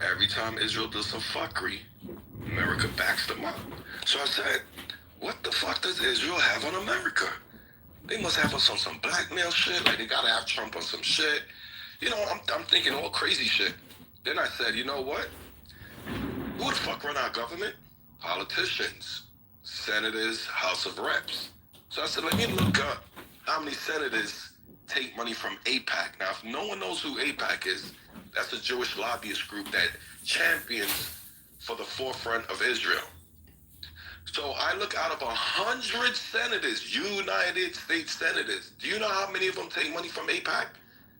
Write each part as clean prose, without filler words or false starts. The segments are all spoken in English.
Every time Israel does some fuckery, America backs them up. So I said, what the fuck does Israel have on America? They must have us on some blackmail shit. Like, they gotta have Trump on some shit. You know, I'm thinking all crazy shit. Then I said, you know what? Who the fuck run our government? Politicians, senators, House of Reps. So I said, let me look up how many senators take money from AIPAC. Now, if no one knows who AIPAC is, that's a Jewish lobbyist group that champions for the forefront of Israel. So I look out of 100 senators, United States senators. Do you know how many of them take money from AIPAC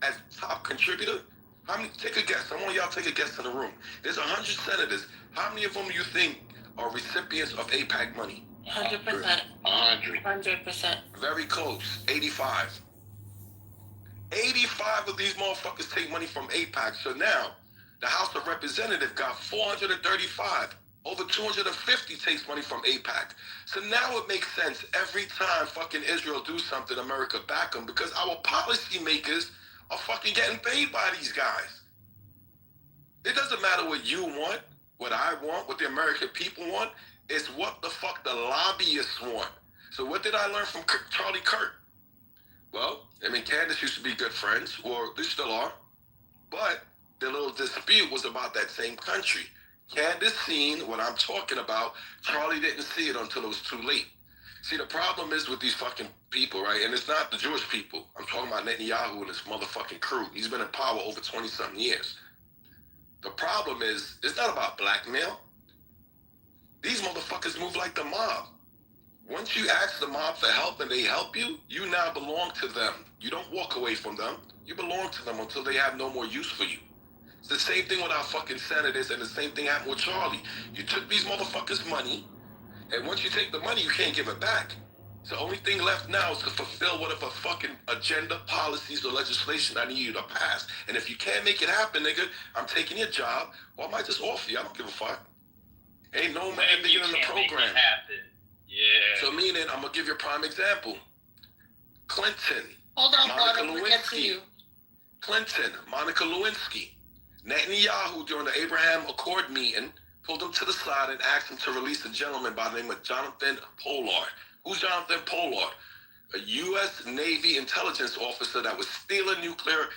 as top contributor? How many? Take a guess. I want y'all to take a guess in the room. There's 100 senators. How many of them you think are recipients of AIPAC money? 100%. 100%. Very close. 85. 85 of these motherfuckers take money from AIPAC. So now, the House of Representatives got 435. Over 250 takes money from AIPAC. So now it makes sense every time fucking Israel do something, America back them, because our policymakers are fucking getting paid by these guys. It doesn't matter what you want, what I want, what the American people want. It's what the fuck the lobbyists want. So what did I learn from Charlie Kirk? Well, him and Candace used to be good friends, or they still are. But their little dispute was about that same country. Candace seen what I'm talking about. Charlie didn't see it until it was too late. See, the problem is with these fucking people, right? And it's not the Jewish people. I'm talking about Netanyahu and his motherfucking crew. He's been in power over 20-something years. The problem is, it's not about blackmail. These motherfuckers move like the mob. Once you ask the mob for help and they help you, you now belong to them. You don't walk away from them. You belong to them until they have no more use for you. It's the same thing with our fucking senators, and the same thing happened with Charlie. You took these motherfuckers' money, and once you take the money, you can't give it back. So the only thing left now is to fulfill whatever fucking agenda, policies, or legislation I need you to pass. And if you can't make it happen, nigga, I'm taking your job, or I might just offer you. I don't give a fuck. Ain't no man bigger than the program. Yeah. So meaning, I'm gonna give you a prime example. Clinton. Hold on, Monica Blood, we'll get to you. Clinton, Monica Lewinsky. Netanyahu, during the Abraham Accord meeting, pulled him to the side and asked him to release a gentleman by the name of Jonathan Pollard. Who's Jonathan Pollard? A U.S. Navy intelligence officer that was stealing nuclear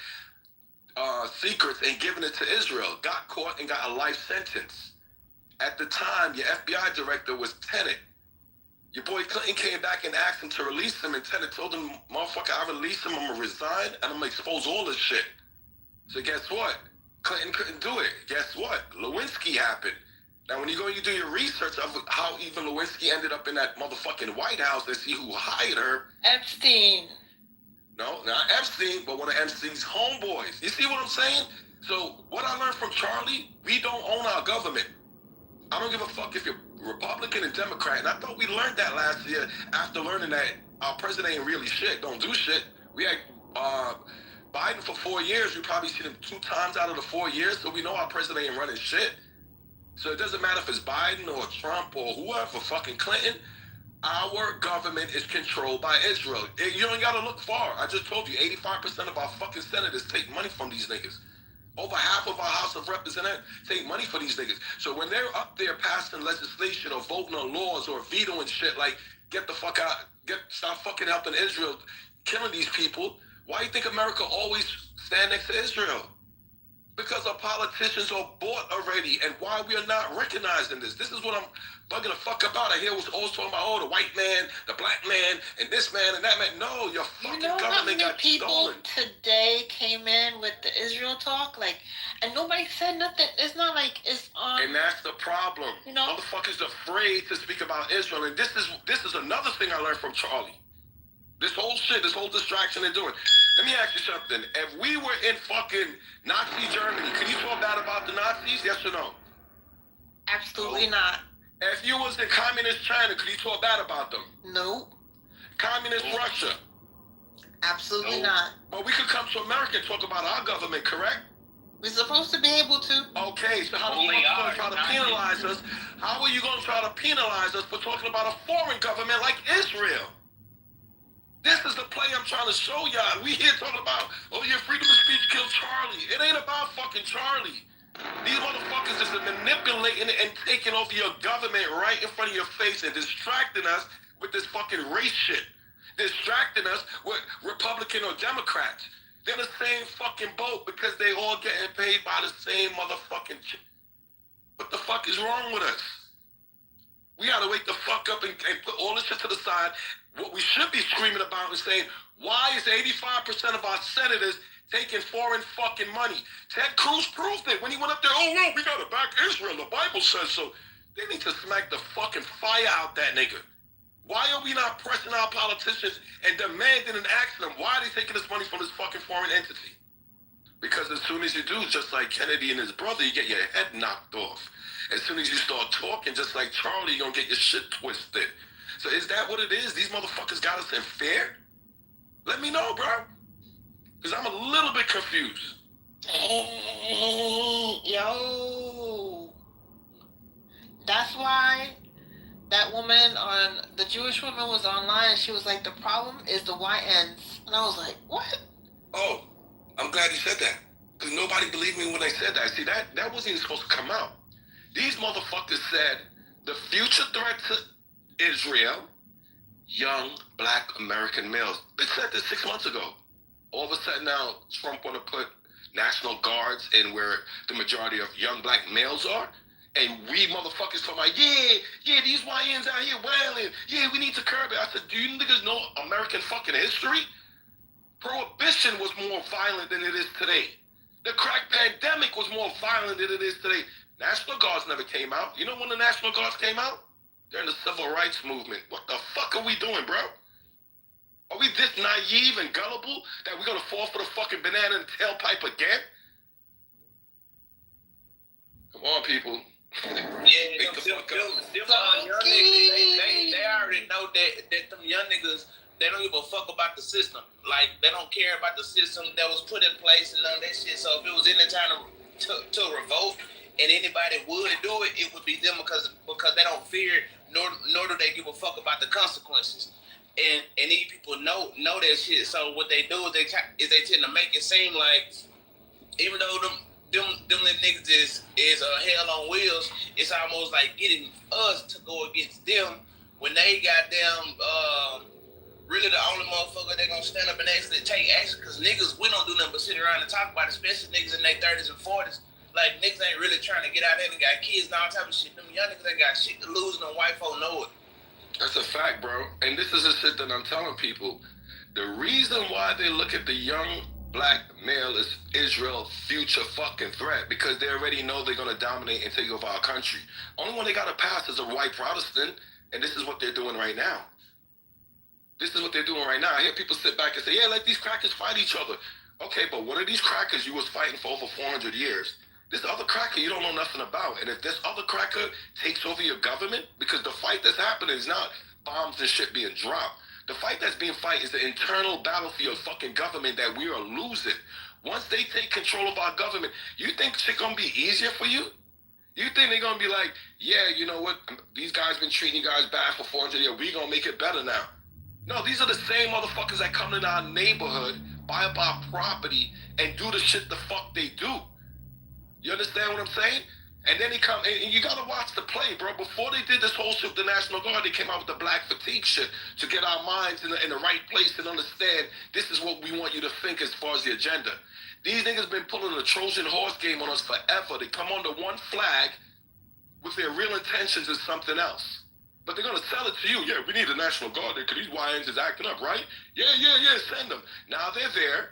secrets and giving it to Israel. Got caught and got a life sentence. At the time, your FBI director was Tenet. Your boy Clinton came back and asked him to release him, and Tenet told him, motherfucker, I release him, I'm gonna resign, and I'm gonna expose all this shit. So guess what? Clinton couldn't do it. Guess what? Lewinsky happened. Now, when you go, you do your research of how even Lewinsky ended up in that motherfucking White House and see who hired her. Epstein. No, not Epstein, but one of Epstein's homeboys. You see what I'm saying? So what I learned from Charlie, we don't own our government. I don't give a fuck if you're Republican and Democrat. And I thought we learned that last year after learning that our president ain't really shit, don't do shit. We had Biden for 4 years. You probably seen him 2 times out of the 4 years, so we know our president ain't running shit. So it doesn't matter if it's Biden or Trump or whoever, fucking Clinton. Our government is controlled by Israel. You don't gotta look far. I just told you, 85% of our fucking senators take money from these niggas. Over half of our House of Representatives take money for these niggas. So when they're up there passing legislation or voting on laws or vetoing shit like get the fuck out, stop fucking helping Israel, killing these people, why do you think America always stand next to Israel? Because our politicians are bought already, and why we are not recognizing this. This is what I'm bugging the fuck about. I hear was always talking about, oh, the white man, the black man, and this man and that man. No, your fucking government got people stolen. Today came in with the Israel talk, and nobody said nothing. It's not like it's on. And that's the problem. You know, motherfuckers afraid to speak about Israel, and this is another thing I learned from Charlie. This whole shit, this whole distraction they're doing. Let me ask you something. If we were in fucking Nazi Germany, could you talk bad about the Nazis? Yes or no? Absolutely not. If you was in communist China, could you talk bad about them? Nope. Communist Russia? Absolutely not. But we could come to America and talk about our government, correct? We're supposed to be able to. Okay, so how are you going to try to penalize us? How are you going to try to penalize us for talking about a foreign government like Israel? This is the play I'm trying to show y'all. We here talking about, oh yeah, freedom of speech killed Charlie. It ain't about fucking Charlie. These motherfuckers is manipulating and taking over your government right in front of your face and distracting us with this fucking race shit. Distracting us with Republican or Democrats. They're the same fucking boat because they all getting paid by the same motherfucking shit. What the fuck is wrong with us? We gotta wake the fuck up and put all this shit to the side. What we should be screaming about is saying, why is 85% of our senators taking foreign fucking money? Ted Cruz proved it when he went up there, oh, well, we gotta back Israel. The Bible says so. They need to smack the fucking fire out that nigga. Why are we not pressing our politicians and demanding and asking them, why are they taking this money from this fucking foreign entity? Because as soon as you do, just like Kennedy and his brother, you get your head knocked off. As soon as you start talking, just like Charlie, you're gonna get your shit twisted. So is that what it is? These motherfuckers got us in fear? Let me know, bro. Because I'm a little bit confused. Yo. That's why that woman on, the Jewish woman was online, and she was like, the problem is the YNs. And I was like, what? Oh, I'm glad you said that. Because nobody believed me when I said that. See, that wasn't even supposed to come out. These motherfuckers said the future threat to Israel, young black American males. They said this 6 months ago. All of a sudden now, Trump want to put National Guards in where the majority of young black males are. And we motherfuckers talking about, yeah, these YNs out here wailing. Yeah, we need to curb it. I said, do you niggas know American fucking history? Prohibition was more violent than it is today. The crack pandemic was more violent than it is today. National Guards never came out. You know when the National Guards came out? During the Civil Rights Movement. What the fuck are we doing, bro? Are we this naive and gullible that we're gonna fall for the fucking banana and tailpipe again? Come on, people. Yeah, them young niggas, they already know that them young niggas, they don't give a fuck about the system. Like, they don't care about the system that was put in place and none of that shit. So if it was any time to revolt and anybody would do it, it would be them because they don't fear, nor do they give a fuck about the consequences. And these people know that shit. So what they do is they tend to make it seem like, even though them little niggas is hell on wheels, it's almost like getting us to go against them when they goddamn really the only motherfucker they gonna stand up and actually take action. Cause niggas, we don't do nothing but sit around and talk about it, especially niggas in their 30s and 40s. Like, niggas ain't really trying to get out there and got kids and all type of shit. Them young niggas ain't got shit to lose and the white folk know it. That's a fact, bro. And this is the shit that I'm telling people. The reason why they look at the young black male as Israel's future fucking threat, because they already know they're gonna dominate and take over our country. Only one they gotta pass is a white Protestant, and this is what they're doing right now. This is what they're doing right now. I hear people sit back and say, yeah, let these crackers fight each other. Okay, but what are these crackers you was fighting for over 400 years? This other cracker you don't know nothing about. And if this other cracker takes over your government, because the fight that's happening is not bombs and shit being dropped. The fight that's being fought is the internal battlefield fucking government that we are losing. Once they take control of our government, you think shit gonna be easier for you? You think they're gonna be like, yeah, you know what? These guys been treating you guys bad for 400 years. We gonna make it better now. No, these are the same motherfuckers that come in our neighborhood, buy up our property, and do the shit the fuck they do. You understand what I'm saying? And then he come, and you gotta watch the play, bro. Before they did this whole shit with the National Guard, they came out with the black fatigue shit to get our minds in the right place and understand this is what we want you to think as far as the agenda. These niggas been pulling a Trojan horse game on us forever. They come under one flag with their real intentions is something else. But they're gonna sell it to you. Yeah, we need a National Guard there because these YNs is acting up, right? Yeah, send them. Now they're there.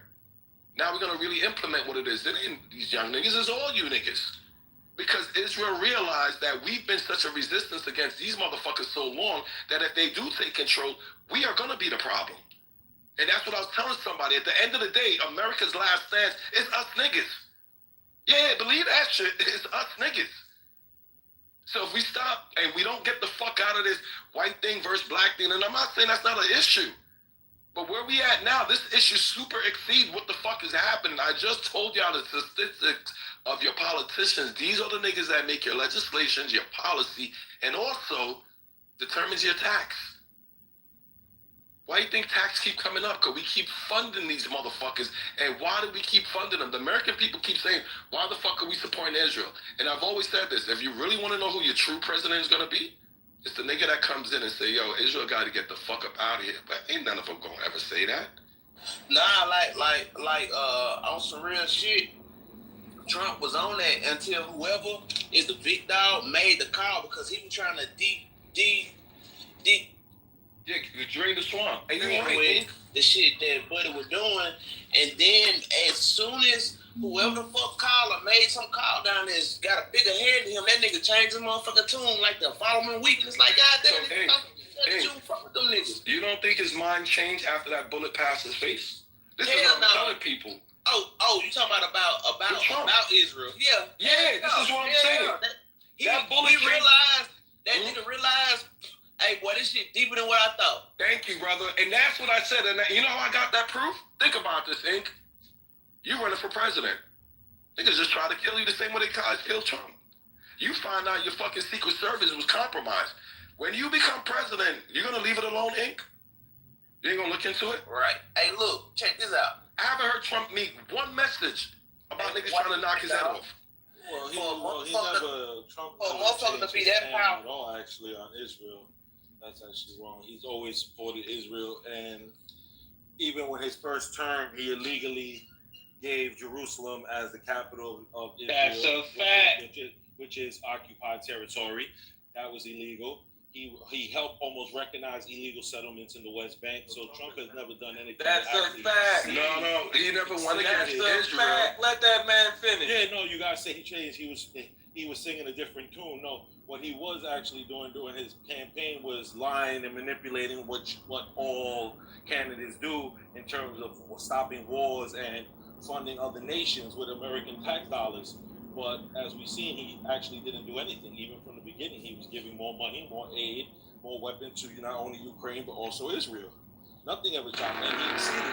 Now we're gonna really implement what it is. These young niggas is all you niggas. Because Israel realized that we've been such a resistance against these motherfuckers so long that if they do take control, we are gonna be the problem. And that's what I was telling somebody. At the end of the day, America's last stand is us niggas. Yeah, believe that shit. It's us niggas. So if we stop and we don't get the fuck out of this white thing versus black thing, and I'm not saying that's not an issue, but where we at now, this issue super exceeds what the fuck is happening. I just told y'all the statistics of your politicians. These are the niggas that make your legislations, your policy, and also determines your tax. Why do you think taxes keep coming up? Because we keep funding these motherfuckers. And why do we keep funding them? The American people keep saying, why the fuck are we supporting Israel? And I've always said this. If you really want to know who your true president is going to be, it's the nigga that comes in and say, yo, Israel got to get the fuck up out of here. But ain't none of them going to ever say that. Nah, on some real shit, Trump was on that until whoever is the big dog made the call because he was trying to Yeah, drain the swamp. And you with the shit that Buddy was doing, and then as soon as whoever the fuck called or made some call down there's got a bigger head than him, that nigga changed his motherfucking tune like the following week, and it's like, God damn, you fuck with them niggas. You don't think his mind changed after that bullet passed his face? This is what I'm telling people. Oh, you talking about Israel? Yeah. This is what I'm saying. That nigga realized. Hey, boy, this shit deeper than what I thought. Thank you, brother. And that's what I said. And you know how I got that proof? Think about this, Ink. You running for president. Niggas just try to kill you the same way they killed Trump. You find out your fucking Secret Service was compromised. When you become president, you're going to leave it alone, Ink? You ain't going to look into it? Right. Hey, look, check this out. I haven't heard Trump make one message about niggas trying to knock his head off. Well, he never, Trump motherfucker to be that powerful at all, actually, on Israel. That's actually wrong. He's always supported Israel, and even when his first term, he illegally gave Jerusalem as the capital of Israel. That's a fact. Which is occupied territory. That was illegal. He helped almost recognize illegal settlements in the West Bank. So Trump has never done anything. That's a fact. No, he never won against Israel. Fact. Let that man finish. Yeah, no, you guys say he changed. He was singing a different tune. No, what he was actually doing during his campaign was lying and manipulating what all candidates do in terms of stopping wars and funding other nations with American tax dollars. But as we've seen, he actually didn't do anything. Even from the beginning, he was giving more money, more aid, more weapons to not only Ukraine but also Israel. Nothing ever stopped, and he exceeded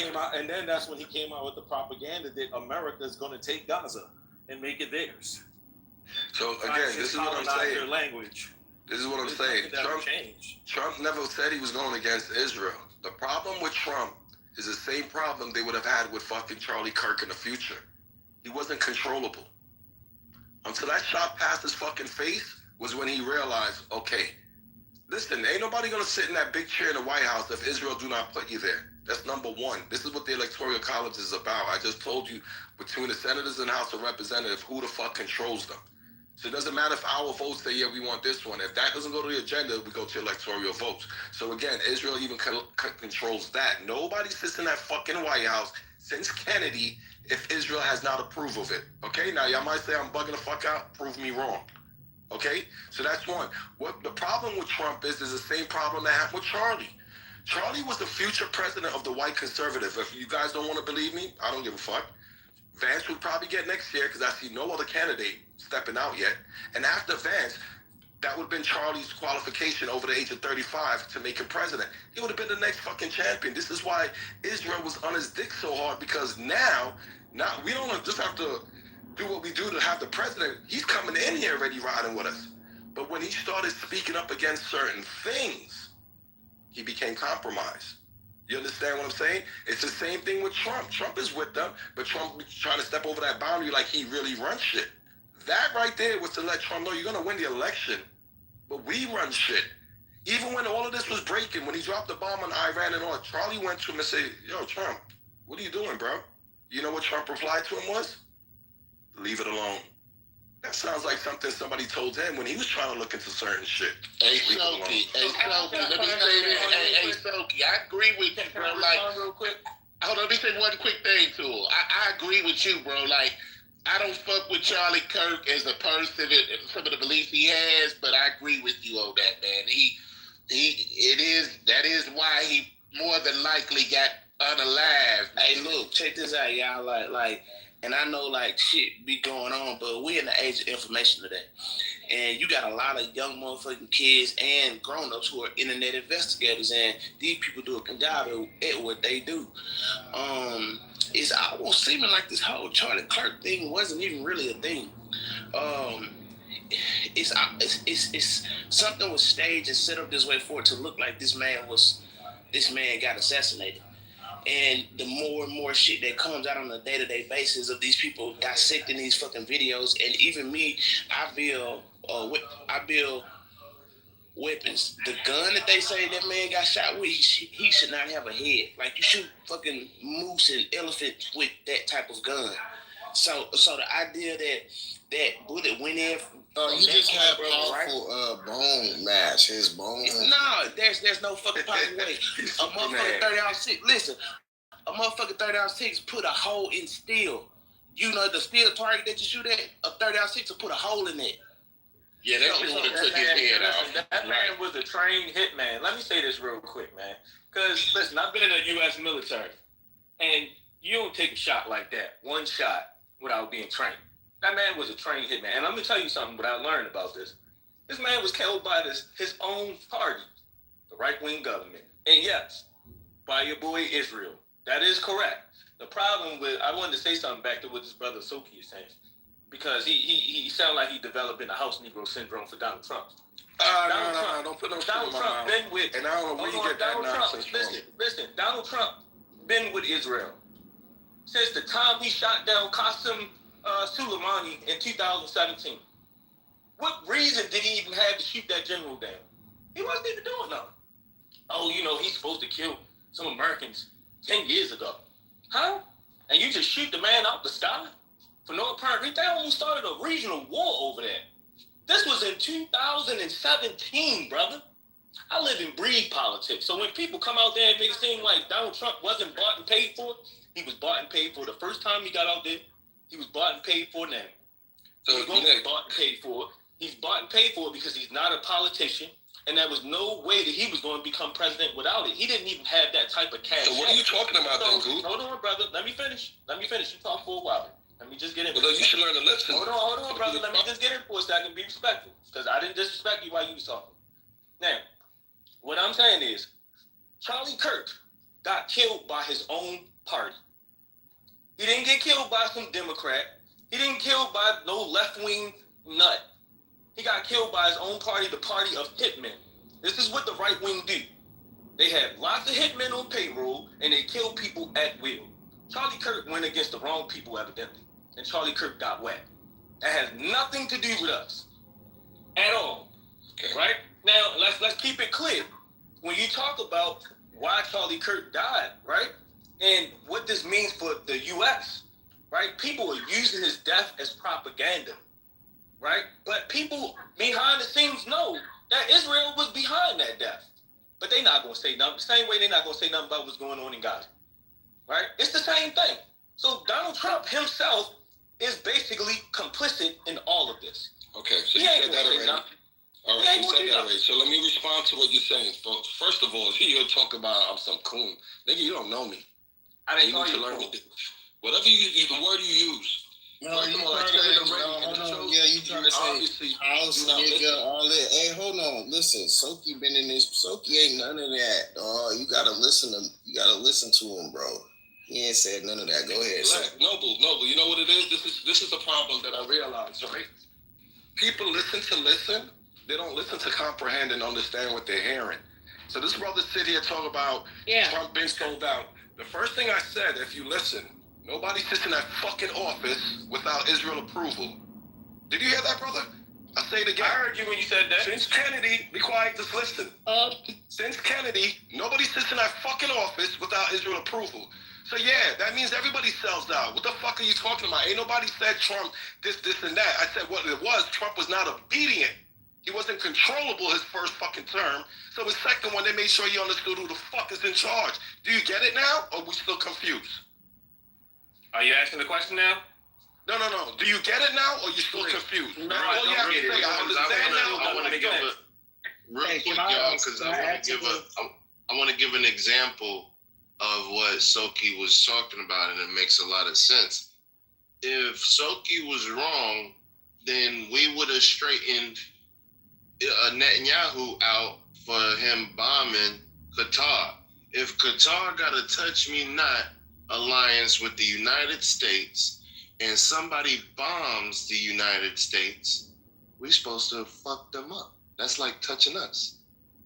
it. And then that's when he came out with the propaganda that America is going to take Gaza and make it theirs. So again, this is what I'm saying. Their language. This is what I'm saying. Trump never said he was going against Israel. The problem with Trump is the same problem they would have had with fucking Charlie Kirk in the future. He wasn't controllable. Until that shot passed his fucking face was when he realized, okay, listen, ain't nobody gonna sit in that big chair in the White House if Israel do not put you there. That's number one. This is what the Electoral College is about. I just told you, between the senators and House of Representatives, who the fuck controls them. So it doesn't matter if our votes say, yeah, we want this one. If that doesn't go to the agenda, we go to electoral votes. So again, Israel even controls that. Nobody sits in that fucking White House since Kennedy if Israel has not approved of it. Okay, now y'all might say I'm bugging the fuck out. Prove me wrong. Okay, so that's one. What the problem with Trump is the same problem that happened with Charlie. Charlie was the future president of the white conservative. If you guys don't want to believe me, I don't give a fuck. Vance would probably get next year because I see no other candidate stepping out yet. And after Vance, that would have been Charlie's qualification over the age of 35 to make him president. He would have been the next fucking champion. This is why Israel was on his dick so hard, because now we don't just have to do what we do to have the president. He's coming in here already riding with us. But when he started speaking up against certain things, he became compromised. You understand what I'm saying? It's the same thing with Trump. Trump is with them, but Trump is trying to step over that boundary like he really runs shit. That right there was to let Trump know you're going to win the election, but we run shit. Even when all of this was breaking, when he dropped the bomb on Iran and all, Charlie went to him and said, yo, Trump, what are you doing, bro? You know what Trump replied to him was? Leave it alone. That sounds like something somebody told him when he was trying to look into certain shit. Hey, Soki, let me say this. Hey, Soki, I agree with you, bro. Like, hold on, let me say one quick thing to him. I agree with you, bro. Like, I don't fuck with Charlie Kirk as a person and some of the beliefs he has, but I agree with you on that, man. That is why he more than likely got unalive. Hey, look, check this out, y'all. Like, and I know like shit be going on, but we're in the age of information today. And you got a lot of young motherfucking kids and grown-ups who are internet investigators, and these people do a good job at what they do. It's almost seeming like this whole Charlie Kirk thing wasn't even really a thing. It's something was staged and set up this way for it to look like this man was this man got assassinated. And the more and more shit that comes out on a day-to-day basis of these people dissecting these fucking videos, and even me, I build weapons. The gun that they say that man got shot with, he should not have a head. Like, you shoot fucking moose and elephant with that type of gun. So the idea that bullet went in. You just have powerful bone mass. His bone. No, there's no fucking possible way. A motherfucking 30-06. Listen, a motherfucking 30-06 put a hole in steel. You know the steel target that you shoot at. A 30-06 will put a hole in it. Yeah, that shit would have took his head out. That man was a trained hitman. Let me say this real quick, man. Because listen, I've been in the U.S. military, and you don't take a shot like that, one shot, without being trained. That man was a trained hitman. And I'm going to tell you something what I learned about this. This man was killed by his own party, the right-wing government. And yes, by your boy Israel. That is correct. The problem with, I wanted to say something back to what this brother Soki is saying, because he sounded like he developed in the house Negro syndrome for Donald Trump. No, don't put no shit in my mouth. Been with, and I don't know where you get that nonsense from. Listen, Donald Trump been with Israel since the time he shot down Qasem Soleimani in 2017. What reason did he even have to shoot that general down? He wasn't even doing nothing. Oh, he's supposed to kill some Americans 10 years ago. Huh? And you just shoot the man out the sky? For no apparent reason? They almost started a regional war over that. This was in 2017, brother. I live and breathe politics. So when people come out there and make it seem like Donald Trump wasn't bought and paid for, he was bought and paid for the first time he got out there. He was bought and paid for now. So he's going to be bought and paid for. He's bought and paid for because he's not a politician, and there was no way that he was going to become president without it. He didn't even have that type of cash. So what are you talking about then, Goose? Hold on, brother. Let me finish. You talk for a while. Let me just get in. Well, you should learn to listen. Hold on, brother. Let me just get in for a second. Be respectful, because I didn't disrespect you while you was talking. Now, what I'm saying is, Charlie Kirk got killed by his own party. He didn't get killed by some Democrat. He didn't get killed by no left-wing nut. He got killed by his own party, the party of hitmen. This is what the right wing do. They have lots of hitmen on payroll, and they kill people at will. Charlie Kirk went against the wrong people, evidently, and Charlie Kirk got whacked. That has nothing to do with us at all. Okay. Right? Now, let's keep it clear. When you talk about why Charlie Kirk died, right, and what this means for the U.S., right, people are using his death as propaganda, right? But people behind the scenes know that Israel was behind that death. But they're not going to say nothing. Same way they're not going to say nothing about what's going on in Gaza, right? It's the same thing. So Donald Trump himself is basically complicit in all of this. Okay, so you said that already. All right, you said that already. So let me respond to what you're saying. First of all, you'll talk about I'm some coon. Nigga, you don't know me. I didn't call you coon. Whatever the word you use. No, you trying to say house, nigga, all that. Hey, hold on. Listen, Soki been in this. Soki ain't none of that, dog. You gotta listen to him, bro. He ain't said none of that. Go ahead, Noble. You know what it is? This is a problem that I realize, right? People listen to listen. They don't listen to comprehend and understand what they're hearing. So this brother sit here talk about Trump being sold out. The first thing I said, if you listen, nobody sits in that fucking office without Israel approval. Did you hear that, brother? I say it again. I heard you when you said that. Since Kennedy, be quiet, just listen. Since Kennedy, nobody sits in that fucking office without Israel approval. So yeah, that means everybody sells out. What the fuck are you talking about? Ain't nobody said Trump this, and that. I said what it was, Trump was not obedient. He wasn't controllable his first fucking term. So his second one, they made sure he understood who the fuck is in charge. Do you get it now, or are we still confused? Are you asking the question now? No. Do you get it now, or you still confused? No, I don't get it. I understand now. I want to give a real quick, y'all, because I want to give an example of what Soki was talking about, and it makes a lot of sense. If Soki was wrong, then we would have straightened Netanyahu out for him bombing Qatar. If Qatar got a touch me not alliance with the United States and somebody bombs the United States, we're supposed to fuck them up. That's like touching us.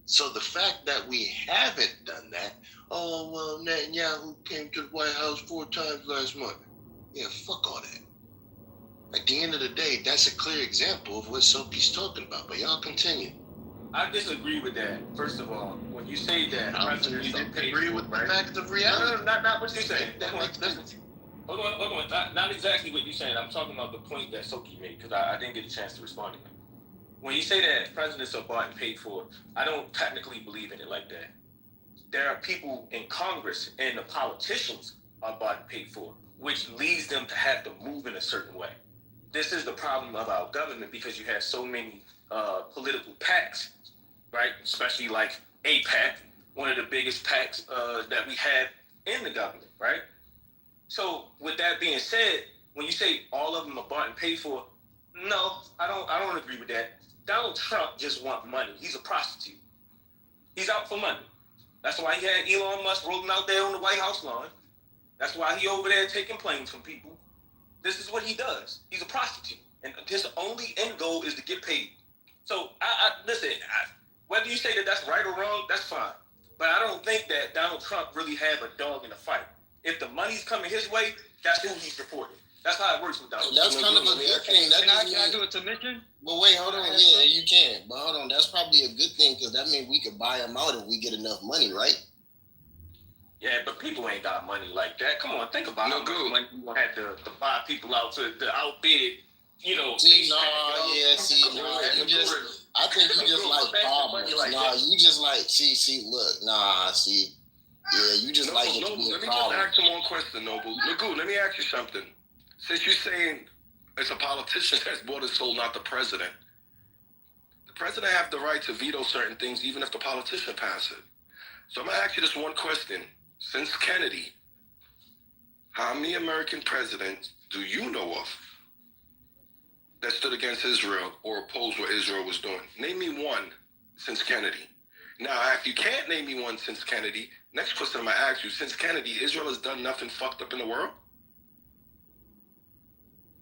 So the fact that we haven't done that, oh, well, Netanyahu came to the White House 4 times last month. Yeah, fuck all that. At the end of the day, that's a clear example of what Soapy's talking about. But y'all continue. I disagree with that. First of all, when you say that presidents You are didn't paid agree for, with right? the fact of reality. No, not what you're saying. That makes sense. Hold on. Not exactly what you're saying. I'm talking about the point that Soki made, because I didn't get a chance to respond to him. When you say that presidents are bought and paid for, I don't technically believe in it like that. There are people in Congress and the politicians are bought and paid for, which leads them to have to move in a certain way. This is the problem of our government, because you have so many political PACs, right? Especially like APAC, one of the biggest PACs that we have in the government, right? So with that being said, when you say all of them are bought and paid for, no, I don't agree with that. Donald Trump just wants money. He's a prostitute. He's out for money. That's why he had Elon Musk rolling out there on the White House lawn. That's why he over there taking planes from people. This is what he does. He's a prostitute. And his only end goal is to get paid. So, listen, whether you say that that's right or wrong, that's fine. But I don't think that Donald Trump really have a dog in the fight. If the money's coming his way, that's who he's supporting. That's how it works with Donald Trump. That's kind of a good thing. Can I do a submission? But wait, hold on. Yeah, you can. But hold on. That's probably a good thing, because that means we could buy him out if we get enough money, right? Yeah, but people ain't got money like that. Come on, think about how much money you gonna have to buy people out to outbid, you know. See, I think you just like problems. You just like, yeah, you just like it to be a let me problem. just ask him one question, Noble. Nagu, let me ask you something. Since you're saying it's a politician that's bought and sold, not the president have the right to veto certain things, even if the politician passes it. So I'm going to ask you this one question. Since Kennedy, how many American presidents do you know of that stood against Israel or opposed what Israel was doing? Name me one since Kennedy. Now, if you can't name me one since Kennedy, next question I'm going to ask you, since Kennedy, Israel has done nothing fucked up in the world?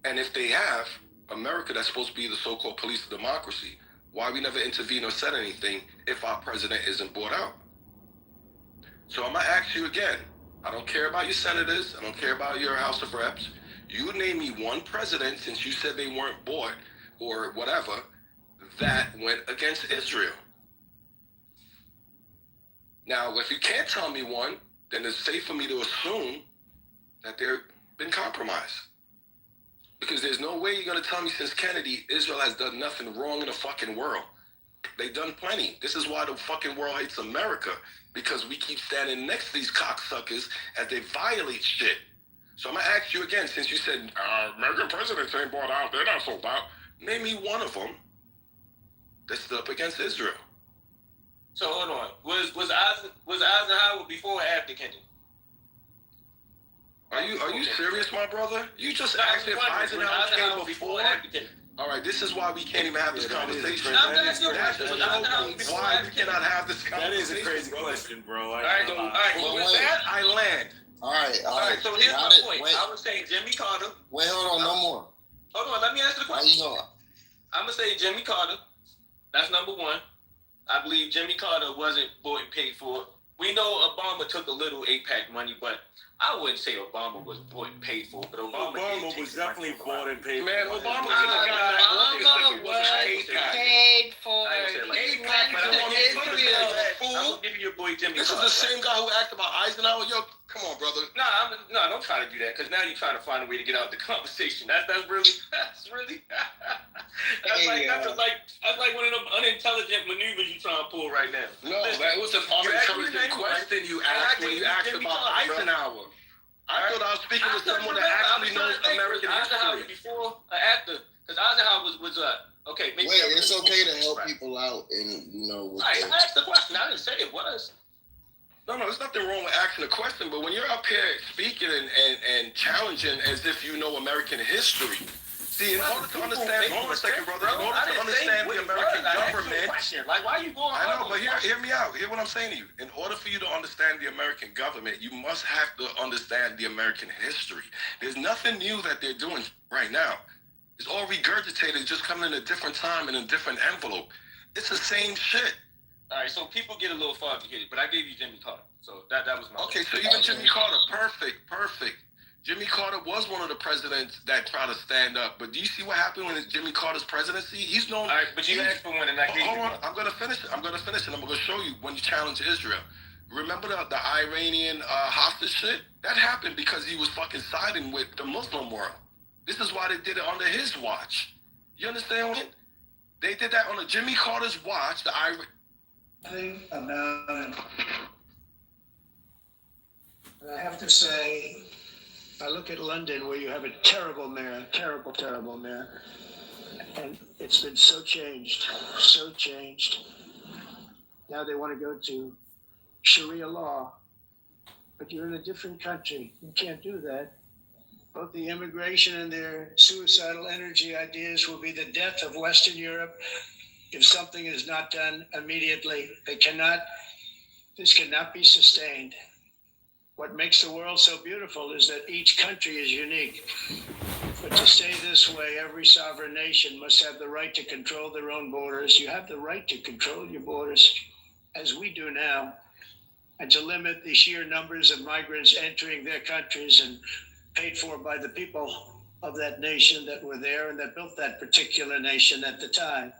And if they have, America, that's supposed to be the so-called police of democracy, why we never intervene or said anything if our president isn't bought out? So I'm going to ask you again. I don't care about your senators. I don't care about your House of Reps. You name me one president, since you said they weren't bought or whatever, that went against Israel. Now, if you can't tell me one, then it's safe for me to assume that they've been compromised. Because there's no way you're going to tell me since Kennedy, Israel has done nothing wrong in the fucking world. They've done plenty. This is why the fucking world hates America, because we keep standing next to these cocksuckers as they violate shit. So I'm going to ask you again, since you said American presidents ain't bought out, they're not sold out. Name me one of them that stood up against Israel. So hold on. Was Eisenhower before or after Kennedy? Are you serious, my brother? You just asked if Eisenhower came before? All right, this is why we can't even have this conversation. That's why we cannot have this conversation. That is a crazy question, bro. All right, well, with that, I land. All right. So here's my point. I would say Jimmy Carter. Wait, hold on, no more. Hold on, let me answer the question. How you going? I'm going to say Jimmy Carter. That's number one. I believe Jimmy Carter wasn't bought and paid for. We know Obama took a little AIPAC money, but I wouldn't say Obama was bought and paid for. But Obama was definitely bought and paid for. Man, Obama was paid for. I'm gonna give you your boy Jimmy. This is the same guy who asked about Eisenhower. Yo, come on, brother. No, don't try to do that, because now you're trying to find a way to get out of the conversation. That's like one of them unintelligent maneuvers you trying to pull right now. No, that was an unintelligent question you asked when you asked about Eisenhower. I thought I was speaking with someone that actually knows American history. Before or after? Because Eisenhower was okay. Maybe wait, it's okay to help people out, and I asked the question. I didn't say it was. No, there's nothing wrong with asking a question, but when you're up here speaking and challenging as if you know American history, see, in order to understand, hold on a second, brother, in order to understand the American government, like, why are you going? I know, but hear me out. Hear what I'm saying to you. In order for you to understand the American government, you must have to understand the American history. There's nothing new that they're doing right now. It's all regurgitated, just coming in a different time in a different envelope. It's the same shit. All right, so people get a little foggy headed, but I gave you Jimmy Carter, so that was my. Okay, so even Jimmy Carter, perfect. Jimmy Carter was one of the presidents that tried to stand up, but do you see what happened when Jimmy Carter's presidency? He's known. All right, but you asked for one, and I gave you one. Hold on, I'm gonna finish it. I'm gonna show you when you challenge Israel. Remember the Iranian hostage shit? That happened because he was fucking siding with the Muslim world. This is why they did it under his watch. You understand what? They did that on Jimmy Carter's watch. The Thing about it. And I have to say, I look at London where you have a terrible mayor, terrible mayor, and it's been so changed. Now they want to go to Sharia law, but you're in a different country. You can't do that. Both the immigration and their suicidal energy ideas will be the death of Western Europe if something is not done immediately. This cannot be sustained. What makes the world so beautiful is that each country is unique. But to stay this way, every sovereign nation must have the right to control their own borders. You have the right to control your borders, as we do now, and to limit the sheer numbers of migrants entering their countries and paid for by the people of that nation that were there and that built that particular nation at the time.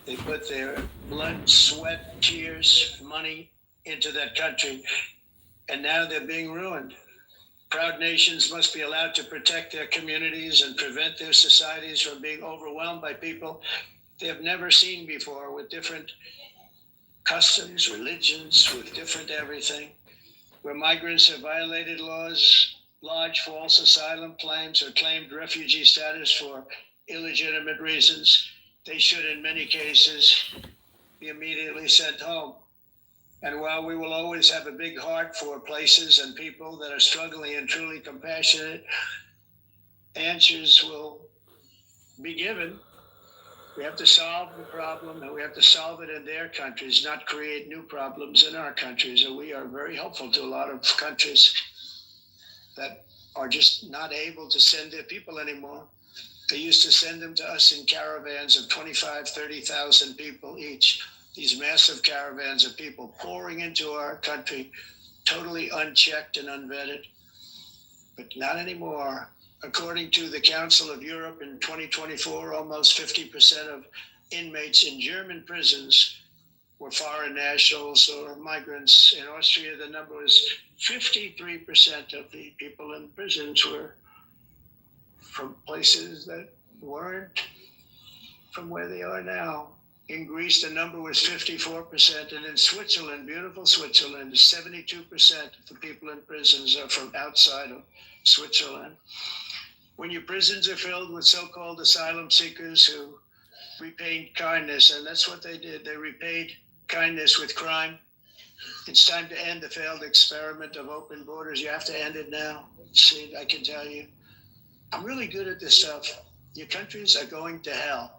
They put their blood, sweat, tears, money into that country, and now they're being ruined. Proud nations must be allowed to protect their communities and prevent their societies from being overwhelmed by people they have never seen before, with different customs, religions, with different everything. Where migrants have violated laws, lodged false asylum claims, or claimed refugee status for illegitimate reasons, they should, in many cases, be immediately sent home. And while we will always have a big heart for places and people that are struggling and truly compassionate, answers will be given. We have to solve the problem, and we have to solve it in their countries, not create new problems in our countries. And we are very helpful to a lot of countries that are just not able to send their people anymore. They used to send them to us in caravans of 25, 30,000 people each. These massive caravans of people pouring into our country, totally unchecked and unvetted. But not anymore. According to the Council of Europe in 2024, almost 50% of inmates in German prisons were foreign nationals or migrants. In Austria, the number was 53% of the people in prisons were from places that weren't from where they are now. In Greece, the number was 54%, and in Switzerland, beautiful Switzerland, 72% of the people in prisons are from outside of Switzerland. When your prisons are filled with so-called asylum seekers who repaid kindness, and that's what they did, they repaid kindness with crime. It's time to end the failed experiment of open borders. You have to end it now. See, I can tell you, I'm really good at this stuff. Your countries are going to hell.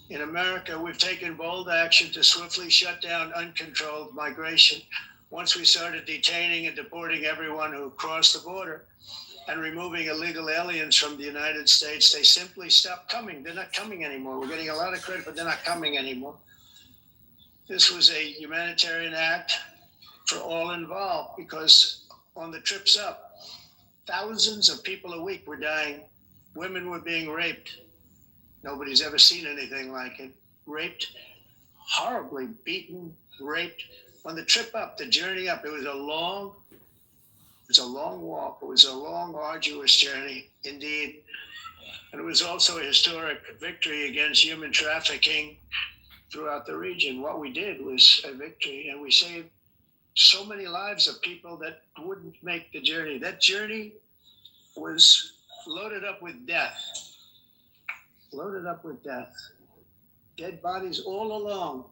In America, we've taken bold action to swiftly shut down uncontrolled migration. Once we started detaining and deporting everyone who crossed the border and removing illegal aliens from the United States, they simply stopped coming. They're not coming anymore. We're getting a lot of credit, but they're not coming anymore. This was a humanitarian act for all involved, because on the trips up, thousands of people a week were dying. Women were being raped. Nobody's ever seen anything like it. Raped, horribly beaten, raped. On the trip up, the journey up, it was a long walk. It was a long, arduous journey, indeed. And it was also a historic victory against human trafficking throughout the region. What we did was a victory, and we saved so many lives of people that wouldn't make the journey. That journey was loaded up with death. Dead bodies all along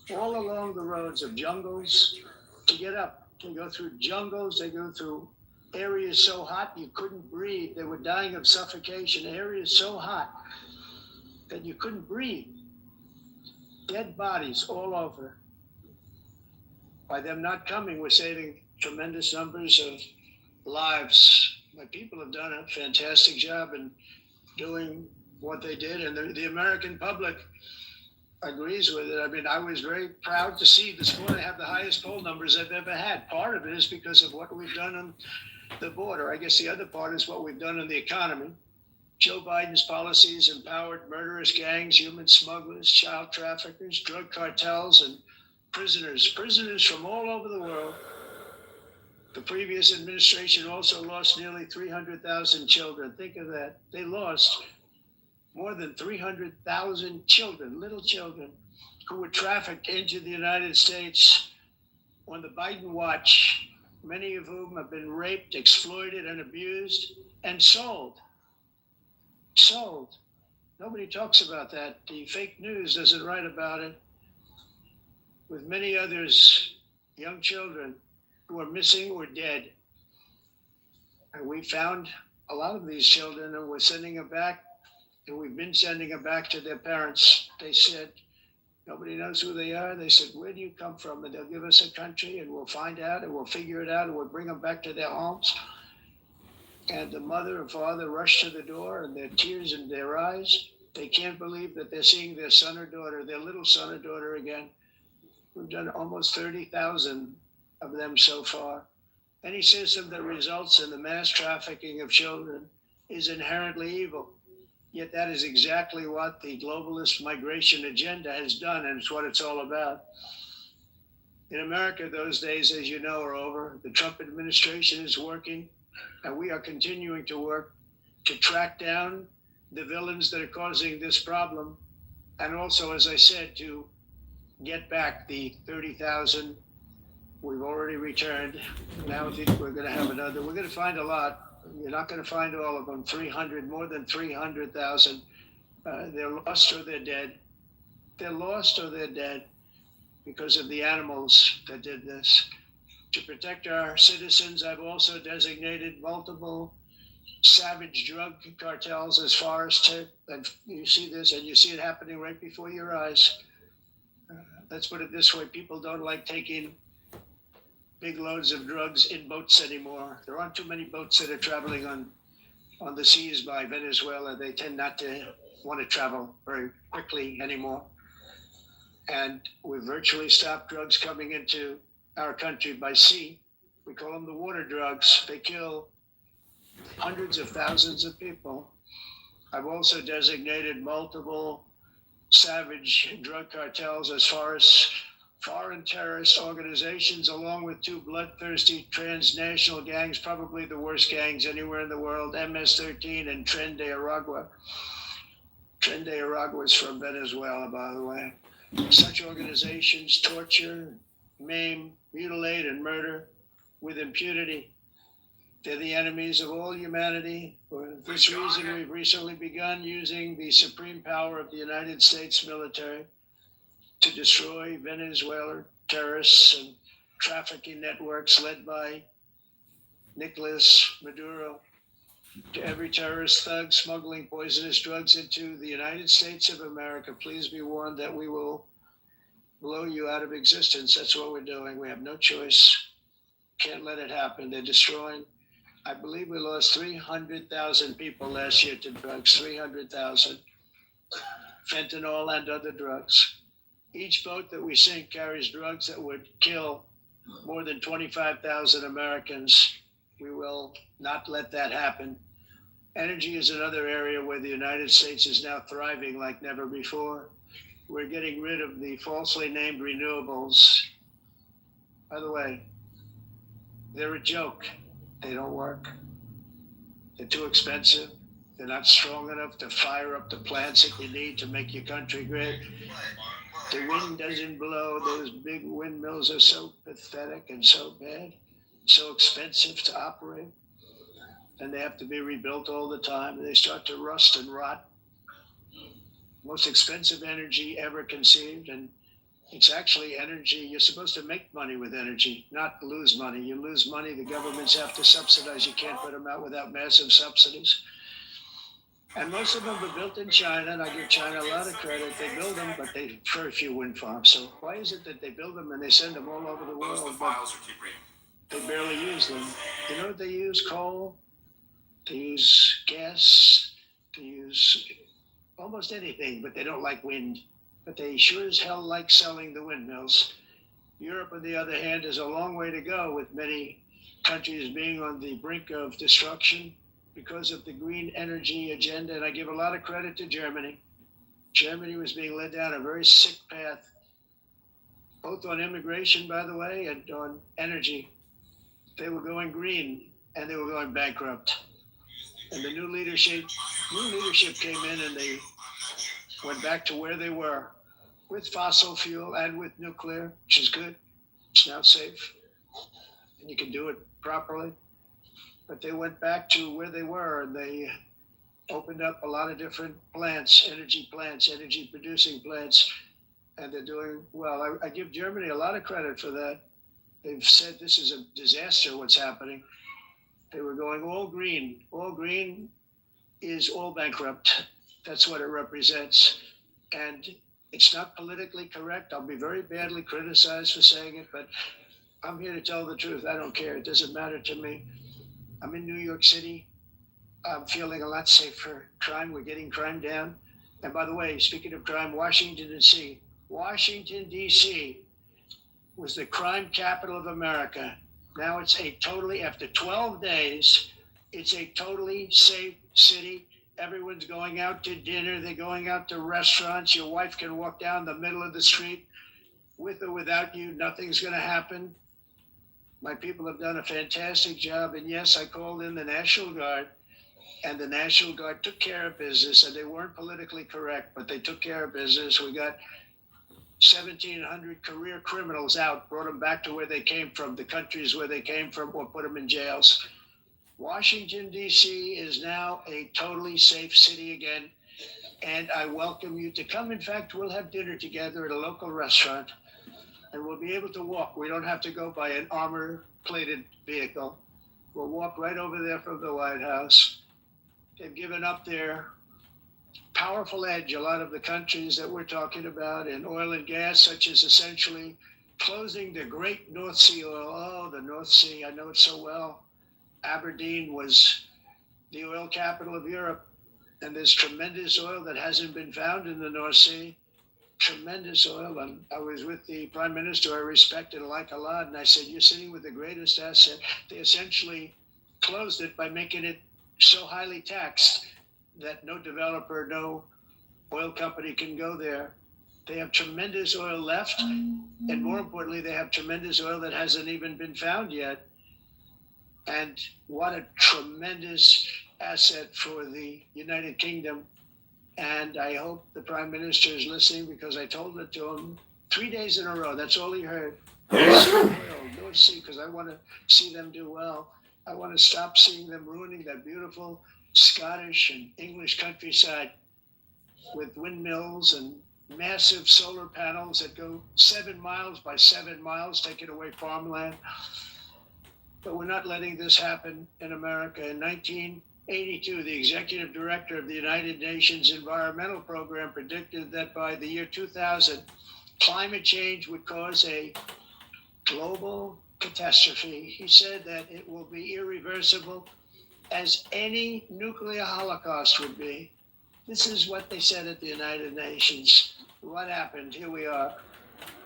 the roads of jungles to get up. They go through jungles, they go through areas so hot you couldn't breathe. They were dying of suffocation, areas so hot that you couldn't breathe. Dead bodies all over. By them not coming, we're saving tremendous numbers of lives. My people have done a fantastic job in doing what they did, and the American public agrees with it. I mean, I was very proud to see this morning have the highest poll numbers I've ever had. Part of it is because of what we've done on the border. I guess the other part is what we've done in the economy. Joe Biden's policies empowered murderous gangs, human smugglers, child traffickers, drug cartels, and prisoners from all over the world. The previous administration also lost nearly 300,000 children. Think of that. They lost more than 300,000 children, little children, who were trafficked into the United States on the Biden watch, many of whom have been raped, exploited, and abused, and sold. Sold. Nobody talks about that. The fake news doesn't write about it. With many others, young children who are missing or dead. And we found a lot of these children and we're sending them back, and we've been sending them back to their parents. They said, nobody knows who they are. They said, where do you come from? And they'll give us a country and we'll find out and we'll figure it out and we'll bring them back to their homes. And the mother and father rush to the door and their tears in their eyes. They can't believe that they're seeing their son or daughter, their little son or daughter again. We've done almost 30,000 of them so far. Any system that results in the mass trafficking of children is inherently evil. Yet that is exactly what the globalist migration agenda has done, and it's what it's all about. In America, those days, as you know, are over. The Trump administration is working, and we are continuing to work to track down the villains that are causing this problem, and also, as I said, to get back the 30,000 we've already returned. Now I think we're going to have another. We're going to find a lot. You're not going to find all of them. 300, more than 300,000. They're lost or they're dead. They're lost or they're dead because of the animals that did this. To protect our citizens, I've also designated multiple savage drug cartels as far as to, and you see this, and you see it happening right before your eyes. Let's put it this way, people don't like taking big loads of drugs in boats anymore. There aren't too many boats that are traveling on the seas by Venezuela. They tend not to want to travel very quickly anymore. And we virtually stopped drugs coming into our country by sea. We call them the water drugs. They kill hundreds of thousands of people. I've also designated multiple savage drug cartels as far as foreign terrorist organizations, along with two bloodthirsty transnational gangs, probably the worst gangs anywhere in the world, MS-13 and Tren de Aragua. Tren de Aragua is from Venezuela, by the way. Such organizations torture, maim, mutilate, and murder with impunity. They're the enemies of all humanity. For this reason, we've recently begun using the supreme power of the United States military to destroy Venezuelan terrorists and trafficking networks led by Nicolas Maduro. To every terrorist thug smuggling poisonous drugs into the United States of America, please be warned that we will blow you out of existence. That's what we're doing. We have no choice. Can't let it happen. They're destroying. I believe we lost 300,000 people last year to drugs, 300,000. Fentanyl and other drugs. Each boat that we sink carries drugs that would kill more than 25,000 Americans. We will not let that happen. Energy is another area where the United States is now thriving like never before. We're getting rid of the falsely named renewables. By the way, they're a joke. They don't work. They're too expensive. They're not strong enough to fire up the plants that you need to make your country great. The wind doesn't blow. Those big windmills are so pathetic and so bad, so expensive to operate. And they have to be rebuilt all the time. They start to rust and rot. Most expensive energy ever conceived. And it's actually energy. You're supposed to make money with energy, not lose money. You lose money, the governments have to subsidize. You can't put them out without massive subsidies. And most of them are built in China, and I give China a lot of credit. They build them, but they very few wind farms. So why is it that they build them and they send them all over the world, but they barely use them? You know what they use? Coal. They use gas. They use almost anything, but they don't like wind. but they sure as hell like selling the windmills. Europe, on the other hand, has a long way to go, with many countries being on the brink of destruction because of the green energy agenda. And I give a lot of credit to Germany. Germany was being led down a very sick path, both on immigration, by the way, and on energy. They were going green and they were going bankrupt. And the new leadership came in and they went back to where they were with fossil fuel and with nuclear, which is good. It's now safe and you can do it properly. But they went back to where they were and they opened up a lot of different plants, energy producing plants, and they're doing well. I give Germany a lot of credit for that. They've said this is a disaster, what's happening. They were going all green. All green is all bankrupt. That's what it represents. And it's not politically correct. I'll be very badly criticized for saying it, but I'm here to tell the truth. I don't care. It doesn't matter to me. I'm in New York City. I'm feeling a lot safer. Crime, we're getting crime down. And by the way, speaking of crime, Washington, D.C. was the crime capital of America. Now it's after 12 days, it's a totally safe city. Everyone's going out to dinner. They're going out to restaurants. Your wife can walk down the middle of the street with or without you. Nothing's going to happen. My people have done a fantastic job. And yes, I called in the National Guard, and the National Guard took care of business, and they weren't politically correct, but they took care of business. We got 1,700 career criminals out, brought them back to where they came from, the countries where they came from, or put them in jails. Washington, D.C. is now a totally safe city again, and I welcome you to come. In fact, we'll have dinner together at a local restaurant, and we'll be able to walk. We don't have to go by an armor-plated vehicle. We'll walk right over there from the White House. They've given up their powerful edge, a lot of the countries that we're talking about in oil and gas, such as essentially closing the great North Sea oil. Oh, the North Sea, I know it so well. Aberdeen was the oil capital of Europe, and there's tremendous oil that hasn't been found in the North Sea. Tremendous oil. And I was with the Prime Minister I respect and like a lot, and I said, you're sitting with the greatest asset. They essentially closed it by making it so highly taxed that no developer, no oil company can go there. They have tremendous oil left, and more importantly, they have tremendous oil that hasn't even been found yet. And what a tremendous asset for the United Kingdom. And I hope the Prime Minister is listening, because I told it to him 3 days in a row. That's all he heard. North Sea, because I want to see them do well. I want to stop seeing them ruining that beautiful Scottish and English countryside with windmills and massive solar panels that go 7 miles by 7 miles, taking away farmland. But we're not letting this happen in America. In 1982, the executive director of the United Nations Environmental Program predicted that by the year 2000, climate change would cause a global catastrophe. He said that it will be irreversible, as any nuclear holocaust would be. This is what they said at the United Nations. What happened? Here we are.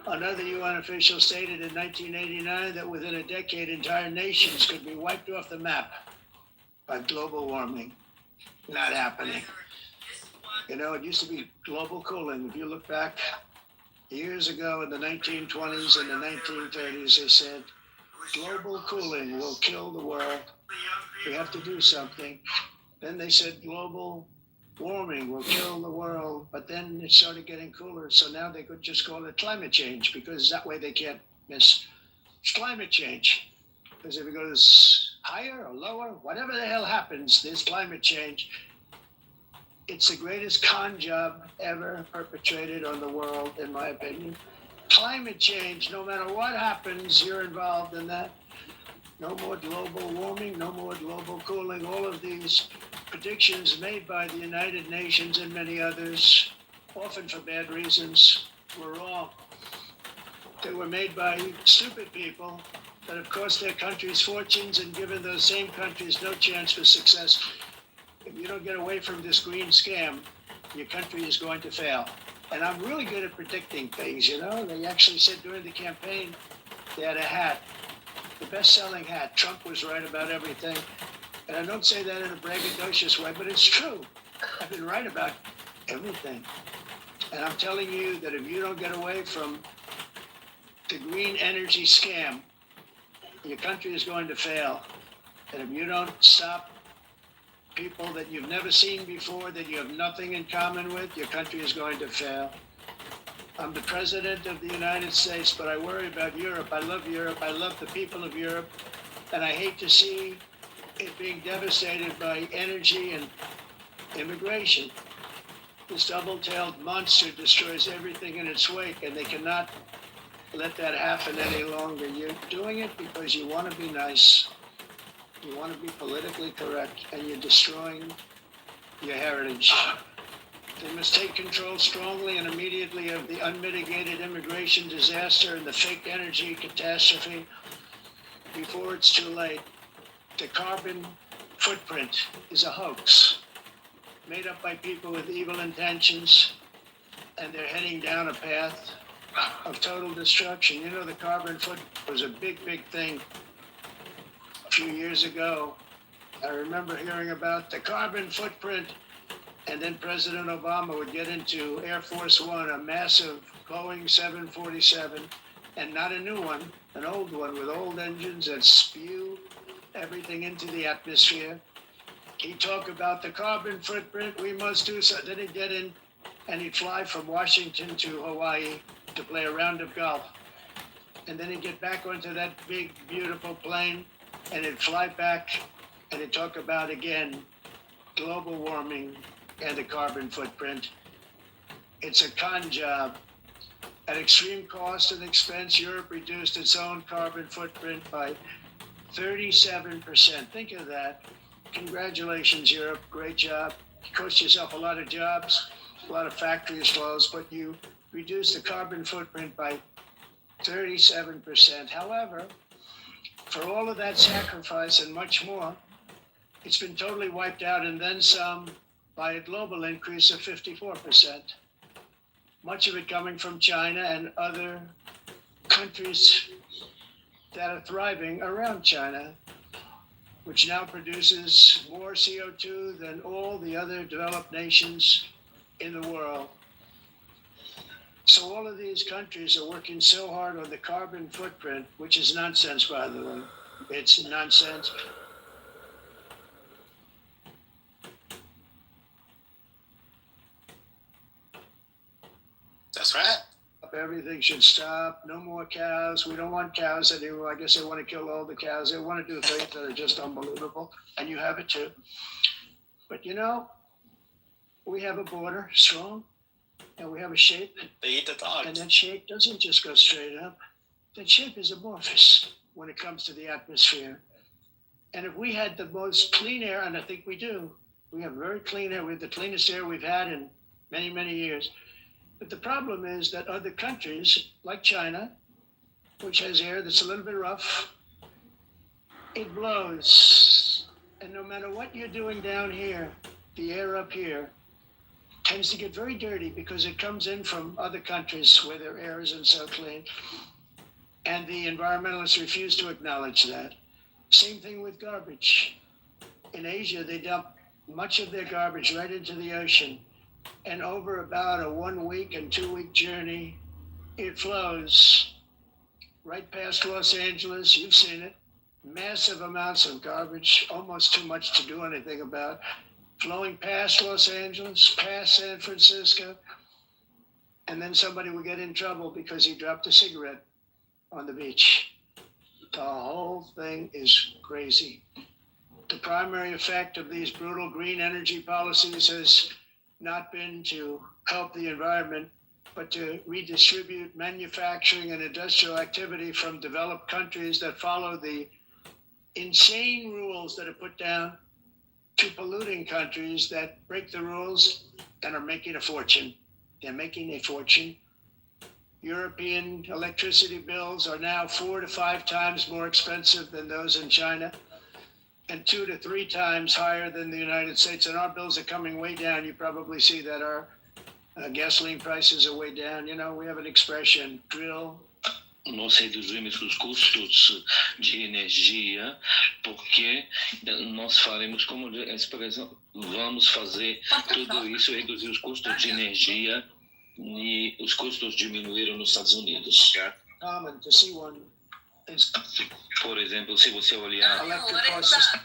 Another UN official stated in 1989 that within a decade, entire nations could be wiped off the map by global warming. Not happening. You know, it used to be global cooling. If you look back years ago in the 1920s and the 1930s, they said, global cooling will kill the world. We have to do something. Then they said global warming will kill the world, but then it started getting cooler. So now they could just call it climate change, because that way they can't miss. It's climate change. Because if it goes higher or lower, whatever the hell happens, there's climate change. It's the greatest con job ever perpetrated on the world, in my opinion. Climate change, no matter what happens, you're involved in that. No more global warming, no more global cooling. All of these predictions made by the United Nations and many others, often for bad reasons, were wrong. They were made by stupid people that have cost their countries fortunes and given those same countries no chance for success. If you don't get away from this green scam, your country is going to fail. And I'm really good at predicting things, you know. They actually said during the campaign, they had a hat, the best-selling hat. Trump was right about everything. And I don't say that in a braggadocious way, but it's true. I've been right about everything. And I'm telling you that if you don't get away from the green energy scam, your country is going to fail. And if you don't stop people that you've never seen before, that you have nothing in common with, your country is going to fail. I'm the president of the United States, but I worry about Europe. I love Europe. I love the people of Europe. And I hate to see it being devastated by energy and immigration. This double-tailed monster destroys everything in its wake, and they cannot let that happen any longer. You're doing it because you want to be nice. You want to be politically correct, and you're destroying your heritage. They must take control strongly and immediately of the unmitigated immigration disaster and the fake energy catastrophe before it's too late. The carbon footprint is a hoax made up by people with evil intentions, and they're heading down a path of total destruction. You know, the carbon footprint was a big, big thing a few years ago. I remember hearing about the carbon footprint, and then President Obama would get into Air Force One, a massive Boeing 747, and not a new one, an old one with old engines that spew everything into the atmosphere. He'd talk about the carbon footprint, we must do so. Then he'd get in and he'd fly from Washington to Hawaii to play a round of golf. And then he'd get back onto that big, beautiful plane and he'd fly back and he'd talk about, again, global warming and the carbon footprint. It's a con job. At extreme cost and expense, Europe reduced its own carbon footprint by 37%. Think of that. Congratulations, Europe. Great job. You cost yourself a lot of jobs, a lot of factories closed, but you reduced the carbon footprint by 37%. However, for all of that sacrifice and much more, it's been totally wiped out and then some by a global increase of 54%. Much of it coming from China and other countries that are thriving around China, which now produces more CO2 than all the other developed nations in the world. So all of these countries are working so hard on the carbon footprint, which is nonsense, by the way. It's nonsense. That's right. Everything should stop. No more cows. We don't want cows anymore. I guess they want to kill all the cows. They want to do things that are just unbelievable. And you have it too. But you know, we have a border strong and we have a shape. They eat the dogs. And that shape doesn't just go straight up. That shape is amorphous when it comes to the atmosphere. And if we had the most clean air, and I think we do, we have very clean air. We have the cleanest air we've had in many, many years. But the problem is that other countries, like China, which has air that's a little bit rough, it blows. And no matter what you're doing down here, the air up here tends to get very dirty because it comes in from other countries where their air isn't so clean. And the environmentalists refuse to acknowledge that. Same thing with garbage. In Asia, they dump much of their garbage right into the ocean. And over about a 1 week and 2 week journey, it flows right past Los Angeles. You've seen it. Massive amounts of garbage, almost too much to do anything about, flowing past Los Angeles, past San Francisco. And then somebody will get in trouble because he dropped a cigarette on the beach. The whole thing is crazy. The primary effect of these brutal green energy policies has not been to help the environment, but to redistribute manufacturing and industrial activity from developed countries that follow the insane rules that are put down to polluting countries that break the rules and are making a fortune. They're making a fortune. European electricity bills are now 4 to 5 times more expensive than those in China, and 2 to 3 times higher than the United States. And our bills are coming way down. You probably see that our Gasoline prices are way down. You know, we have an expression, drill. Nós reduzimos os custos de energia porque nós faremos como a expressão, vamos fazer tudo isso, reduzir os custos de energia e os custos diminuíram nos Estados Unidos. Common to see one. Por exemplo, se você olhar Electric costs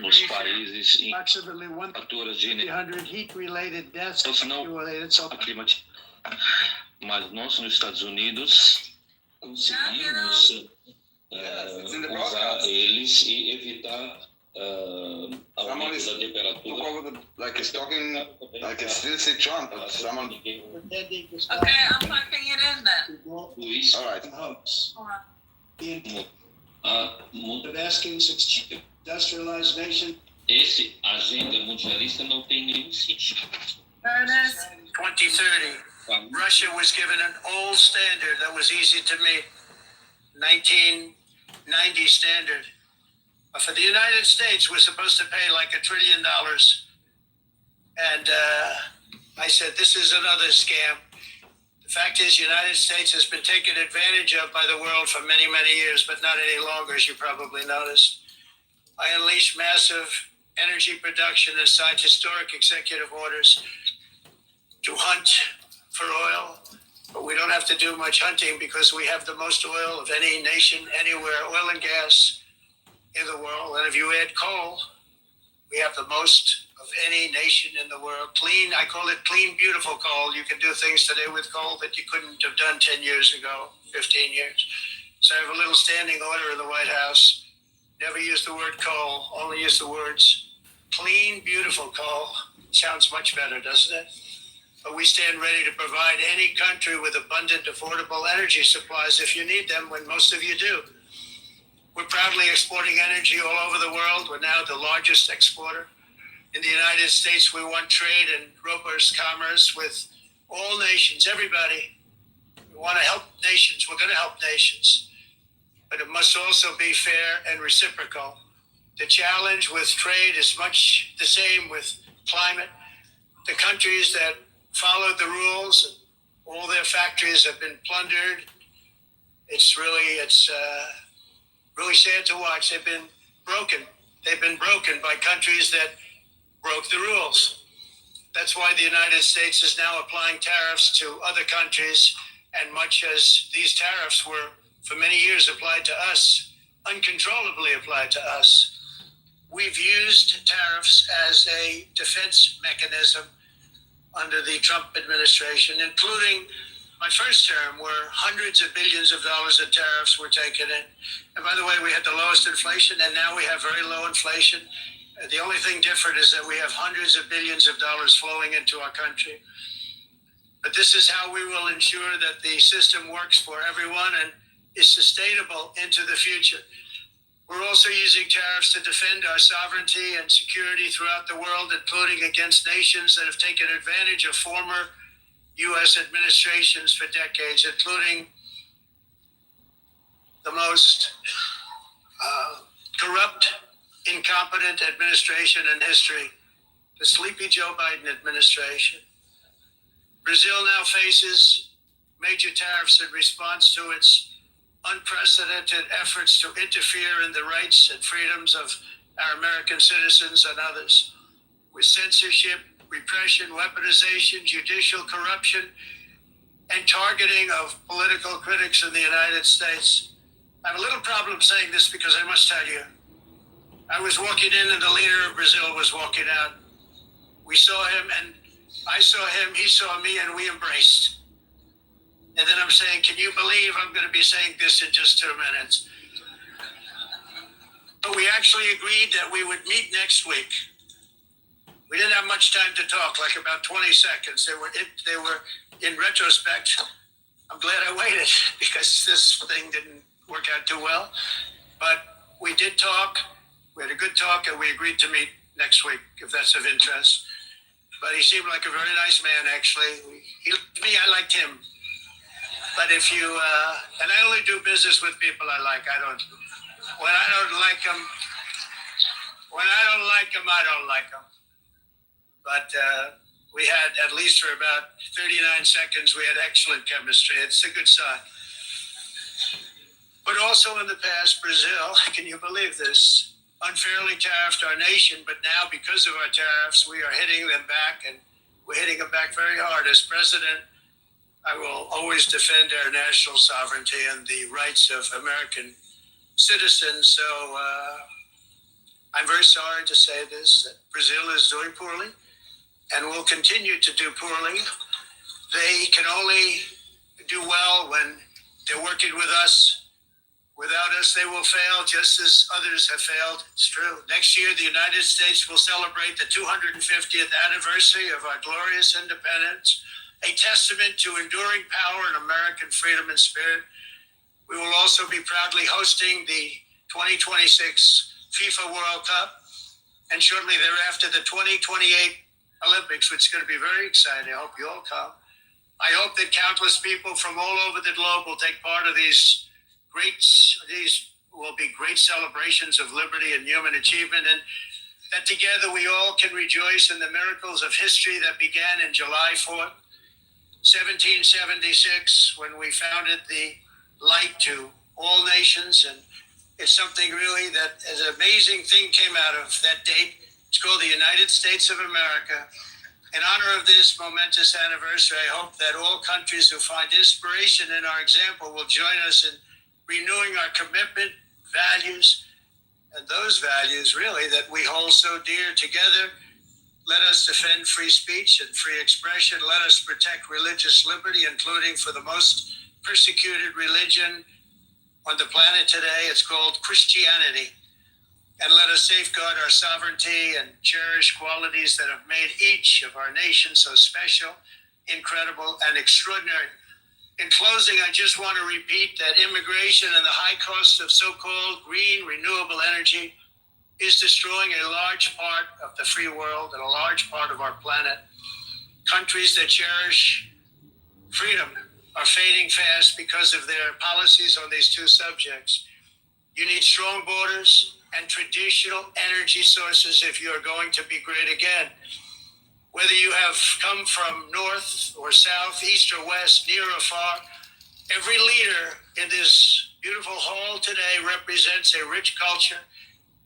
nos países em approximately faturas de energia, 100 heat-related deaths. Nós não Related, so mas nós nos Estados Unidos conseguimos usar eles e evitar aumento da temperatura. Like it's talking, like it's still say Trump, but someone. Okay, I'm typing it in then. Luiz, All right. asking industrialized nation. esse agenda mundialista não tem nenhum sentido. There it is. 2030. Russia was given an old standard that was easy to meet, 1990 standard. But for the United States, we're supposed to pay like $1 trillion. And I said, this is another scam. The fact is, the United States has been taken advantage of by the world for many, many years, but not any longer, as you probably noticed. I unleashed massive energy production and signed historic executive orders to hunt for oil, but we don't have to do much hunting because we have the most oil of any nation anywhere, oil and gas in the world. And if you add coal, we have the most of any nation in the world. Clean, I call it clean, beautiful coal. You can do things today with coal that you couldn't have done 10 years ago, 15 years. So I have a little standing order in the White House. Never use the word coal, only use the words clean, beautiful coal. Sounds much better, doesn't it? But we stand ready to provide any country with abundant, affordable energy supplies if you need them, when most of you do. We're proudly exporting energy all over the world. We're now the largest exporter. In the United States, we want trade and robust commerce with all nations, everybody. We want to help nations. We're going to help nations. But it must also be fair and reciprocal. The challenge with trade is much the same with climate. The countries that followed the rules, all their factories have been plundered. It's really sad to watch. They've been broken. They've been broken by countries that broke the rules. That's why the United States is now applying tariffs to other countries, and much as these tariffs were for many years applied to us, uncontrollably applied to us, we've used tariffs as a defense mechanism under the Trump administration, including my first term, where hundreds of billions of dollars in tariffs were taken in. And by the way, we had the lowest inflation, and now we have very low inflation. The only thing different is that we have hundreds of billions of dollars flowing into our country. But this is how we will ensure that the system works for everyone and is sustainable into the future. We're also using tariffs to defend our sovereignty and security throughout the world, including against nations that have taken advantage of former U.S. administrations for decades, including the most corrupt, incompetent administration in history, the sleepy Joe Biden administration. Brazil now faces major tariffs in response to its unprecedented efforts to interfere in the rights and freedoms of our American citizens and others, with censorship, repression, weaponization, judicial corruption, and targeting of political critics in the United States. I have a little problem saying this because I must tell you, I was walking in and the leader of Brazil was walking out. We saw him and I saw him, he saw me, and we embraced. And then I'm saying, can you believe I'm going to be saying this in just 2 minutes? But we actually agreed that we would meet next week. We didn't have much time to talk, like about 20 seconds. They were in retrospect, I'm glad I waited because this thing didn't work out too well. But we did talk, we had a good talk, and we agreed to meet next week, if that's of interest. But he seemed like a very nice man, actually. He liked me, I liked him. But if you, and I only do business with people I like. When I don't like them, I don't like them. But we had, at least for about 39 seconds, we had excellent chemistry. It's a good sign. But also in the past, Brazil, can you believe this, unfairly tariffed our nation, but now because of our tariffs, we are hitting them back, and we're hitting them back very hard. As president, I will always defend our national sovereignty and the rights of American citizens. So I'm very sorry to say this, that Brazil is doing poorly and will continue to do poorly. They can only do well when they're working with us. Without us, they will fail just as others have failed. It's true. Next year, the United States will celebrate the 250th anniversary of our glorious independence, a testament to enduring power and American freedom and spirit. We will also be proudly hosting the 2026 FIFA World Cup, and shortly thereafter, the 2028 Olympics, which is going to be very exciting. I hope you all come. I hope that countless people from all over the globe will take part of these will be great celebrations of liberty and human achievement, and that together we all can rejoice in the miracles of history that began in July 4th, 1776, when we founded the light to all nations. And it's something really that an amazing thing came out of that date. It's called the United States of America. In honor of this momentous anniversary, I hope that all countries who find inspiration in our example will join us in renewing our commitment, values, and those values really that we hold so dear. Together, let us defend free speech and free expression. Let us protect religious liberty, including for the most persecuted religion on the planet today. It's called Christianity. And let us safeguard our sovereignty and cherish qualities that have made each of our nations so special, incredible, and extraordinary. In closing, I just want to repeat that immigration and the high cost of so-called green renewable energy is destroying a large part of the free world and a large part of our planet. Countries that cherish freedom are fading fast because of their policies on these two subjects. You need strong borders and traditional energy sources if you are going to be great again. Whether you have come from north or south, east or west, near or far, every leader in this beautiful hall today represents a rich culture,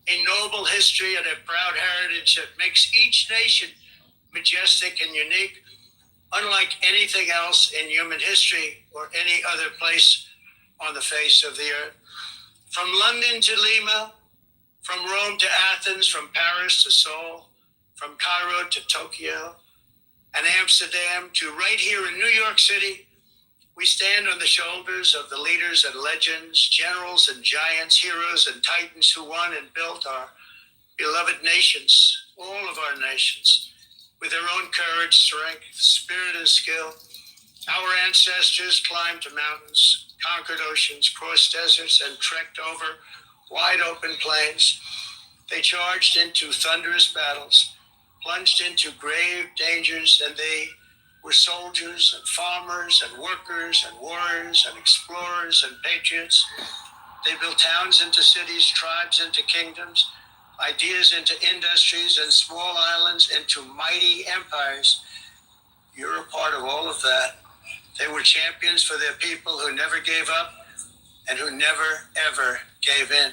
a noble history, and a proud heritage that makes each nation majestic and unique, unlike anything else in human history or any other place on the face of the earth. From London to Lima, from Rome to Athens, from Paris to Seoul, from Cairo to Tokyo and Amsterdam to right here in New York City, we stand on the shoulders of the leaders and legends, generals and giants, heroes and titans who won and built our beloved nations, all of our nations, with their own courage, strength, spirit, and skill. Our ancestors climbed mountains, conquered oceans, crossed deserts, and trekked over wide open plains. They charged into thunderous battles, plunged into grave dangers, and they were soldiers and farmers and workers and warriors and explorers and patriots. They built towns into cities, tribes into kingdoms, ideas into industries, and small islands into mighty empires. You're a part of all of that. They were champions for their people who never gave up and who never, ever gave in.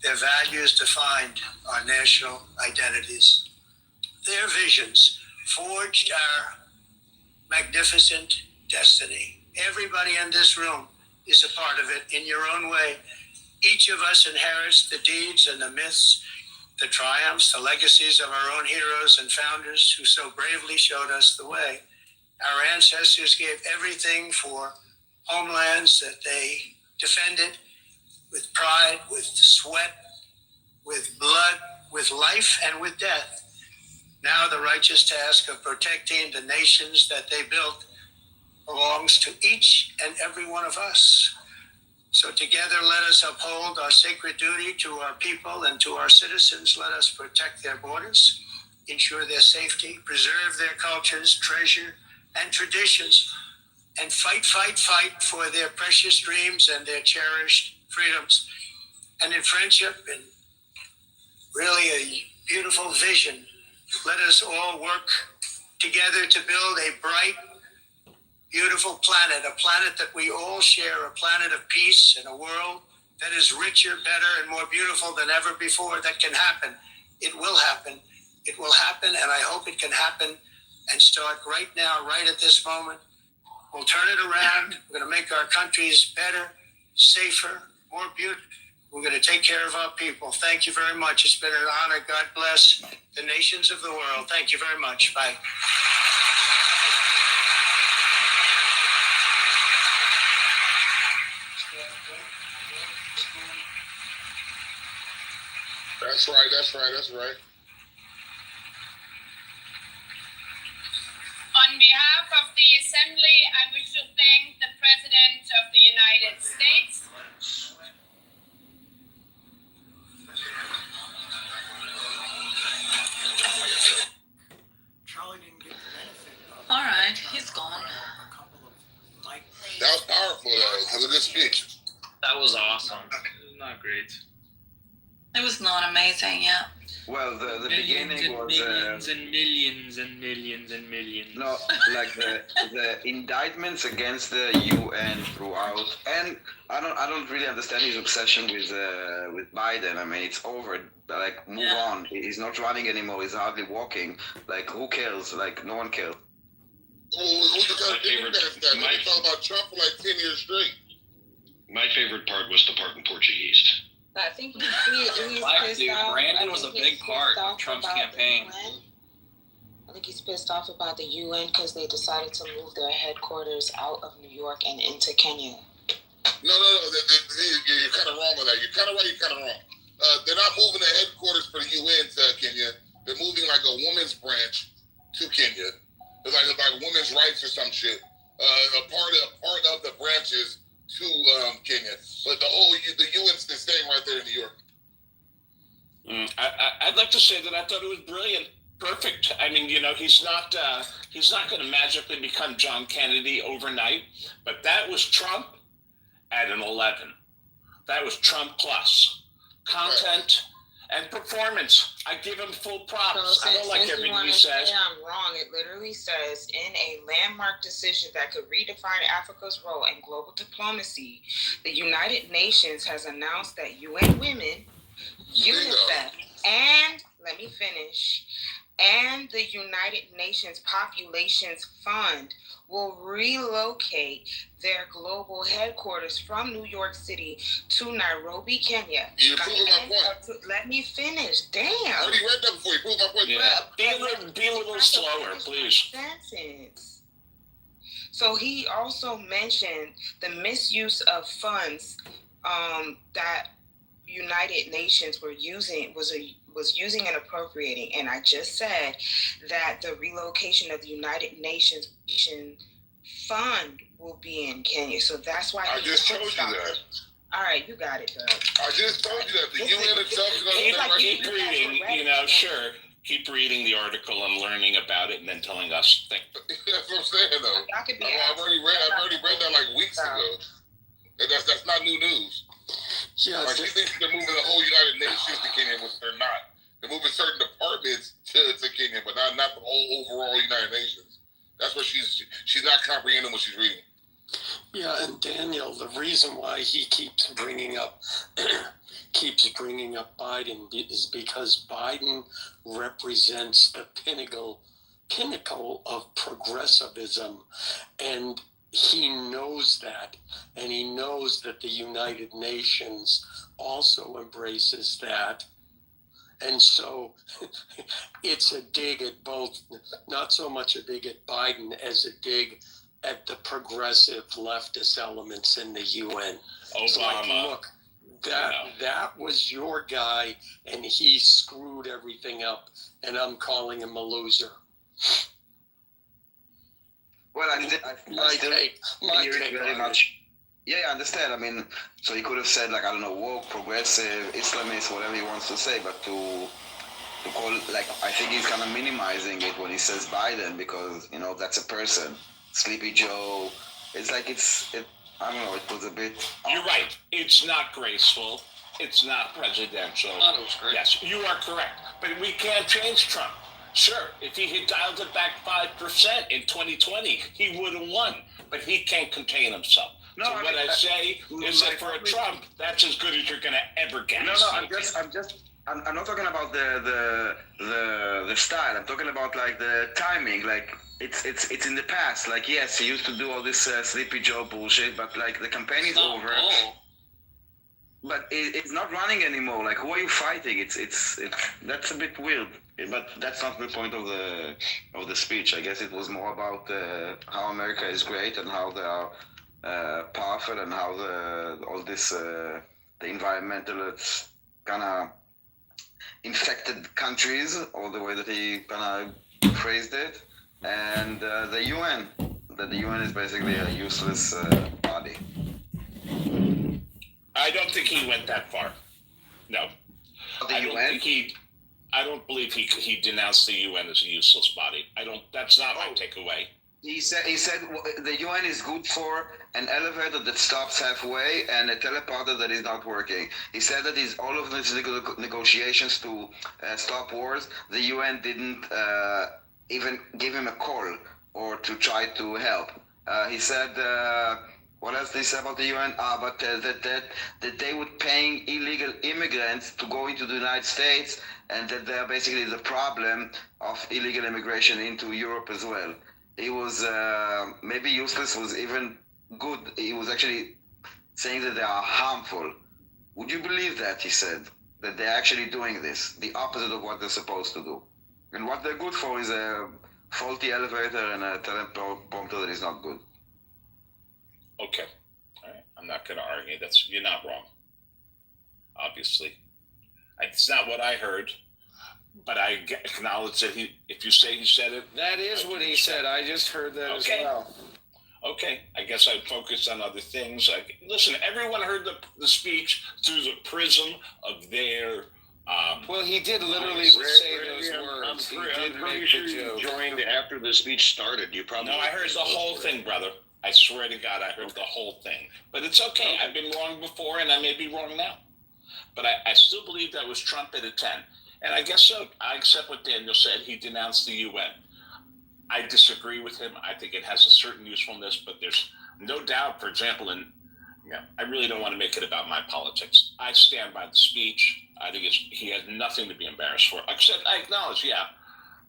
Their values defined our national identities. Their visions forged our magnificent destiny. Everybody in this room is a part of it in your own way. Each of us inherits the deeds and the myths, the triumphs, the legacies of our own heroes and founders who so bravely showed us the way. Our ancestors gave everything for homelands that they defended with pride, with sweat, with blood, with life, and with death. Now the righteous task of protecting the nations that they built belongs to each and every one of us. So together let us uphold our sacred duty to our people and to our citizens. Let us protect their borders, ensure their safety, preserve their cultures, treasure, and traditions, and fight for their precious dreams and their cherished freedoms. And in friendship and really a beautiful vision, let us all work together to build a bright, beautiful planet, a planet that we all share, a planet of peace and a world that is richer, better, and more beautiful than ever before. That can happen. It will happen. It will happen, and I hope it can happen and start right now, right at this moment. We'll turn it around. We're going to make our countries better, safer, more beautiful. We're going to take care of our people. Thank you very much. It's been an honor. God bless the nations of the world. Thank you very much. Bye. That's right. That's right. That's right. On behalf of the Assembly, I wish to thank the President of the United States. Charlie didn't get the benefit of. All right, he's gone. A couple of like. That was powerful, though. It was a good speech. That was awesome. It was not great. It was not amazing, yeah. Well, the beginning was millions and millions and millions and millions. no, like the indictments against the UN throughout, and I don't really understand his obsession with Biden. I mean, it's over. Like, move on. He's not running anymore. He's hardly walking. Like, who cares? Like, no one cares. Well, who the guy did that? They talk about Trump for like 10 years straight. My favorite part was the part in Portuguese. I think he's pissed off. Brandon was a big part of Trump's campaign. I think he's pissed off about the UN because they decided to move their headquarters out of New York and into Kenya. No. You're kind of wrong on that. You're kind of right. You're kind of wrong. They're not moving the headquarters for the UN to Kenya. They're moving like a women's branch to Kenya. It's like women's rights or some shit. A part of the branches to Kenya, but the UN's staying right there in New York. I'd like to say that I thought it was brilliant, perfect. I mean, he's not going to magically become John Kennedy overnight, but that was Trump at an 11. That was Trump plus content and performance. I give him full props. I don't like everything he says. I'm wrong. It literally says, in a landmark decision that could redefine Africa's role in global diplomacy, the United Nations has announced that UN Women, UNICEF, and, let me finish, and the United Nations Populations Fund will relocate their global headquarters from New York City to Nairobi, Kenya. You're proving my point. Let me finish. Damn. I already read that before. You proved my point. Yeah. Be a little slower, please. Sentence. So he also mentioned the misuse of funds that United Nations was using and appropriating, and I just said that the relocation of the United Nations fund will be in Kenya. So that's why I just told you that. All right, you got it, Doug. I just told you that the UN itself is going to Keep reading, sure. Keep reading the article and learning about it, and then telling us things. That's what I'm saying, though. I've already read that like weeks ago. And that's not new news. Yeah, like, he thinks they're moving the whole United Nations to Kenya, which they're not. They're moving certain departments to Kenya, but not the whole overall United Nations. That's what she's not comprehending what she's reading. Yeah, and Daniel, the reason why he keeps bringing up Biden is because Biden represents the pinnacle of progressivism, and he knows that, and he knows that the United Nations also embraces that. And so it's a dig at both, not so much a dig at Biden as a dig at the progressive leftist elements in the UN. Obama. Like, look, that was your guy, and he screwed everything up, and I'm calling him a loser. Well, I still hear it very much. Yeah, I understand. I mean, so he could have said, like, I don't know, woke, progressive, Islamist, whatever he wants to say, but to call, like, I think he's kind of minimizing it when he says Biden, because, that's a person. Sleepy Joe. It's like, I don't know, it was a bit... You're right. It's not graceful. It's not presidential. I thought it was great. Yes, you are correct. But we can't change Trump. Sure, if he had dialed it back 5% in 2020, he would have won. But he can't contain himself. No, so I what mean, I say is that for a Trump, that's as good as you're going to ever get. No, I'm not talking about the style. I'm talking about like the timing. Like it's in the past. Like yes, he used to do all this Sleepy Joe bullshit, but like the campaign is over. But it's not running anymore. Like who are you fighting? It's that's a bit weird. But that's not the point of the speech. I guess it was more about how America is great and how they are powerful and how all this the environmentalists kind of infected countries, or the way that he kind of phrased it, and the UN. That the UN is basically a useless body. I don't think he went that far. No. I don't believe he denounced the UN as a useless body. That's not my takeaway. He said the UN is good for an elevator that stops halfway and a teleporter that is not working. He said that all of these negotiations to stop wars, the UN didn't even give him a call or to try to help. He said, what else did he say about the UN? But that they would paying illegal immigrants to go into the United States, and that they're basically the problem of illegal immigration into Europe as well. He was maybe useless was even good. He was actually saying that they are harmful. Would you believe that, he said, that they're actually doing this, the opposite of what they're supposed to do? And what they're good for is a faulty elevator and a teleprompter that is not good. Okay. All right. I'm not going to argue. You're not wrong. Obviously. It's not what I heard. But I acknowledge that if you say he said it. That is what he said. I just heard that as well. Okay. I guess I focused on other things. Listen, everyone heard the speech through the prism of their... well, he did literally say those words. I'm pretty sure you joined after the speech started. You probably... No, I heard the whole thing, brother. I swear to God, I heard the whole thing. But it's okay. I've been wrong before, and I may be wrong now. But I still believe that was Trump at a 10. And I guess so. I accept what Daniel said. He denounced the UN. I disagree with him. I think it has a certain usefulness, but there's no doubt, for example, I really don't want to make it about my politics. I stand by the speech. I think he has nothing to be embarrassed for. Except I acknowledge,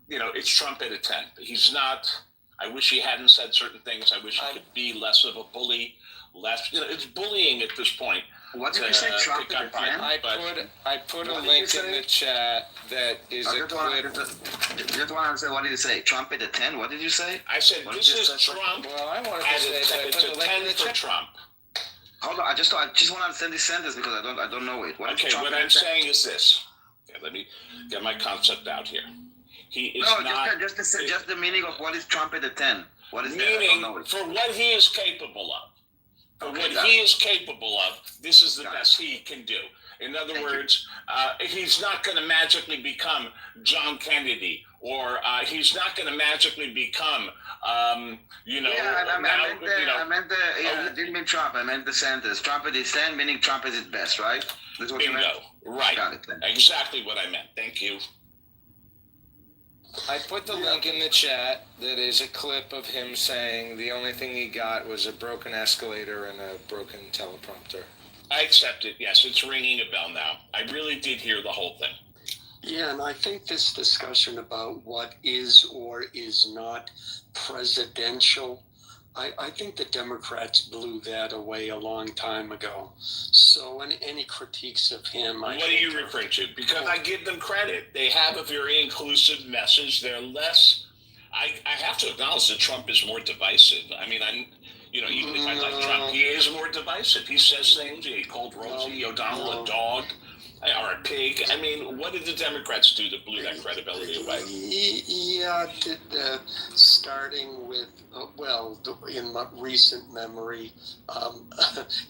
it's Trump at a 10. He's not... I wish he hadn't said certain things. I wish he could be less of a bully. It's bullying at this point. What did you say, Trump at a 10? I put a link in the chat that is a clip. Just want to say, what did you say? Trump at a 10? What did you say? I said this is Trump. Well, I wanted to say that I put a link in the chat. Trump. Hold on, I just want to understand this sentence because I don't know it. What I'm saying is this. Okay, let me get my concept out here. He is just the meaning of what is Trump at a 10. What is meaning for what he is capable of. He is capable of, this is the best he can do. In other words, he's not going to magically become John Kennedy, or he's not going to magically become, I didn't mean Trump. I meant the sentence. Trump at his 10, meaning Trump is his best, right? That's what you meant? Right. Got it, then. Exactly what I meant. Thank you. I put the link in the chat that is a clip of him saying the only thing he got was a broken escalator and a broken teleprompter. I accept it. Yes, it's ringing a bell now. I really did hear the whole thing. Yeah, and I think this discussion about what is or is not presidential, I think the Democrats blew that away a long time ago. So any critiques of him... What are you referring to? Because I give them credit. They have a very inclusive message. They're less... I have to acknowledge that Trump is more divisive. I mean, even if I like Trump, he is more divisive. He says things. He called Rosie O'Donnell a dog. Or a pig. I mean, what did the Democrats do that blew that credibility away? Yeah, starting with, in my recent memory,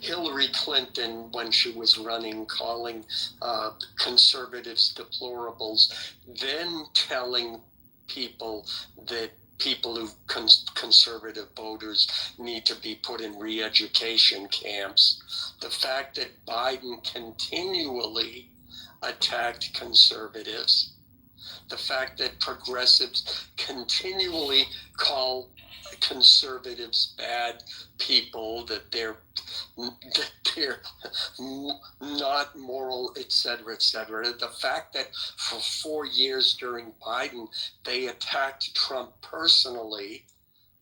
Hillary Clinton, when she was running, calling conservatives deplorables, then telling people that people who conservative voters need to be put in re-education camps. The fact that Biden continually attacked conservatives, the fact that progressives continually call conservatives bad people, that they're not moral, etc., etc. The fact that for 4 years during Biden, they attacked Trump personally,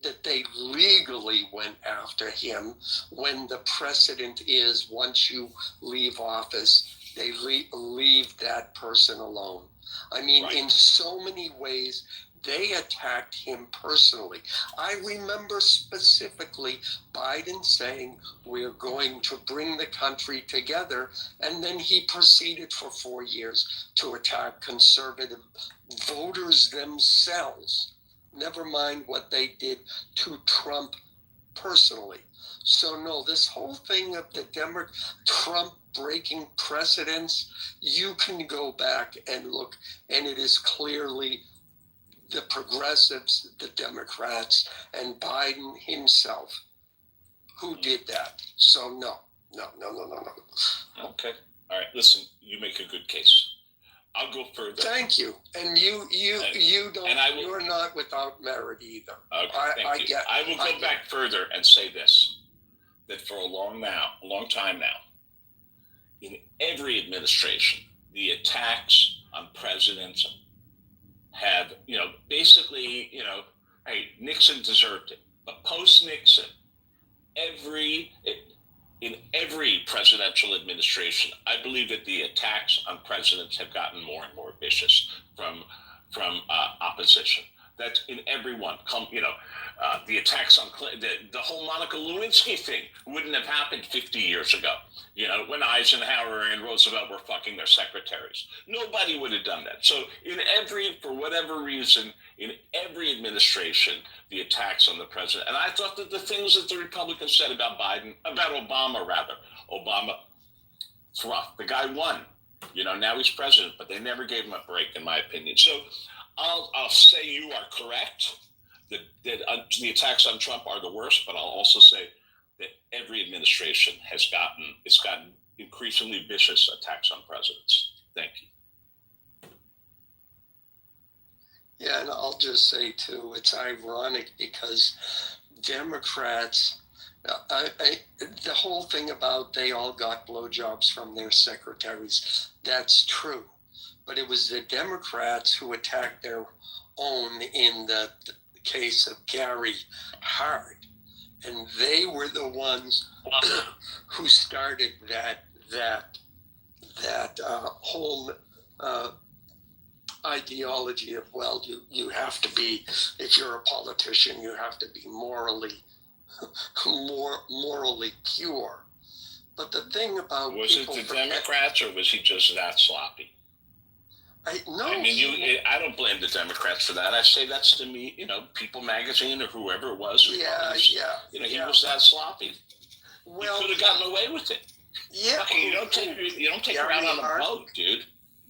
that they legally went after him, when the precedent is once you leave office, they leave that person alone. I mean, Right. in so many ways, they attacked him personally. I remember specifically Biden saying, we're going to bring the country together, and then he proceeded for 4 years to attack conservative voters themselves. Never mind what they did to Trump personally. So no, this whole thing of the Trump breaking precedents, you can go back and look, and it is clearly the progressives, the Democrats, and Biden himself who did that. So no. Okay. All right. Listen, you make a good case. I'll go further. Thank you. And you don't. And I will, you're not without merit either. Okay. Thank you. I will go back further and say this: that for a long time now, in every administration, the attacks on presidents have, basically, hey, Nixon deserved it, but post Nixon, in every presidential administration, I believe that the attacks on presidents have gotten more and more vicious from opposition. That's in everyone. The attacks on Clinton, the whole Monica Lewinsky thing wouldn't have happened 50 years ago. When Eisenhower and Roosevelt were fucking their secretaries, nobody would have done that. So for whatever reason, in every administration, the attacks on the president. And I thought that the things that the Republicans said about Obama, it's rough. The guy won. Now he's president, but they never gave him a break, in my opinion. So I'll say you are correct that the attacks on Trump are the worst, but I'll also say that every administration has gotten increasingly vicious attacks on presidents. Thank you. Yeah, and I'll just say too, it's ironic because Democrats, the whole thing about they all got blowjobs from their secretaries, that's true. But it was the Democrats who attacked their own in the case of Gary Hart. And they were the ones who started that whole ideology of, well, you have to be, if you're a politician, you have to be morally pure. But the thing about was it the Democrats, or was he just that sloppy? I don't blame the Democrats for that. I say that's to me, People Magazine or whoever it was. He was that sloppy. Well, he could have gotten away with it. Yeah. You don't take her out on a boat, dude.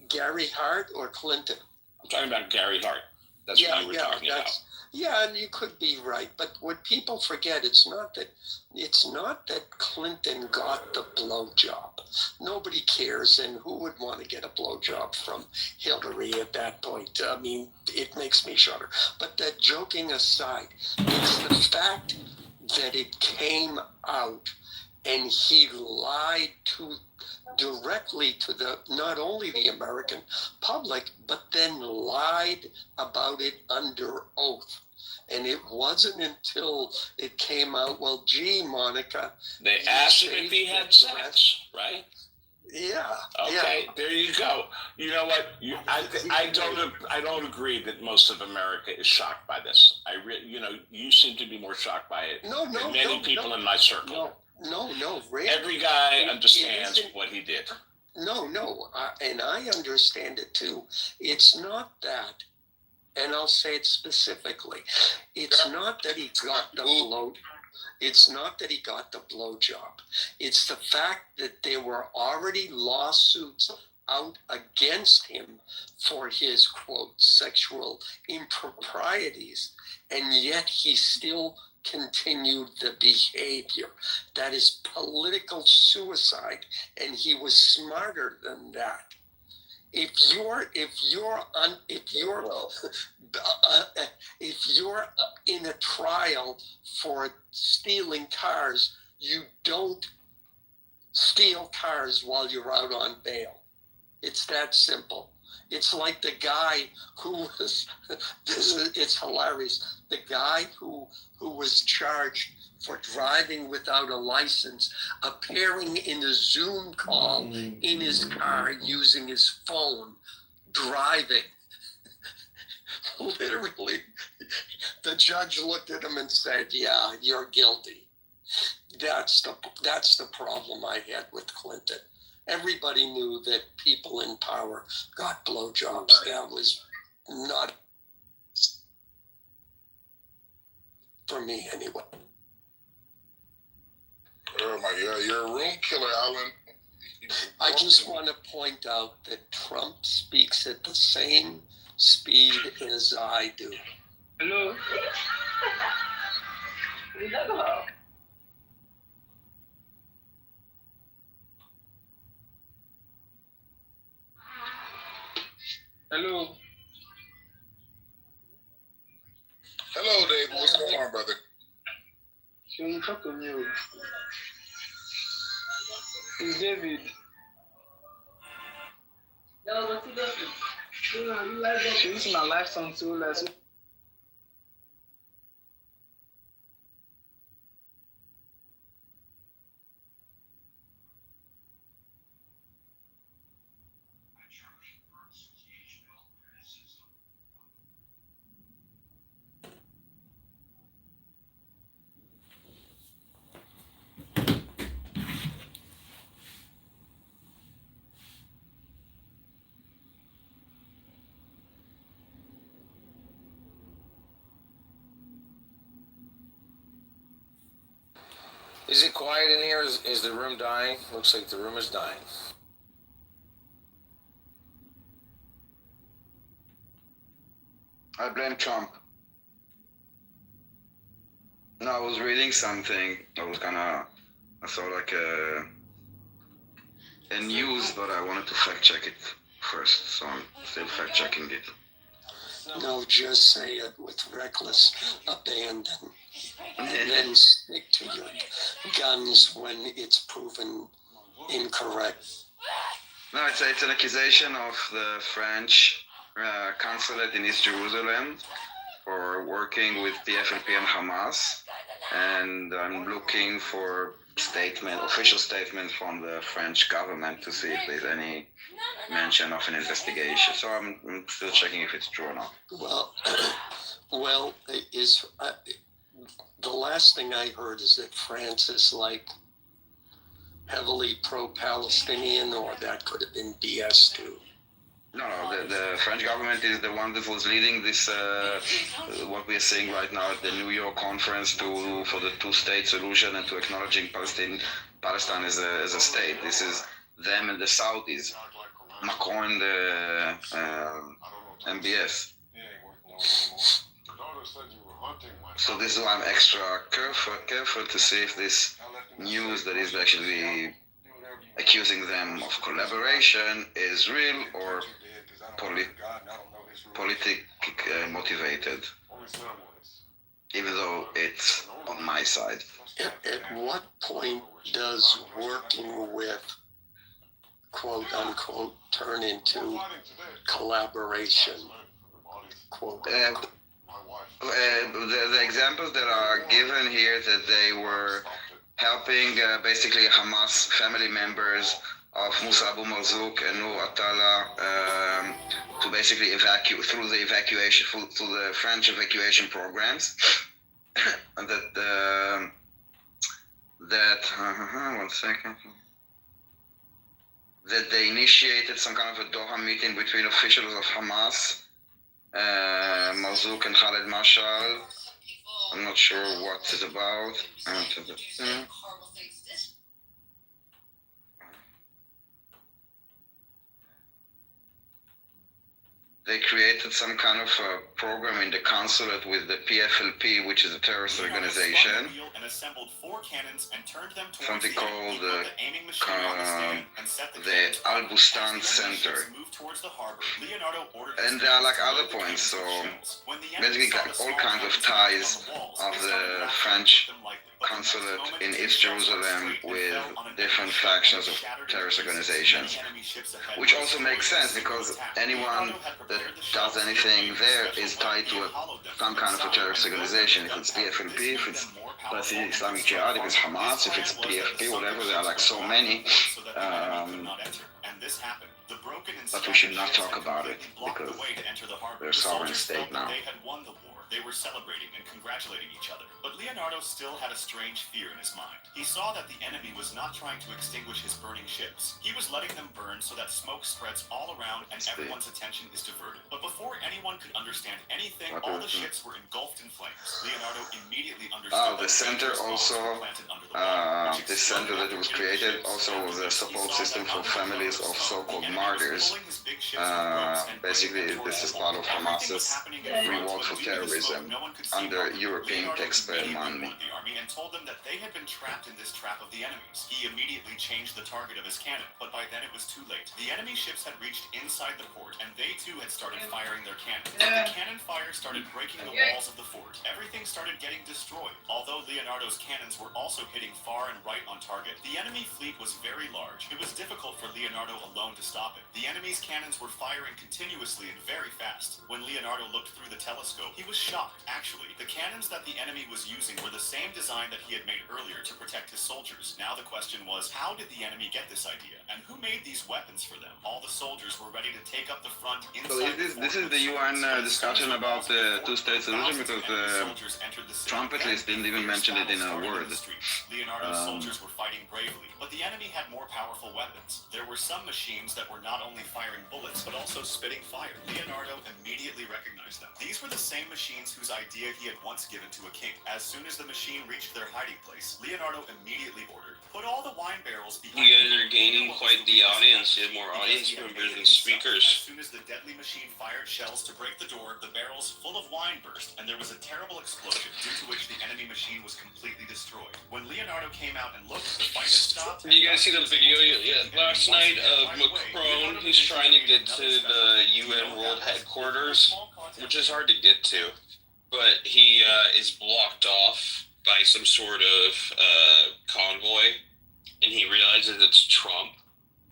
Gary Hart or Clinton? I'm talking about Gary Hart. That's what you were talking about. Yeah, and you could be right, but what people forget, it's not that Clinton got the blowjob. Nobody cares, and who would want to get a blowjob from Hillary at that point? I mean, it makes me shudder. But that joking aside, it's the fact that it came out and he lied directly to not only the American public, but then lied about it under oath. And it wasn't until it came out, well, gee, Monica. They asked him if he had sex, right? Yeah. Okay, yeah. There you go. You know what? I don't agree that most of America is shocked by this. You seem to be more shocked by it than many people in my circle. No. Really. Every guy understands what he did. No, and I understand it too. It's not that, and I'll say it specifically. It's not that he got the blow. It's not that he got the blowjob. It's the fact that there were already lawsuits out against him for his, quote, sexual improprieties, and yet he still continued the behavior. That is political suicide, and he was smarter than that. if you're in a trial for stealing cars, you don't steal cars while you're out on bail. It's that simple. It's like the guy who was, it's hilarious. The guy who was charged for driving without a license, appearing in a Zoom call in his car using his phone, driving. Literally, the judge looked at him and said, "Yeah, you're guilty." That's the problem I had with Clinton. Everybody knew that people in power got blowjobs. That was not for me anyway. Oh my God, you're a room killer, Alan. I just want to point out that Trump speaks at the same speed as I do. Hello. Hello. Hello, Dave. What's going on, brother? Shouldn't talk to you. It's David. No, what's he doing? She used my life song too last week. Is it quiet in here? Is the room dying? Looks like the room is dying. I blame Trump. No, I was reading something. I saw like a news, but I wanted to fact check it first, so I'm still fact checking it. No, just say it with reckless abandon. And then stick to your guns when it's proven incorrect. No, it's an accusation of the French consulate in East Jerusalem for working with the FLP and Hamas, and I'm looking for official statement from the French government to see if there's any mention of an investigation. So I'm still checking if it's true or not. Well, the last thing I heard is that France is like heavily pro-Palestinian, or that could have been BS too. No, the French government is the one that was leading this, what we are seeing right now at the New York conference for the two-state solution and to acknowledging Palestine as a state. This is them and the Saudis, Macron, the MBS. So this is why I'm extra careful to see if this news that is actually accusing them of collaboration is real or politically motivated, even though it's on my side. At what point does working with quote unquote turn into collaboration? Quote. The examples that are given here, that they were helping basically Hamas family members of Musa Abu Marzouk and Nour Atala to basically evacuate through the French evacuation programs. And one second. That they initiated some kind of a Doha meeting between officials of Hamas, Marzouk and Khaled Mashal. I'm not sure what it's about. they created some kind of program in the consulate with the PFLP, which is a terrorist organization. Something called the Al Bustan Center. And there are like other points, so basically all kinds of ties of the French consulate in East Jerusalem with different factions of terrorist organizations, which also makes sense because anyone that does anything there is tied to some kind of a terrorist organization. If it's PFLP, if it's Palestinian Islamic Jihad, if it's Hamas, if it's PFP, whatever, there are like so many. But we should not talk about it because they're a sovereign state now. They were celebrating and congratulating each other. But Leonardo still had a strange fear in his mind. He saw that the enemy was not trying to extinguish his burning ships. He was letting them burn so that smoke spreads all around and everyone's attention is diverted. But before anyone could understand anything, all the ships were engulfed in flames. Leonardo immediately understood the center also, this center that was created also was a support system for families of so-called martyrs. Basically, this is part of Hamas's reward for terrorism under European taxpayer money. And told them that they had been trapped in this trap of the enemies. He immediately changed the target of his cannon, but by then it was too late. The enemy ships had reached inside the fort, and they too had started firing their cannons. The cannon fire started breaking the walls of the fort. Everything started getting destroyed. Although Leonardo's cannons were also hitting far and right on target, the enemy fleet was very large. It was difficult for Leonardo alone to stop it. The enemy's cannons were firing continuously and very fast. When Leonardo looked through the telescope, he was shocked. Actually, the cannons that the enemy was using were the same design that he had made earlier to protect his soldiers. Now the question was, how did the enemy get this idea? And who made these weapons for them? All the soldiers were ready to take up the front inside. So this is the UN discussion about the two-state solution, because Trump at least didn't even mention it in a word. Leonardo's soldiers were fighting bravely, but the enemy had more powerful weapons. There were some machines that were not only firing bullets, but also spitting fire. Leonardo immediately recognized them. These were the same machines whose idea he had once given to a king. As soon as the machine reached their hiding place, Leonardo immediately ordered, "Put all the wine barrels behind." You guys are gaining quite the audience. You have more audience members than speakers. As soon as the deadly machine fired shells to break the door, the barrels full of wine burst, and there was a terrible explosion, due to which the enemy machine was completely destroyed. When Leonardo came out and looked, the fight had stopped. Did you guys see the video last night of Macron? He's trying to get to the UN World Headquarters, which is hard to get to, but he is blocked off by some sort of convoy, and he realizes it's Trump.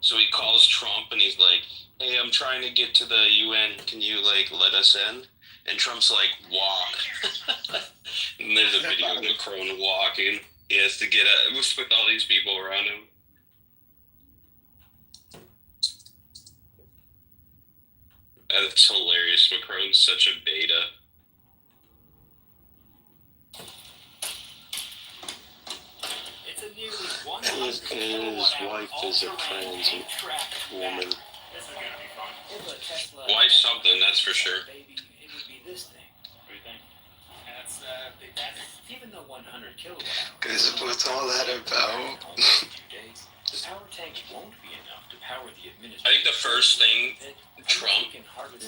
So he calls Trump and he's like, "Hey, I'm trying to get to the UN. Can you let us in?" And Trump's like, "Walk." And there's a video of Macron walking. He has to get with all these people around him. That's hilarious. Macron's such a beta. His wife is a trans woman. Wife's something, that's for sure. Even though 100 kilowatt hours. Because what's all that about? The power tank won't be enough to power the administration. I think the first thing Trump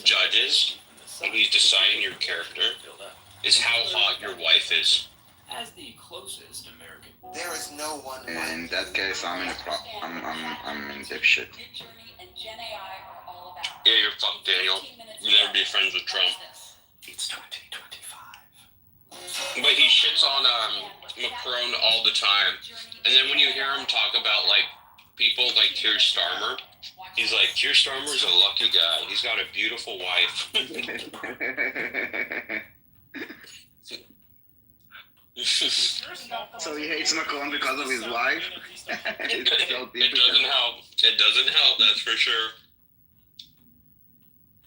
judges when he's deciding your character is how hot your wife is. As the closest American, there is no one. In that case, I'm in dipshit. Yeah, you're fucked, Daniel. You'll never be friends with Trump. It's 2025. But he shits on Macron all the time. And then when you hear him talk about people like Keir Starmer, he's like, Keir Starmer's a lucky guy. He's got a beautiful wife. So he hates Macron because of his wife? It doesn't help. It doesn't help, that's for sure.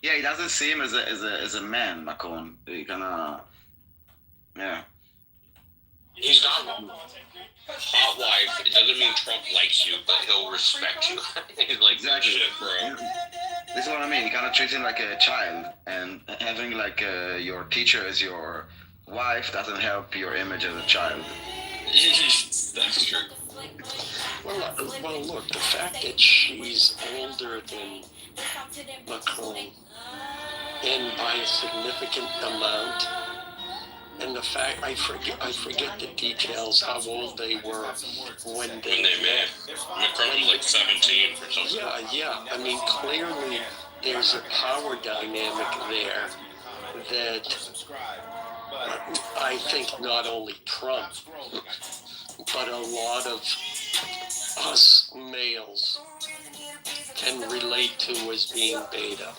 Yeah, he doesn't see him as a man, Macron. He kinda... Yeah. He's not hot wife. It doesn't mean Trump likes you, but he'll respect you. He's like, exactly. Shit, bro. This is what I mean. He kind of treats him like a child, and having your teacher as your wife doesn't help your image as a child. That's true. Well, look, the fact that she's older than Macron and by a significant amount. And the fact, I forget the details, how old they were when they met. Macron was like 17 or something. Yeah. I mean, clearly there's a power dynamic there that I think not only Trump, but a lot of us males can relate to as being beta.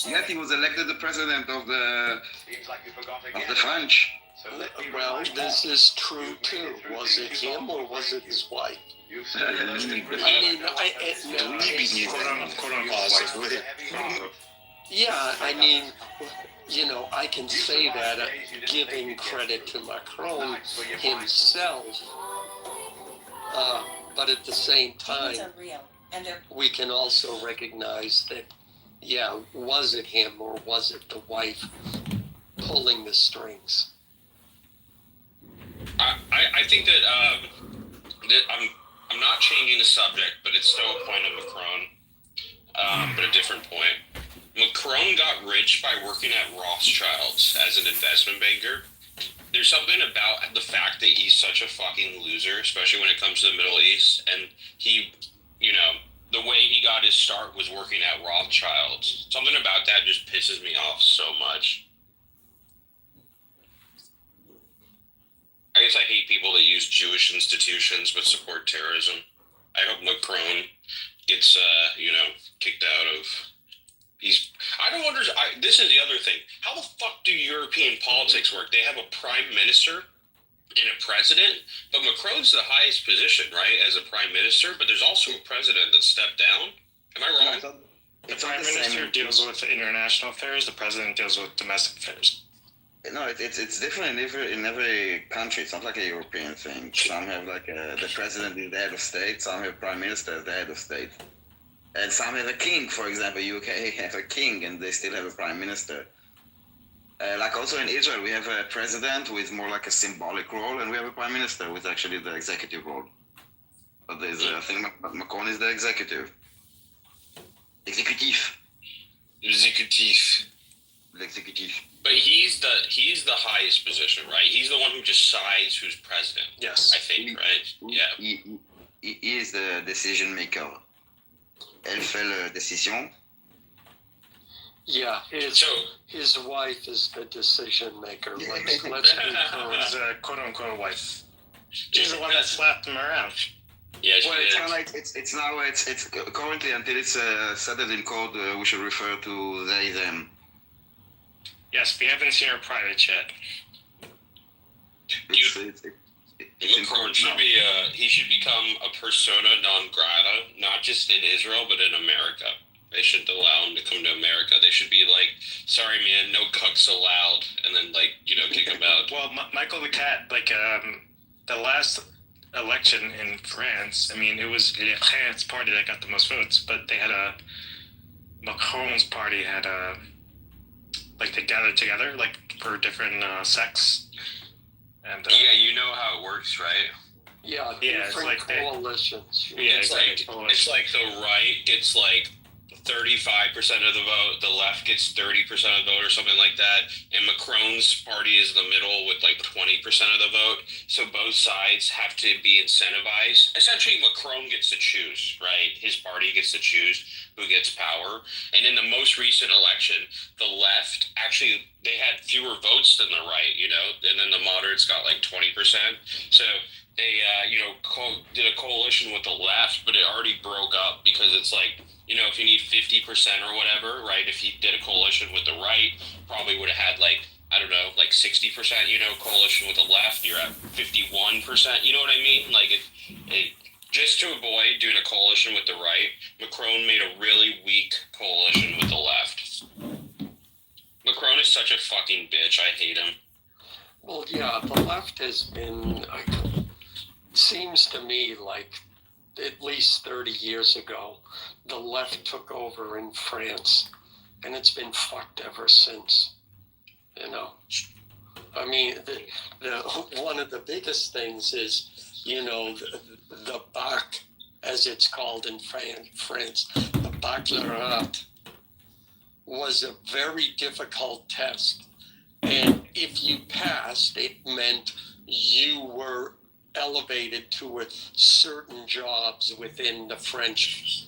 Yet he was elected the president of the French. Well, this is true too. Was it him or was it his wife? Yeah, I mean, you know, I can say that giving credit to Macron himself, but at the same time, we can also recognize that, yeah, was it him or was it the wife pulling the strings? I think that, that I'm not changing the subject, but it's still a point of Macron, but a different point. Macron got rich by working at Rothschild's as an investment banker. There's something about the fact that he's such a fucking loser, especially when it comes to the Middle East, and he, you know, the way he got his start was working at Rothschild's. Something about that just pisses me off so much. I guess I hate people that use Jewish institutions but support terrorism. I hope Macron gets, kicked out of... I don't understand. This is the other thing. How the fuck do European politics work? They have a prime minister and a president, but Macron's the highest position, right, as a prime minister, but there's also a president that stepped down. Am I wrong? The prime minister deals with international affairs, the president deals with domestic affairs. No, it's different in every country. It's not like a European thing. Some have the president is the head of state, some have prime minister as the head of state. And some have a king, for example, UK have a king and they still have a prime minister. Like also in Israel, we have a president who is more like a symbolic role, and we have a prime minister who is actually the executive role. But there's, I think Macron is the executive. Executive. But he's the highest position, right? He's the one who decides who's president. Yes. I think, right? Yeah. He is the decision maker. Elle fait la décision. Yeah, his wife is the decision maker. Let's be clear. His quote-unquote wife. She's the one that slapped him around. Yeah, well, it's kind of like it's currently until it's settled in code. We should refer to they them. Yes, we haven't seen her private yet. Macron should be he should become a persona non grata, not just in Israel but in America. They shouldn't allow him to come to America. They should be like, sorry man, no cucks allowed, and then kick him out. Well, Michael the Cat, the last election in France, I mean, it was Le Pen's party that got the most votes, but they had Macron's party had they gathered together, for different sects. And yeah, you know how it works, right? Yeah, it's like coalitions. It's like the right gets 35% of the vote, the left gets 30% of the vote or something like that, and Macron's party is in the middle with 20% of the vote, so both sides have to be incentivized. Essentially, Macron gets to choose, right? His party gets to choose who gets power, and in the most recent election, the left, actually, they had fewer votes than the right, and then the moderates got 20%, so they, did a coalition with the left, but it already broke up because it's if you need 50% or whatever, right? If you did a coalition with the right, probably would have had 60%, coalition with the left, you're at 51%, you know what I mean? Just to avoid doing a coalition with the right, Macron made a really weak coalition with the left. Macron is such a fucking bitch, I hate him. Well, yeah, the left has been, seems to me at least 30 years ago, the left took over in France, and it's been fucked ever since. I mean, one of the biggest things is, the BAC, as it's called in France, the baccalaureate, was a very difficult test. And if you passed, it meant you were elevated to a certain jobs within France.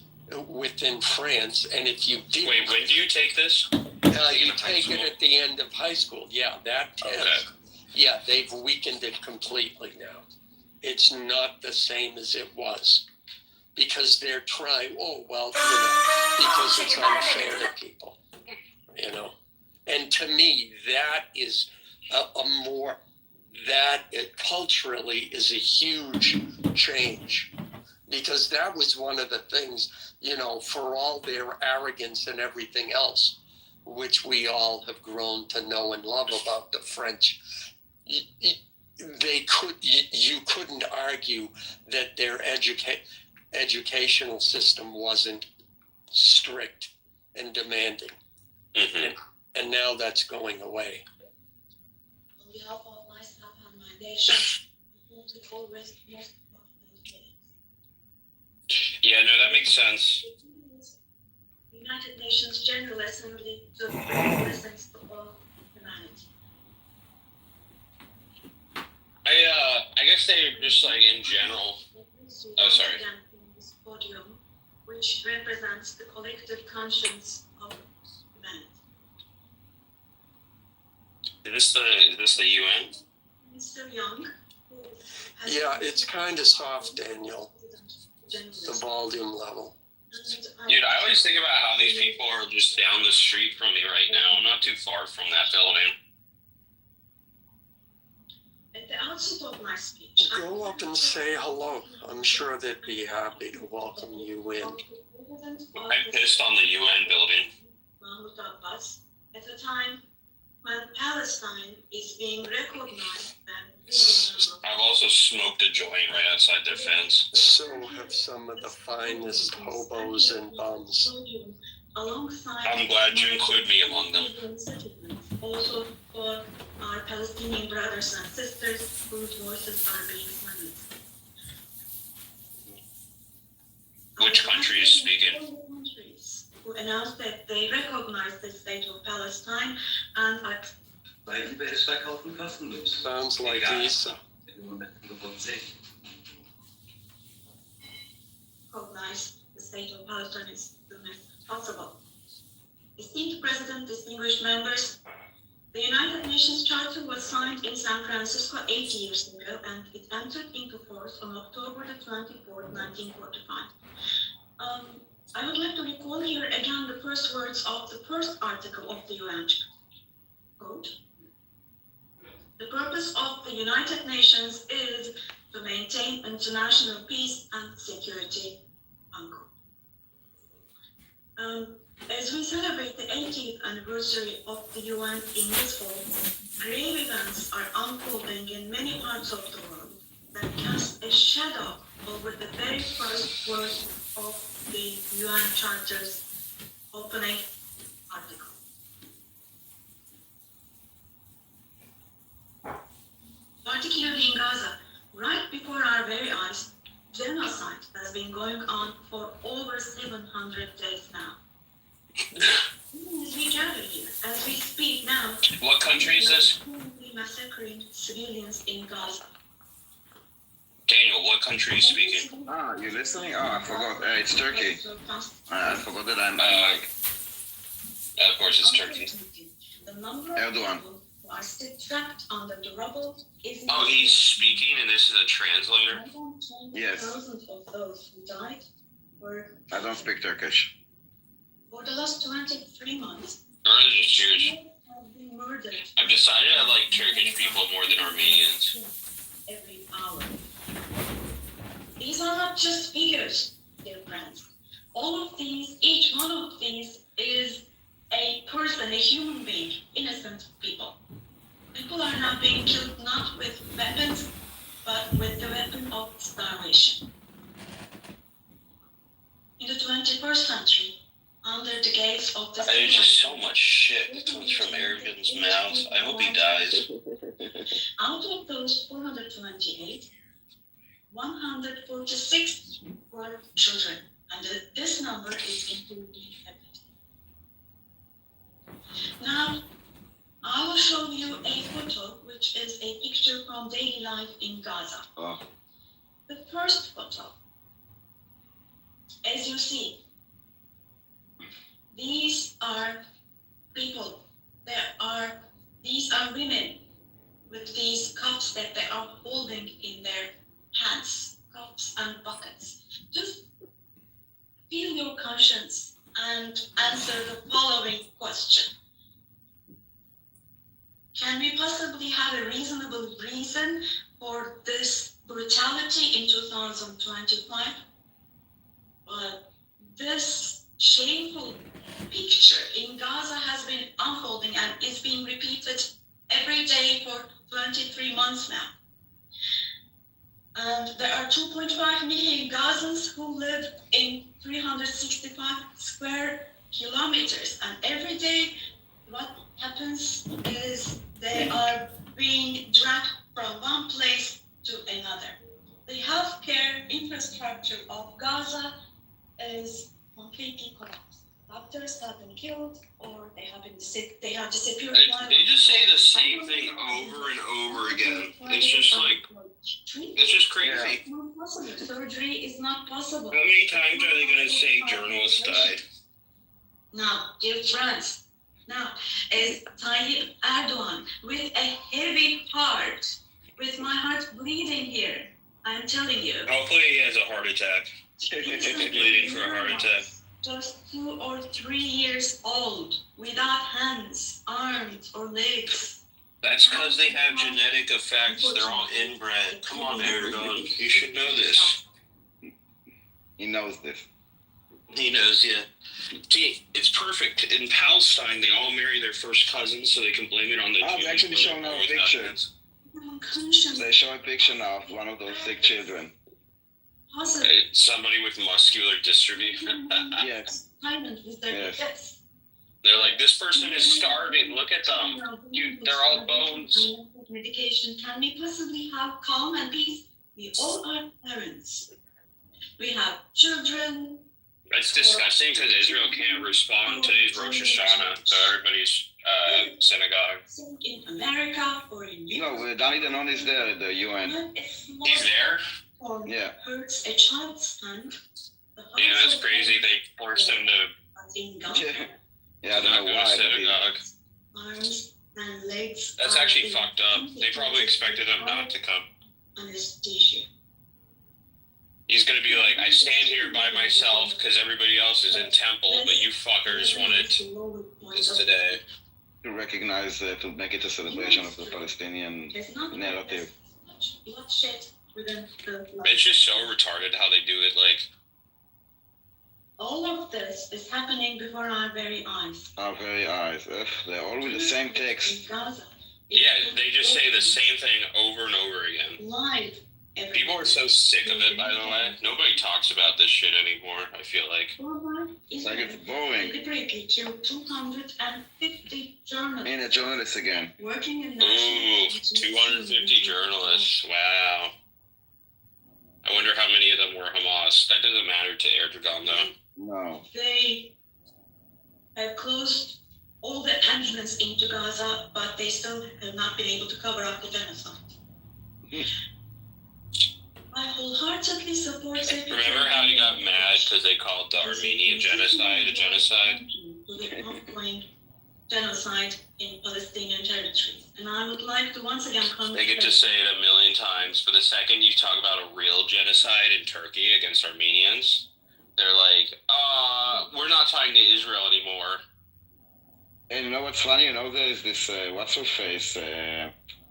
And if you didn't... Wait, when do you take this? You take it at the end of high school. Yeah, that test. Okay. Yeah, they've weakened it completely now. It's not the same as it was. Because they're trying, because it's unfair to people, And to me, that is culturally is a huge change. Because that was one of the things, for all their arrogance and everything else, which we all have grown to know and love about the French, you couldn't argue that their educational system wasn't strict and demanding. Mm-hmm. And now that's going away. On behalf of myself and my nation, I want to always most Yeah, no, that makes sense. The United Nations General Assembly to bring blessings to all humanity. I guess they're just like in general. Oh, sorry. This podium, which represents the collective conscience of humanity. Is this the UN? Mr. Young. Yeah, it's kind of soft, Daniel. The volume level. Dude, I always think about how these people are just down the street from me right now. I'm not too far from that building. At the outset of my speech, go up and say hello. I'm sure they'd be happy to welcome you in. I'm pissed on the UN building. Mahmoud Abbas, at a time when Palestine is being recognized and I've also smoked a joint right outside their fence. So have some of the finest hobos and bums. I'm glad you include me among them. Also for our Palestinian brothers and sisters whose voices are being silenced. Which country is speaking? Who announced that they recognize the state of Palestine and sounds like Isa. Recognize the state of Palestine is the best possible. Esteemed President, distinguished members, the United Nations Charter was signed in San Francisco 8 years ago, and it entered into force on October the 24th, 1945. I would like to recall here again the first words of the first article of the UN Charter. Quote, the purpose of the United Nations is to maintain international peace and security. Unquote. As we celebrate the 80th anniversary of the UN in this fall, grave events are unfolding in many parts of the world that cast a shadow over the very first words of the UN Charter's opening article. Particularly in Gaza, right before our very eyes, genocide has been going on for over 700 days now. As we gather here, as we speak now, what country is this? Massacring civilians in Gaza. Daniel, what country is speaking? You're listening? I forgot. It's Turkey. I forgot that I'm of course, it's Turkey. Erdogan. Are still trapped under the rubble. Oh, he's speaking, and this is a translator? Yes. Thousands of those who died were. I don't speak Turkish. For the last 23 months. I'm just curious. I've decided I like Turkish people more than Armenians. Every hour. These are not just figures, dear friends. All of these, each one of these is a person, a human being, innocent people. People are now being killed not with weapons, but with the weapon of starvation. In the 21st century, under the gaze of the... There's just so much shit that comes from Erdogan's mouth. I hope he dies. Out of those 428, 146 were children, and this number is including everything. Now, I will show you a photo, which is a picture from daily life in Gaza. Oh. The first photo, as you see, these are people. These are women with these cups that they are holding in their hands, cups and buckets. Just feel your conscience and answer the following question. Can we possibly have a reasonable reason for this brutality in 2025? This shameful picture in Gaza has been unfolding and is being repeated every day for 23 months now. And there are 2.5 million Gazans who live in 365 square kilometers. And every day, what happens is they are being dragged from one place to another. The healthcare infrastructure of Gaza is completely collapsed. Doctors have been killed, or they have been sick. They have disappeared. They just say the same thing over and over again. It's just crazy. Surgery is not possible. How many times are they going to say journalists died? Now, dear friends, now, as Tayyip Erdogan, with a heavy heart, with my heart bleeding here, I'm telling you. Hopefully he has a heart attack. Bleeding for a heart attack. Just 2 or 3 years old, without hands, arms, or legs. That's because they have genetic effects. They're all inbred. Come on, Erdogan. You should know this. He knows this. He knows, yeah. See, it's perfect. In Palestine, they all marry their first cousins so they can blame it on the Jews. They actually show now a picture. They show a picture now of one of those sick children. Somebody with muscular dystrophy. Yes. Yes. They're like, this person is starving. Look at them. They're all bones. Medication. Can we possibly have calm and peace? We all are parents. We have children. It's disgusting because Israel can't respond. Today's Rosh Hashanah, so everybody's synagogue. In America or in Europe. No, Danny Danon is there at the UN. He's there? Yeah. Hurts a child's hand. Yeah, that's crazy. They forced him to. Yeah, I don't know why. Synagogue. Arms and legs. That's actually fucked up. They probably expected him not to come. Anesthesia. He's gonna be like, I stand here by myself because everybody else is in temple, but you fuckers wanted this today. To recognize, to make it a celebration of the Palestinian narrative. It's just so retarded how they do it. Like, all of this is happening before our very eyes. Our very eyes. They're all with the same text. Yeah, they just say the same thing over and over again. Live. People are so sick of it, by the way. Nobody talks about this shit anymore, I feel like. It's like it's boring. Deliberately killed 250 journalists. Ain't a journalist again. Working in Ooh, 250 journalists. Wow. I wonder how many of them were Hamas. That doesn't matter to Erdogan, though. No. They have closed all the entrances into Gaza, but they still have not been able to cover up the genocide. I wholeheartedly support it. Remember how he got mad because they called the Armenian genocide a genocide? The ongoing genocide in Palestinian territories. And I would like to once again come. They get to say it a million times, but the second you talk about a real genocide in Turkey against Armenians, they're like, we're not talking to Israel anymore. And you know what's funny? You know, there's this, what's her face?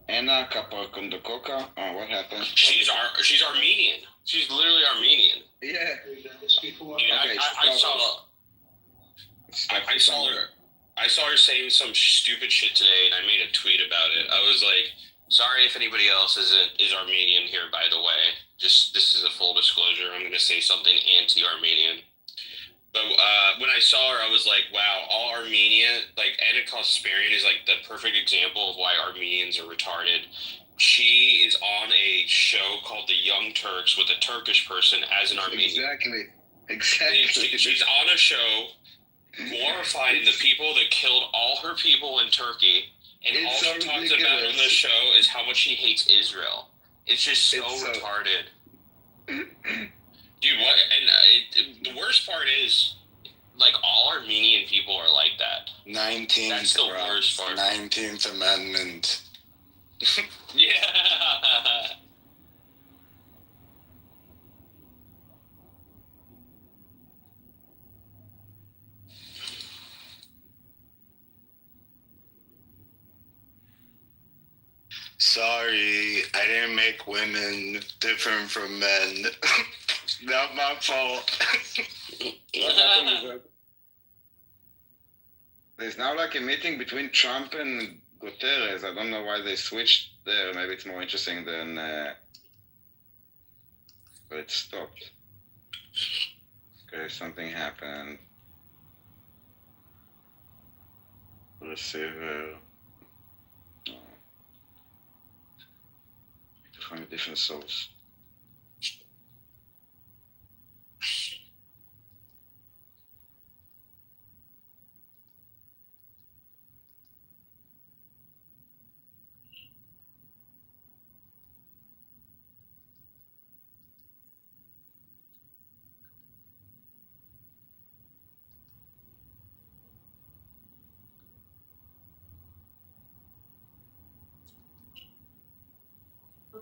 Anna Kapakondokoka. What happened? She's Armenian. She's literally Armenian. Yeah. I saw her saying some stupid shit today, and I made a tweet about it. I was like, sorry if anybody else is Armenian here, by the way. Just, this is a full disclosure. I'm going to say something anti-Armenian. But when I saw her, I was like, wow, all Armenia, like, Anna Kasparian is, like, the perfect example of why Armenians are retarded. She is on a show called The Young Turks with a Turkish person as an Armenian. Exactly. She's on a show, glorifying the people that killed all her people in Turkey, and all she talks about on the show is how much she hates Israel. It's just so retarded. Dude, what? And the worst part is, like, all Armenian people are like that. 19th, That's the worst part. 19th Amendment. Yeah. Sorry, I didn't make women different from men. Not my fault. What happened with that? There's now like a meeting between Trump and Guterres. I don't know why they switched there. Maybe it's more interesting than. But it stopped. Okay, something happened. Receiver. Oh. To find a different source.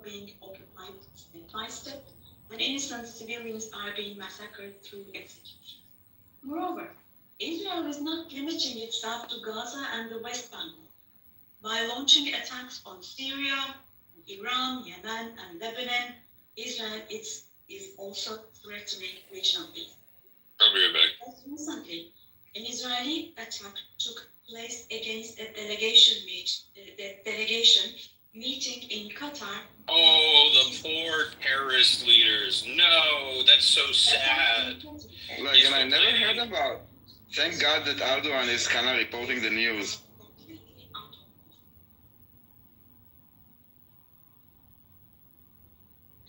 Being occupied and twisted, and innocent civilians are being massacred through execution. Moreover, Israel is not limiting itself to Gaza and the West Bank. By launching attacks on Syria, Iran, Yemen, and Lebanon, Israel is also threatening regional peace. I'll be right back. Just recently, an Israeli attack took place against a delegation meeting in Qatar. Oh, the poor terrorist leaders. No, that's so sad. Like, and I never heard about. Thank God that Erdogan is kind of reporting the news.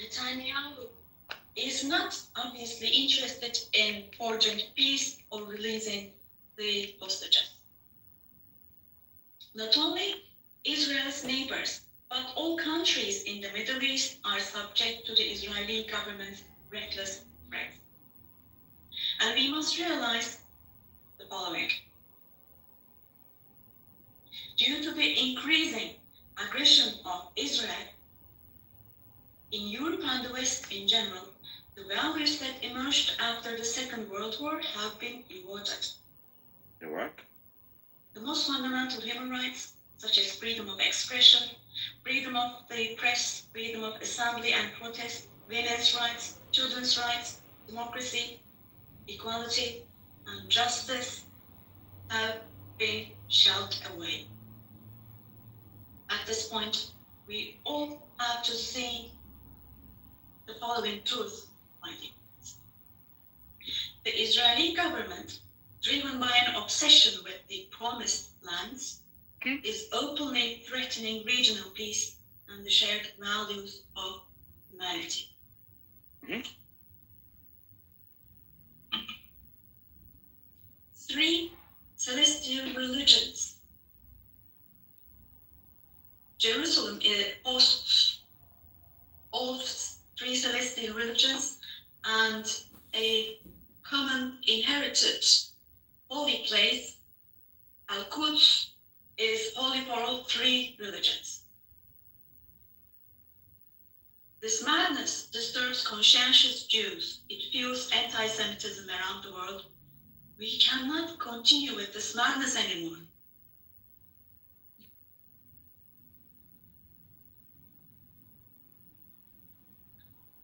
Netanyahu is not obviously interested in forging peace or releasing the hostages. Not only Israel's neighbors, but all countries in the Middle East are subject to the Israeli government's reckless threats. And we must realize the following. Due to the increasing aggression of Israel in Europe and the West in general, the values that emerged after the Second World War have been eroded. The what? The most fundamental human rights, such as freedom of expression, freedom of the press, freedom of assembly and protest, women's rights, children's rights, democracy, equality, and justice, have been shelled away. At this point, we all have to see the following truth, my dear friends. The Israeli government, driven by an obsession with the promised lands, is openly threatening regional peace and the shared values of humanity. Three celestial religions. Jerusalem hosts all three celestial religions and a common inherited holy place, Al-Quds, is holy for all three religions. This madness disturbs conscientious Jews. It fuels anti-Semitism around the world. We cannot continue with this madness anymore.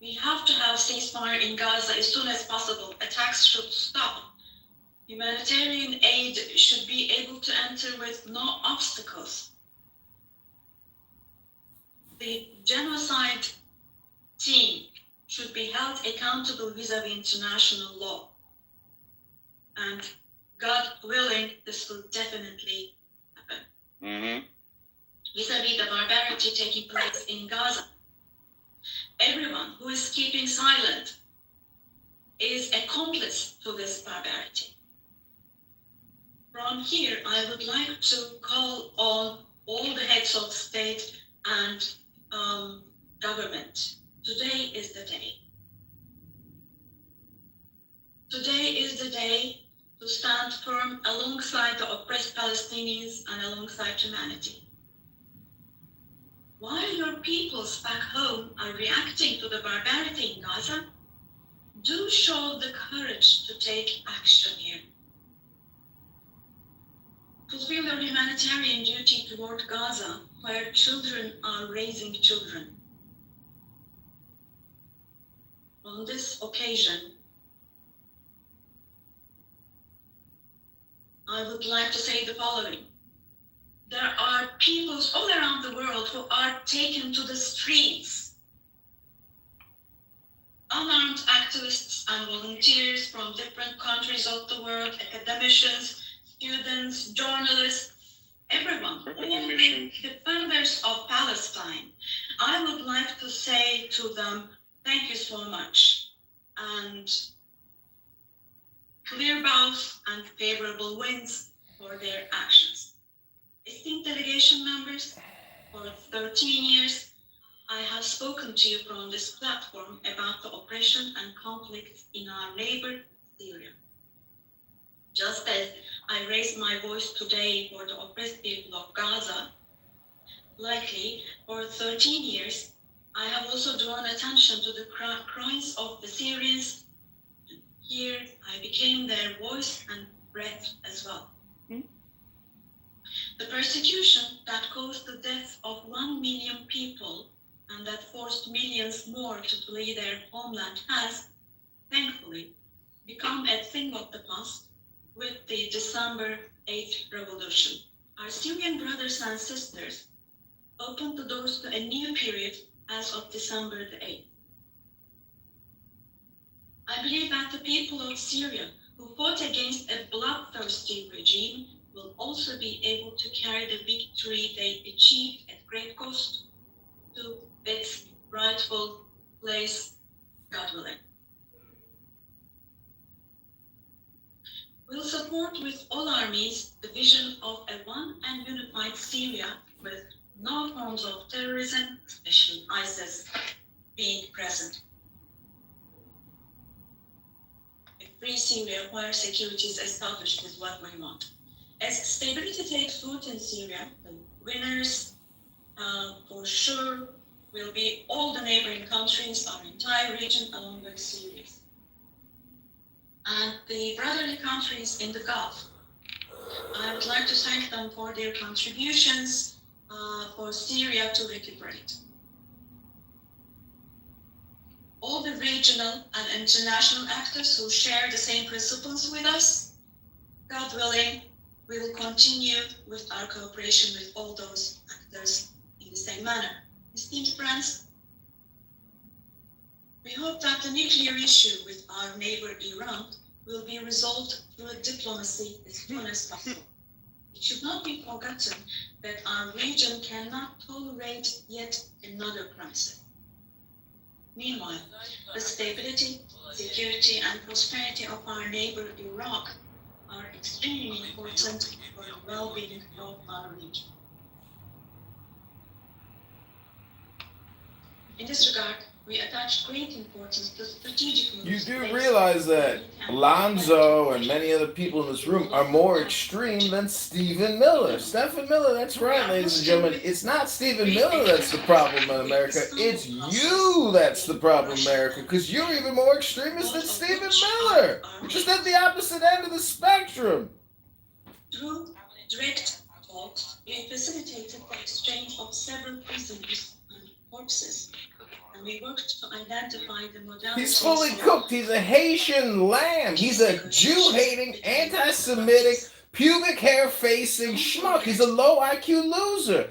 We have to have ceasefire in Gaza as soon as possible. Attacks should stop. Humanitarian aid should be able to enter with no obstacles. The genocide team should be held accountable vis-à-vis international law. And God willing, this will definitely happen. Vis-à-vis the barbarity taking place in Gaza. Everyone who is keeping silent is accomplice to this barbarity. From here, I would like to call on all the heads of state and government. Today is the day. Today is the day to stand firm alongside the oppressed Palestinians and alongside humanity. While your peoples back home are reacting to the barbarity in Gaza, do show the courage to take action here. Fulfill your humanitarian duty toward Gaza, where children are raising children. On this occasion, I would like to say the following. There are peoples all around the world who are taken to the streets. Unarmed activists and volunteers from different countries of the world, academicians, students, journalists, everyone, all the defenders of Palestine. I would like to say to them, thank you so much. And clear bows and favorable winds for their actions. Esteemed delegation members, for 13 years, I have spoken to you from this platform about the oppression and conflict in our neighbor, Syria. Just as I raised my voice today for the oppressed people of Gaza, likely for 13 years, I have also drawn attention to the crimes of the Syrians. Here, I became their voice and breath as well. The persecution that caused the death of 1 million people and that forced millions more to flee their homeland has, thankfully, become a thing of the past with the December 8th revolution. Our Syrian brothers and sisters opened the doors to a new period as of December the 8th. I believe that the people of Syria who fought against a bloodthirsty regime will also be able to carry the victory they achieved at great cost to its rightful place, God willing. We'll support with all armies the vision of a one and unified Syria with no forms of terrorism, especially ISIS, being present. A free Syria where security is established is what we want. As stability takes root in Syria, the winners for sure will be all the neighboring countries, our entire region, along with Syria. And the brotherly countries in the Gulf. I would like to thank them for their contributions for Syria to recuperate. All the regional and international actors who share the same principles with us, God willing, we will continue with our cooperation with all those actors in the same manner. Esteemed friends, we hope that the nuclear issue with our neighbor Iran will be resolved through diplomacy as soon as possible. It should not be forgotten that our region cannot tolerate yet another crisis. Meanwhile, the stability, security, and prosperity of our neighbor Iraq are extremely important for the well-being of our region. In this regard, we attach great importance to strategic moves. You do realize that Alonzo and many other people in this room are more extreme than Stephen Miller. Stephen Miller, that's right, ladies and gentlemen. It's not Stephen Miller that's the problem in America. It's you that's the problem in America, because you're even more extremist than Stephen Miller. You're just at the opposite end of the spectrum. Through direct talks, we facilitated the exchange of several prisoners and corpses. And we worked to identify the modalities. He's fully cooked. He's a Haitian lamb. He's a Jew-hating, anti-Semitic, pubic hair-facing schmuck. He's a low IQ loser.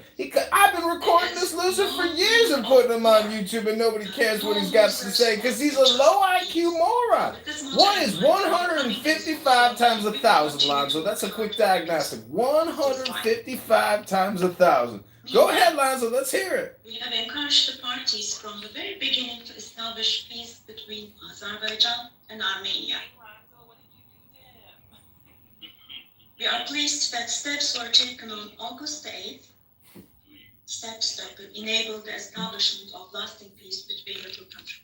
I've been recording this loser for years and putting him on YouTube, and nobody cares what he's got to say because he's a low IQ moron. One is 155 times 1,000, Lonzo. That's a quick diagnostic. 155 times 1,000. Go ahead, Lonzo. Let's hear it. We have encouraged the parties from the very beginning to establish peace between Azerbaijan and Armenia. We are pleased that steps were taken on August 8th, steps that will enable the establishment of lasting peace between the two countries.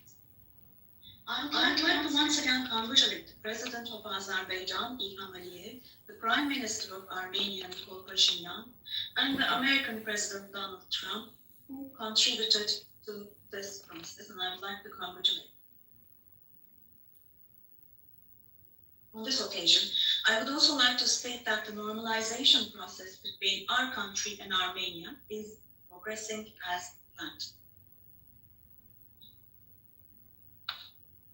I would like to once again congratulate the President of Azerbaijan, Ilham Aliyev, the Prime Minister of Armenia, Nikol Pashinyan, and the American President Donald Trump, who contributed to this process, and I would like to congratulate. On this occasion, I would also like to state that the normalization process between our country and Armenia is progressing as planned.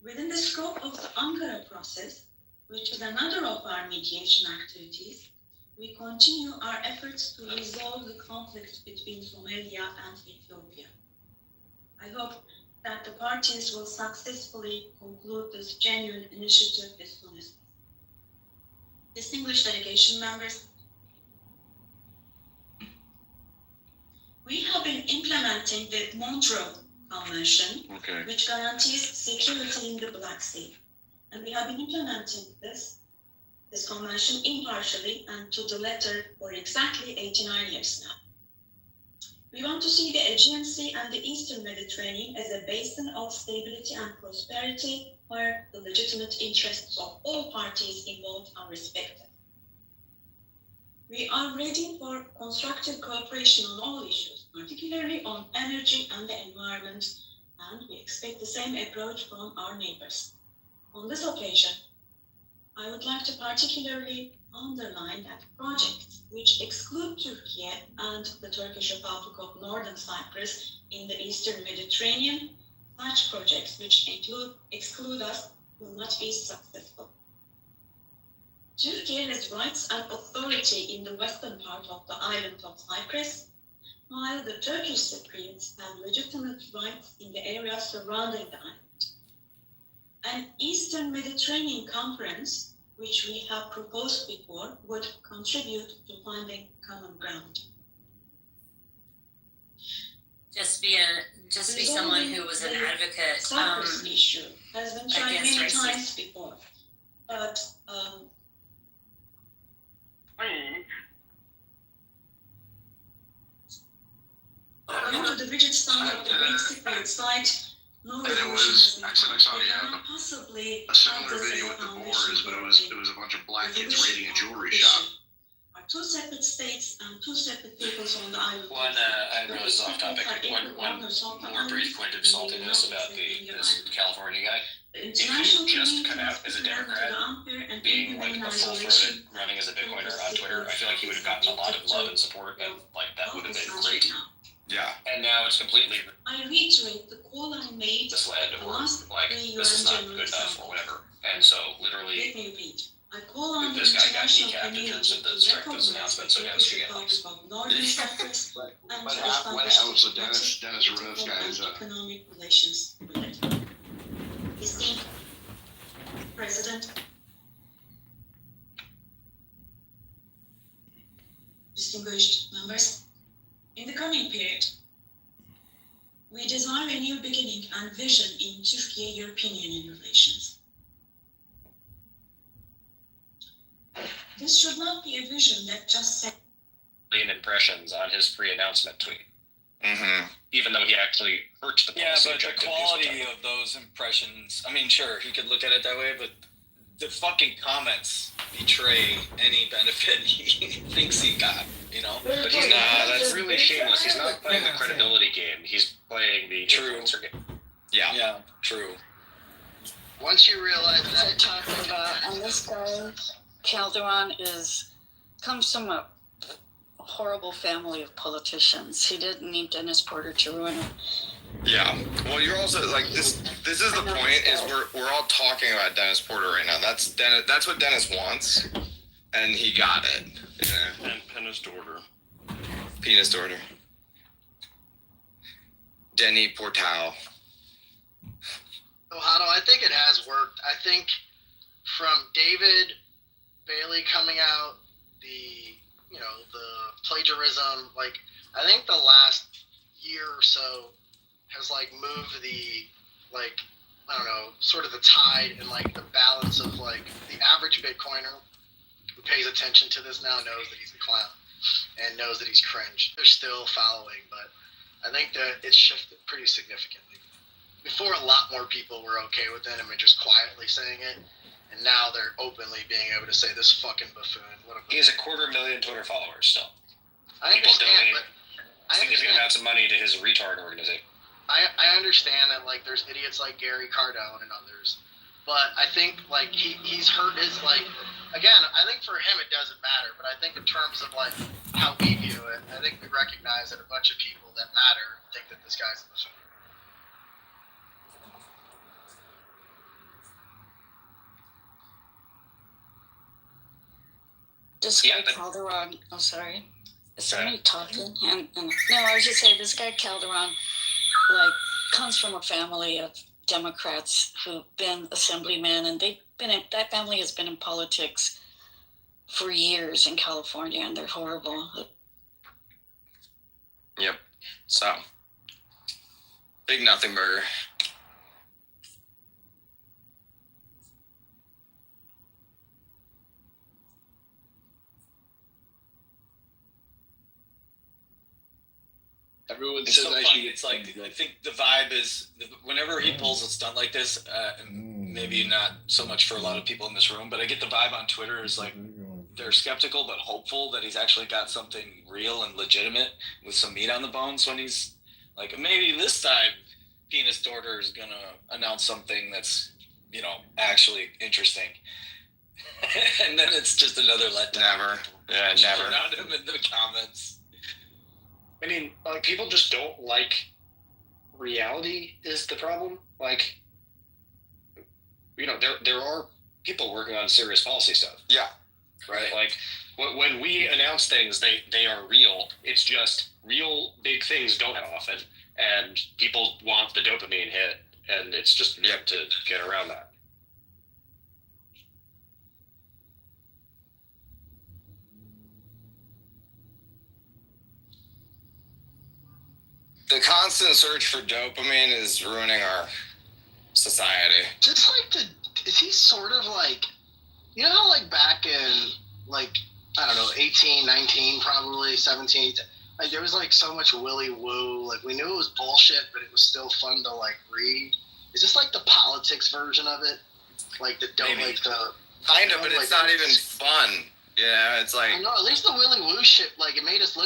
Within the scope of the Ankara process, which is another of our mediation activities, we continue our efforts to resolve the conflict between Somalia and Ethiopia. I hope that the parties will successfully conclude this genuine initiative as soon as possible. Distinguished delegation members, we have been implementing the Montreux Convention, which guarantees security in the Black Sea. And we have been implementing this convention impartially and to the letter for exactly 89 years now. We want to see the Aegean Sea and the Eastern Mediterranean as a basin of stability and prosperity where the legitimate interests of all parties involved are respected. We are ready for constructive cooperation on all issues, particularly on energy and the environment, and we expect the same approach from our neighbors. On this occasion, I would like to particularly underline that projects which exclude Turkey and the Turkish Republic of Northern Cyprus in the Eastern Mediterranean, such projects which exclude us will not be successful. Turkey has rights and authority in the western part of the island of Cyprus, while the Turkish Cypriots have legitimate rights in the area surrounding the island. An Eastern Mediterranean conference, which we have proposed before, would contribute to finding common ground. Just be someone who was an advocate Cyprus issue has been tried many racism. times before, but according to the rigid standard of the Greek Cypriot site, no resolution has been found. We cannot possibly A similar video with the boars, but it was a bunch of black kids raiding a jewelry shop. Are two separate states and two separate peoples on the island. One, I know this is off topic. One more brief point of saltiness about this California guy. If you just come out as a Democrat, being like a full-throated running as a Bitcoiner on Twitter, I feel like he would have gotten a lot of love and support, and like that would have been great. Yeah. And now it's completely I reiterate the call I made misled or like this is not good enough or whatever. And so literally, Let me repeat. I call on the this guy got international kneecapped in community terms of the to strength of his recognize announcement, the so now Turkish she got Republic likes. of Northern Cyprus and What to happened establish to Dennis Riff guys? economic relations with it. Esteemed President, distinguished members, in the coming period, we desire a new beginning and vision in Turkey-European Union relations. This should not be a vision that just says Million impressions on his pre-announcement tweet. Mm-hmm. Even though he actually hurt the Yeah, policy but the objective. quality of those impressions, I mean, sure, you could look at it that way, but the fucking comments betray any benefit he thinks he got, you know? But he's not, that's really shameless. He's not playing the credibility game. He's playing the influencer game. Yeah. Yeah, true. Once you realize What I'm talking about, and this guy, Calderon, comes from a horrible family of politicians. He didn't need Dennis Porter to ruin him. Yeah. Well, you're also like this. This is the point. Is we're all talking about Dennis Porter right now. That's Dennis. That's what Dennis wants, and he got it. Yeah. And penis order. Penis order. Denny Portal. So, Hano, I think it has worked. I think from David Bailey coming out, the plagiarism, I think the last year or so has moved the sort of the tide and the balance of the average Bitcoiner who pays attention to this now knows that he's a clown and knows that he's cringe. They're still following, but I think that it's shifted pretty significantly. Before, a lot more people were okay with it and were just quietly saying it, and now they're openly being able to say this fucking buffoon. What a buffoon. He has 250,000 Twitter followers still. I understand, but significant amounts of money to his retard organization. I understand that, like, there's idiots like Gary Cardone and others, but I think, like, he's hurt his, like, again, I think for him it doesn't matter, but I think in terms of, like, how we view it, I think we recognize that a bunch of people that matter think that this guy's a buffoon. This guy Calderon, I'm sorry. Is somebody talking? And no, I was just saying this guy Calderon, like, comes from a family of Democrats who've been assemblymen, and that family has been in politics for years in California, and they're horrible. Yep. So, big nothing burger. Everyone says so funny. It's like, I think the vibe is whenever he pulls a stunt like this, and maybe not so much for a lot of people in this room, but I get the vibe on Twitter is like they're skeptical but hopeful that he's actually got something real and legitimate with some meat on the bones when he's like, maybe this time Penis Dorter is gonna announce something that's, you know, actually interesting. And then it's just another letdown. Never. Yeah, never. Around him in the comments. I mean, like, people just don't like reality is the problem. Like, you know, there are people working on serious policy stuff. Yeah. Right? Like, when we announce things, they are real. It's just real big things don't happen often, and people want the dopamine hit, and it's just to get around that. The constant search for dopamine is ruining our society. Just like is he sort of like, you know how like back in like, I don't know, 18, 19, probably 17, like there was like so much willy woo, like we knew it was bullshit, but it was still fun to like read. Is this like the politics version of it? Like the like the kind of, but it's not even fun. Yeah, it's like, I know, at least the Willy Woo shit, like it made us feel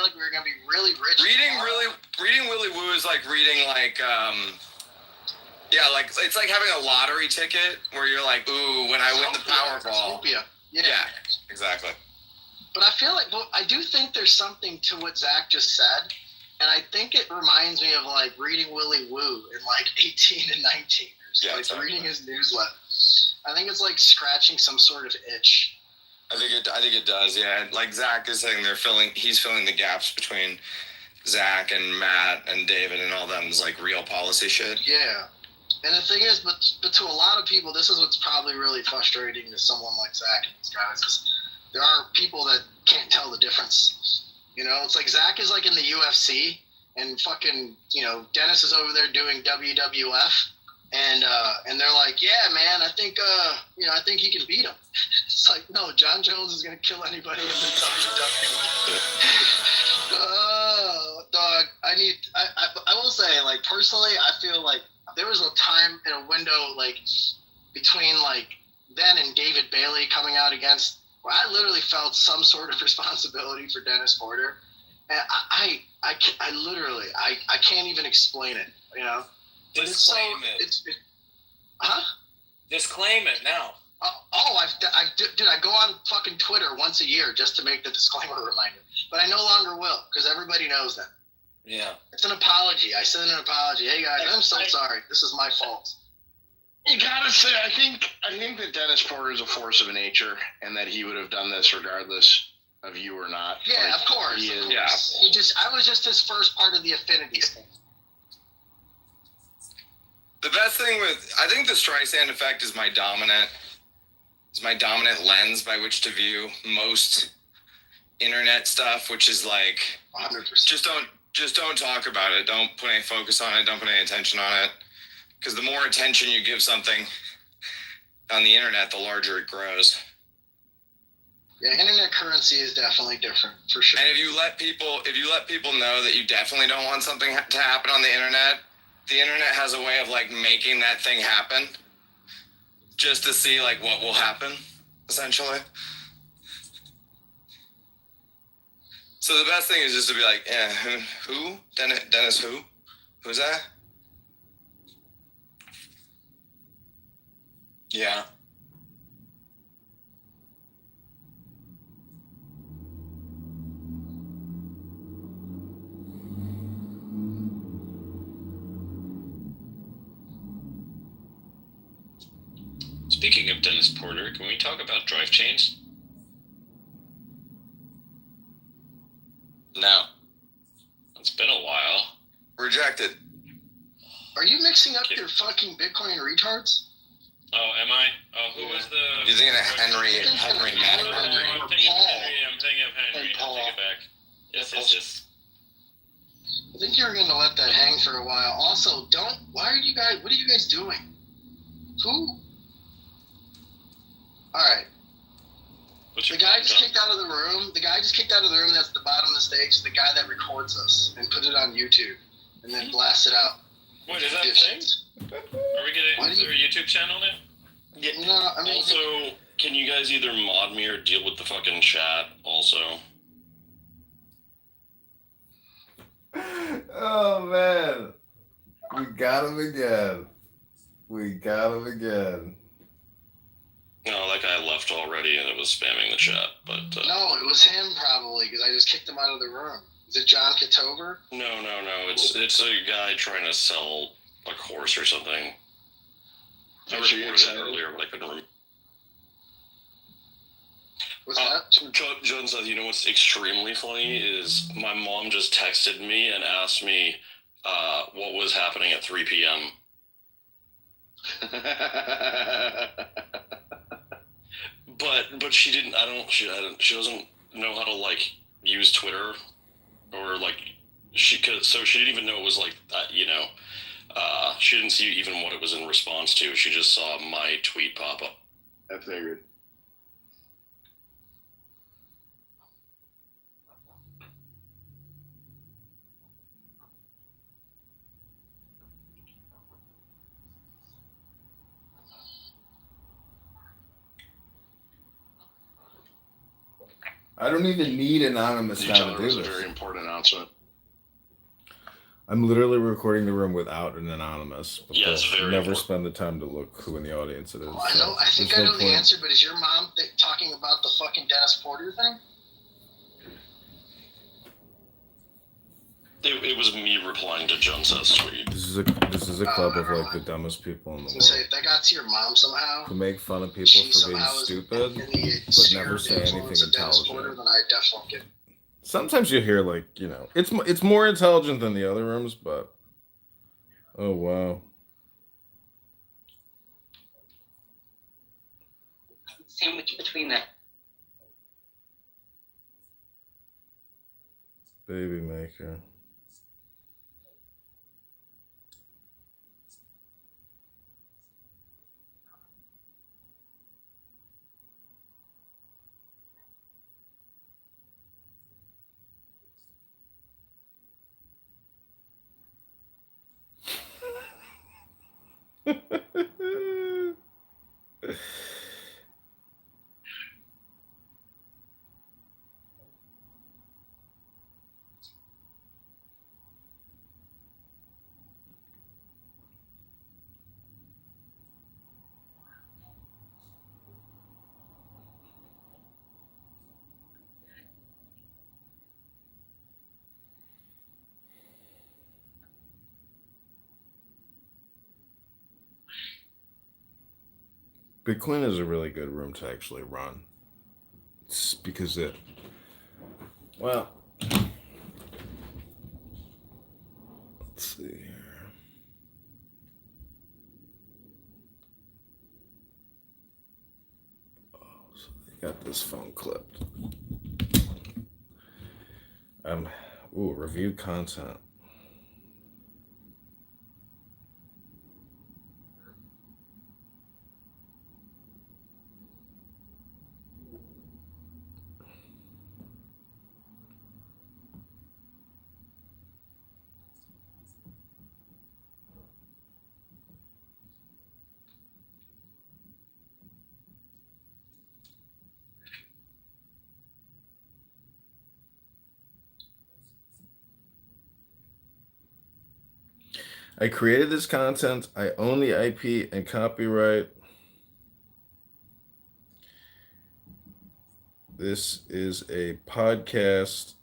like we were gonna be really rich. Reading Willy Woo is like reading like yeah, like it's like having a lottery ticket where you're like, ooh, when I win the Powerball. Yeah, exactly. But I feel like, I do think there's something to what Zach just said, and I think it reminds me of like reading Willy Woo in like 18 and 19, like exactly. Reading his newsletter. I think it's like scratching some sort of itch. I think it does, yeah. Like Zach is saying, he's filling the gaps between Zach and Matt and David and all them's like real policy shit. Yeah. And the thing is, but to a lot of people, this is what's probably really frustrating to someone like Zach and these guys is there are people that can't tell the difference. You know, it's like Zach is like in the UFC and fucking, you know, Dennis is over there doing WWF. And they're like, yeah, man, I think he can beat him. It's like, no, John Jones is gonna kill anybody in the WWE. Oh, dog, I will say, like, personally, I feel like there was a time in a window, like, between, like, then and David Bailey coming out against, where I literally felt some sort of responsibility for Dennis Porter. And I literally can't even explain it, you know? Disclaim it. Disclaim it now. Dude, I go on fucking Twitter once a year just to make the disclaimer reminder. But I no longer will, because everybody knows that. Yeah. It's an apology. I send an apology. Hey guys, I'm so sorry. This is my fault. You gotta say, I think that Dennis Porter is a force of nature, and that he would have done this regardless of you or not. Yeah, like, of course. He is, yeah. I was just his first part of the affinity thing. The best thing I think the Streisand effect is my dominant lens by which to view most internet stuff, which is like 100%. Just don't talk about it. Don't put any focus on it. Don't put any attention on it. Because the more attention you give something on the internet, the larger it grows. Yeah, internet currency is definitely different for sure. And if you let people know that you definitely don't want something to happen on the internet has a way of like making that thing happen, just to see like what will happen, essentially. So the best thing is just to be like, yeah, who? Dennis who? Who's that? Yeah. Speaking of Dennis Porter, can we talk about drive chains? No. It's been a while. Rejected. Are you mixing up your fucking Bitcoin retards? Oh, am I? Oh, who was the... You're thinking of Henry. I'm thinking of Henry. I'll take it back. Yes. I think you're going to let that hang for a while. Also, what are you guys doing? Who? Alright. The guy just kicked out of the room. The guy just kicked out of the room that's at the bottom of the stage. The guy that records us and put it on YouTube and then blast it out. Wait, is that a thing? Are we getting... Is there a YouTube channel now? Yeah. No, I mean... Also, can you guys either mod me or deal with the fucking chat also? Oh, man. We got him again. No, that guy left already and it was spamming the chat, but... No, it was him probably, because I just kicked him out of the room. Is it John Kitover? No. It's a guy trying to sell a course or something. I reported it earlier, but I couldn't remember. What's that? John says, you know what's extremely funny is my mom just texted me and asked me what was happening at 3 p.m. But she didn't. She doesn't know how to like use Twitter or like she didn't even know it was like that. She didn't see even what it was in response to. She just saw my tweet pop up. I figured. I don't even need anonymous now to do was a this. very important announcement. I'm literally recording the room without an anonymous. Yes, very never important. spend the time to look who in the audience it is. I know. I think I know the answer, but is your mom talking about the fucking Dennis Porter thing? It was me replying to Jones's tweet. This is a club of like the dumbest people in the world. Say if that got to your mom somehow, Who make fun of people for being stupid, but never say anything intelligent. then I definitely get. Sometimes you hear like, it's more intelligent than the other rooms, but oh wow. Sandwich between them. Baby maker. Bitcoin is a really good room to actually run. It's because let's see here. Oh, so they got this phone clipped. Reviewed content. I created this content. I own the IP and copyright. This is a podcast.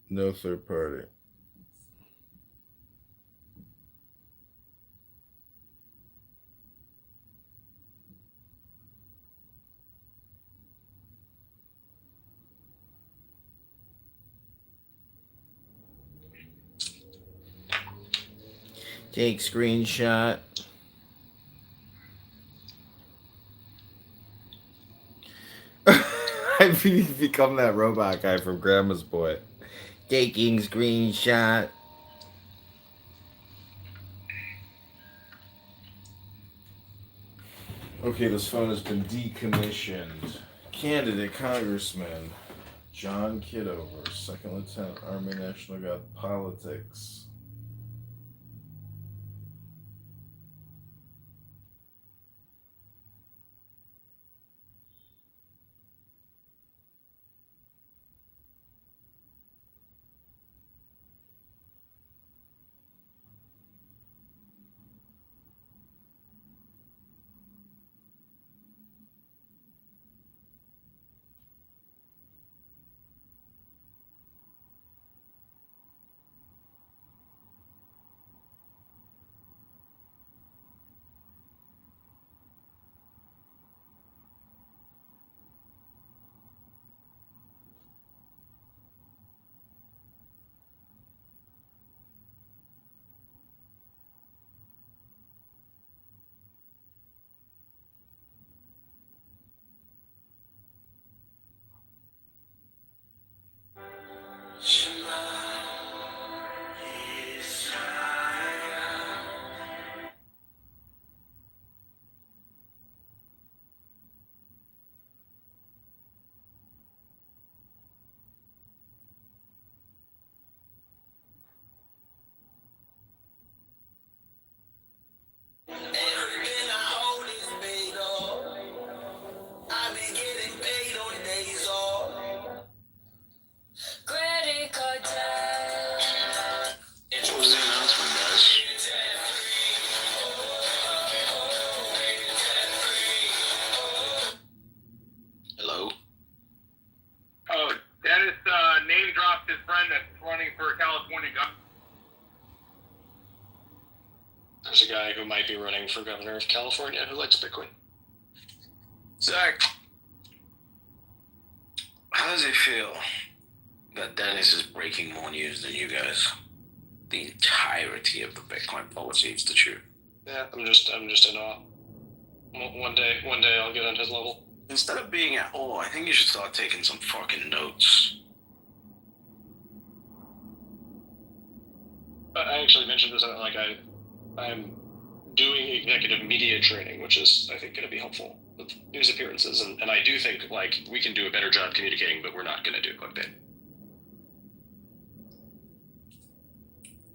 No third party. Take screenshot. I've become that robot guy from Grandma's Boy. Taking screenshot. Okay, this phone has been decommissioned. Candidate Congressman John Kitover, 2nd Lieutenant, Army National Guard, politics. What was the announcement, guys? Hello? Oh, Dennis name dropped his friend that's running for California governor. There's a guy who might be running for governor of California who likes Bitcoin. Zach, how does it feel that Dennis is breaking more news than you guys? The entirety of the Bitcoin policy institute. Yeah, I'm just in awe. One day I'll get on his level. Instead of being at awe, I think you should start taking some fucking notes. I actually mentioned this, like I'm doing executive media training, which is, I think, going to be helpful with news appearances. And I do think, like, we can do a better job communicating, but we're not going to do clickbait.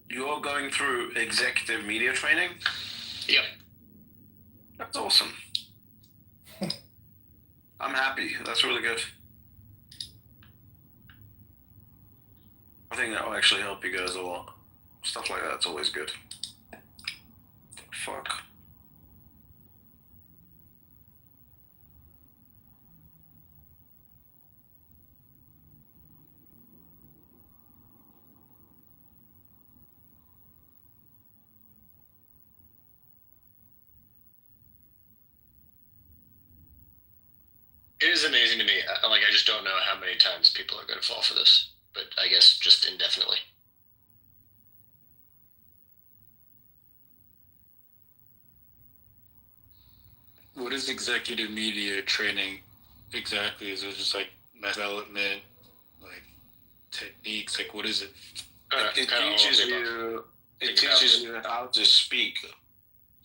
You're going through executive media training? Yep. That's awesome. I'm happy. That's really good. I think that will actually help you guys a lot. Stuff like that's always good. Fuck. It is amazing to me. Like, I just don't know how many times people are going to fall for this, but I guess just indefinitely. What is executive media training exactly? Is it just like development, like techniques? Like, what is it? It teaches you how to speak,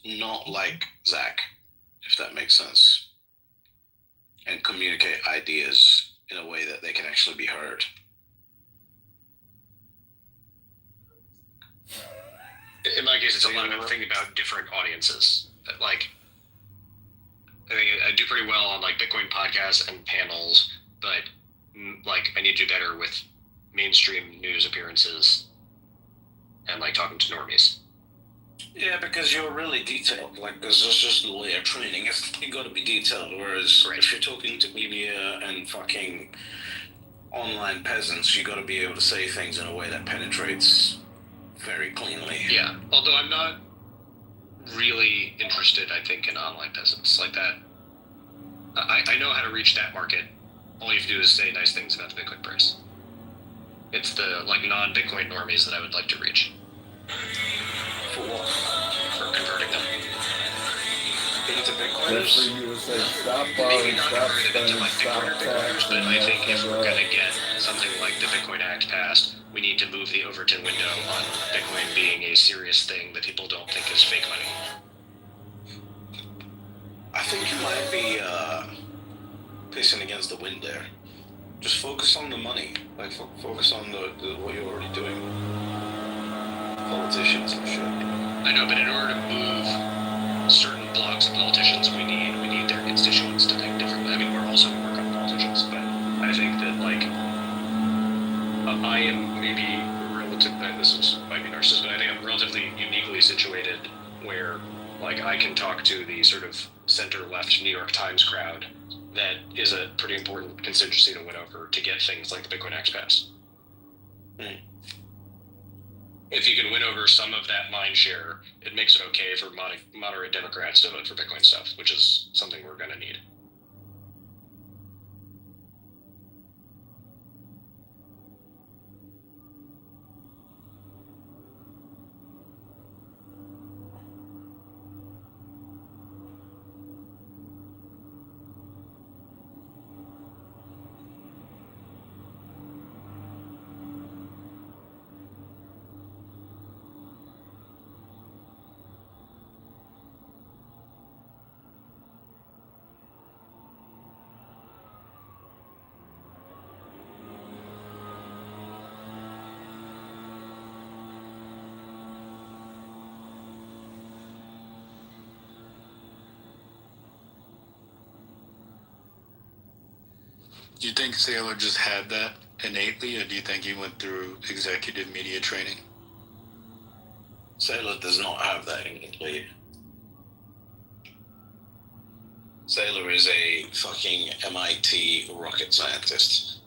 not like Zach, if that makes sense, and communicate ideas in a way that they can actually be heard. In my case, it's a lot about thinking about different audiences. Like, I think I do pretty well on like Bitcoin podcasts and panels, but like I need to do better with mainstream news appearances and like talking to normies. Yeah, because you're really detailed. Like, there's just the way of training. You got to be detailed. Whereas if you're talking to media and fucking online peasants, you got to be able to say things in a way that penetrates very cleanly. Yeah, although I'm not really interested, I think, in online peasants like that. I know how to reach that market. All you have to do is say nice things about the Bitcoin price. It's the like non-Bitcoin normies that I would like to reach. For what? For converting them into Bitcoin. That's for you to say, stop maybe borrowing, not stop convert them into spending, like stop Bitcoiners, but I think if we're taxing. gonna get something like the Bitcoin Act passed, we need to move the Overton window on Bitcoin being a serious thing that people don't think is fake money. I think you might be pissing against the wind there. Just focus on the money. Like, focus on the what you're already doing. Politicians and shit. I know, but in order to move certain blocks of politicians, we need their constituents to think differently. I mean, we're also work on politicians, but I think that like I am maybe might be narcissistic, but I think I'm relatively uniquely situated where like I can talk to the sort of center-left New York Times crowd that is a pretty important constituency to win over to get things like the Bitcoin Act passed. If you can win over some of that mind share, it makes it okay for moderate Democrats to vote for Bitcoin stuff, which is something we're going to need. Do you think Saylor just had that innately, or do you think he went through executive media training? Saylor does not have that innately. Saylor is a fucking MIT rocket scientist.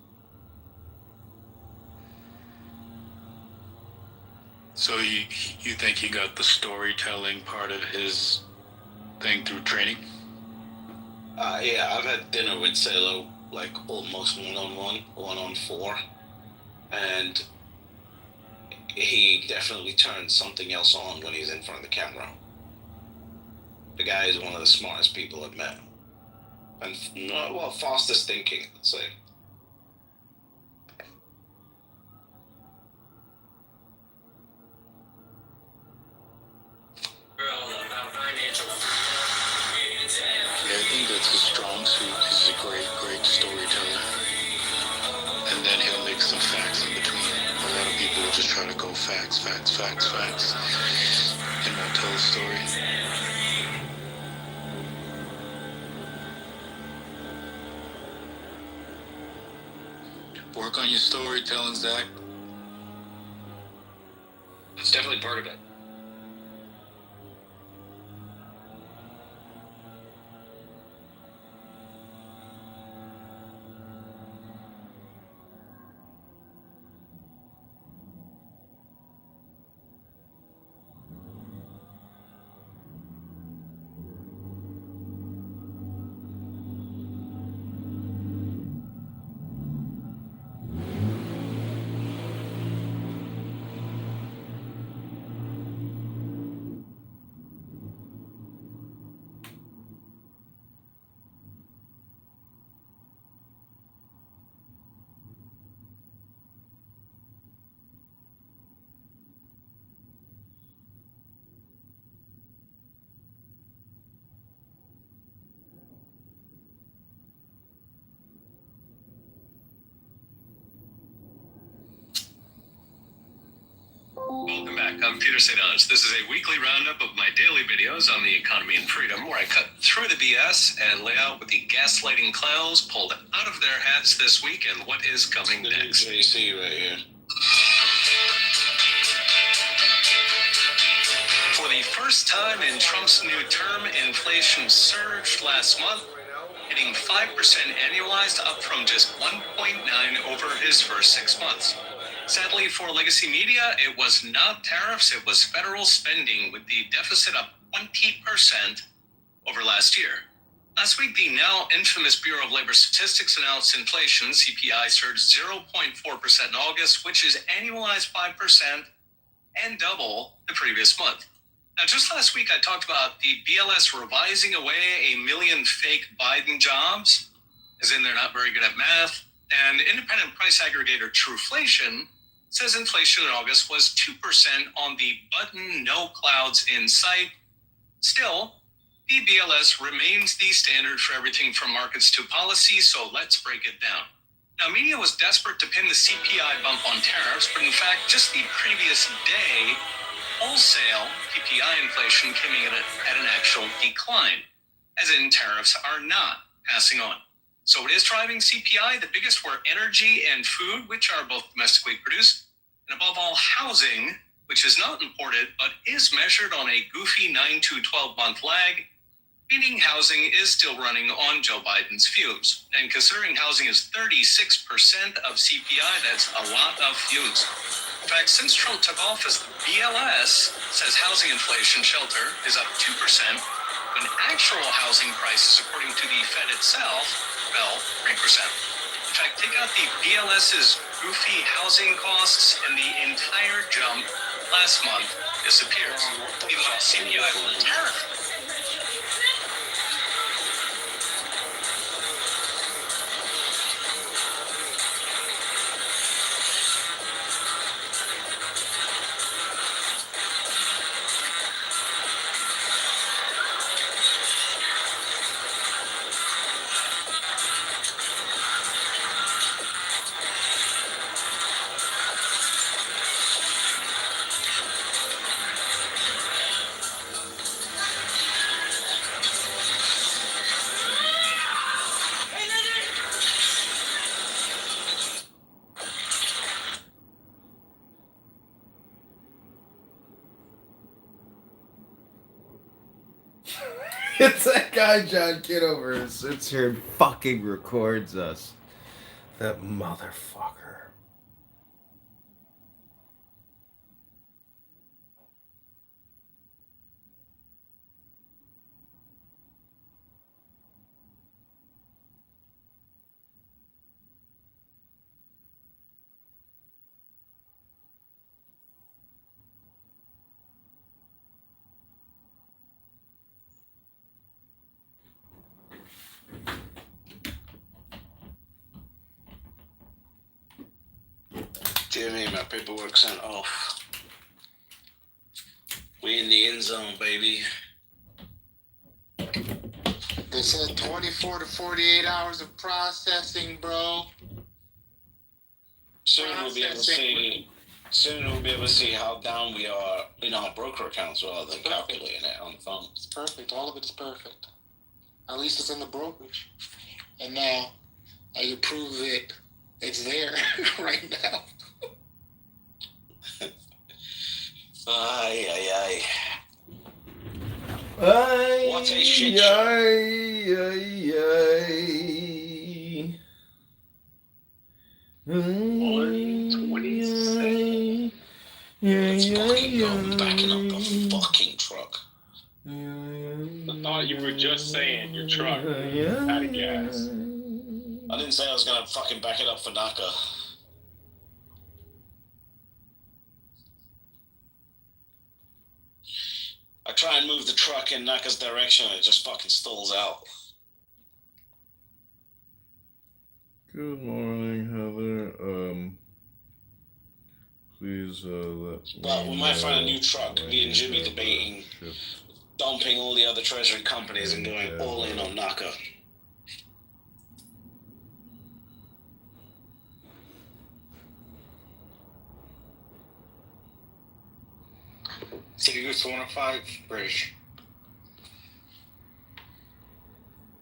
So you think he got the storytelling part of his thing through training? Yeah, I've had dinner with Saylor like almost one on four, and he definitely turns something else on when he's in front of the camera. The guy is one of the smartest people I've met, and fastest thinking, let's say. Yeah, I think that's his strong suit. He's a great storyteller. And then he'll mix some facts in between. A lot of people will just try to go facts, and won't tell a story. Work on your storytelling, Zach. It's definitely part of it. Welcome back. I'm Peter St. Ange. This is a weekly roundup of my daily videos on the economy and freedom, where I cut through the BS and lay out what the gaslighting clowns pulled out of their hats this week and what is coming next. JC right here. For the first time in Trump's new term, inflation surged last month, hitting 5% annualized, up from just 1.9 over his first 6 months. Sadly for legacy media, it was not tariffs, it was federal spending, with the deficit up 20% over last year. Last week, the now infamous Bureau of Labor Statistics announced inflation. CPI surged 0.4% in August, which is annualized 5% and double the previous month. Now, just last week, I talked about the BLS revising away 1 million fake Biden jobs, as in they're not very good at math. And independent price aggregator Truflation says inflation in August was 2% on the button, no clouds in sight. Still, the BLS remains the standard for everything from markets to policy, so let's break it down. Now, media was desperate to pin the CPI bump on tariffs, but in fact, just the previous day, wholesale PPI inflation came in at an actual decline, as in tariffs are not passing on. So what is driving CPI? The biggest were energy and food, which are both domestically produced, and above all, housing, which is not imported, but is measured on a goofy 9 to 12 month lag, meaning housing is still running on Joe Biden's fumes. And considering housing is 36% of CPI, that's a lot of fumes. In fact, since Trump took office, the BLS says housing inflation shelter is up 2%, when actual housing prices, according to the Fed itself, fell 3%. In fact, take out the BLS's goofy housing costs and the entire jump last month disappears. The CPI will tariff. It's that guy John Kitover who sits here and fucking records us. That motherfucker. Jimmy, my paperwork sent off. We in the end zone, baby. They said 24 to 48 hours of processing, bro. Soon we'll be able to see how down we are in our broker accounts rather than calculating it on the phone. It's perfect. All of it is perfect. At least it's in the brokerage. And now I can prove that it's there right now. Ay, ay, ay. Ay, What a shit show. ay, ay, ay. 127. Let's fucking go. I'm backing up the fucking truck. I thought you were just saying your truck out of gas. I didn't say I was gonna fucking back it up for Naka. I try and move the truck in Naka's direction and it just fucking stalls out. Good morning, Heather. Please let Well, me we might find a know new truck. when Me and you Jimmy have debating shipped. dumping all the other treasury companies and going all in on Naka. Jews want to fight British.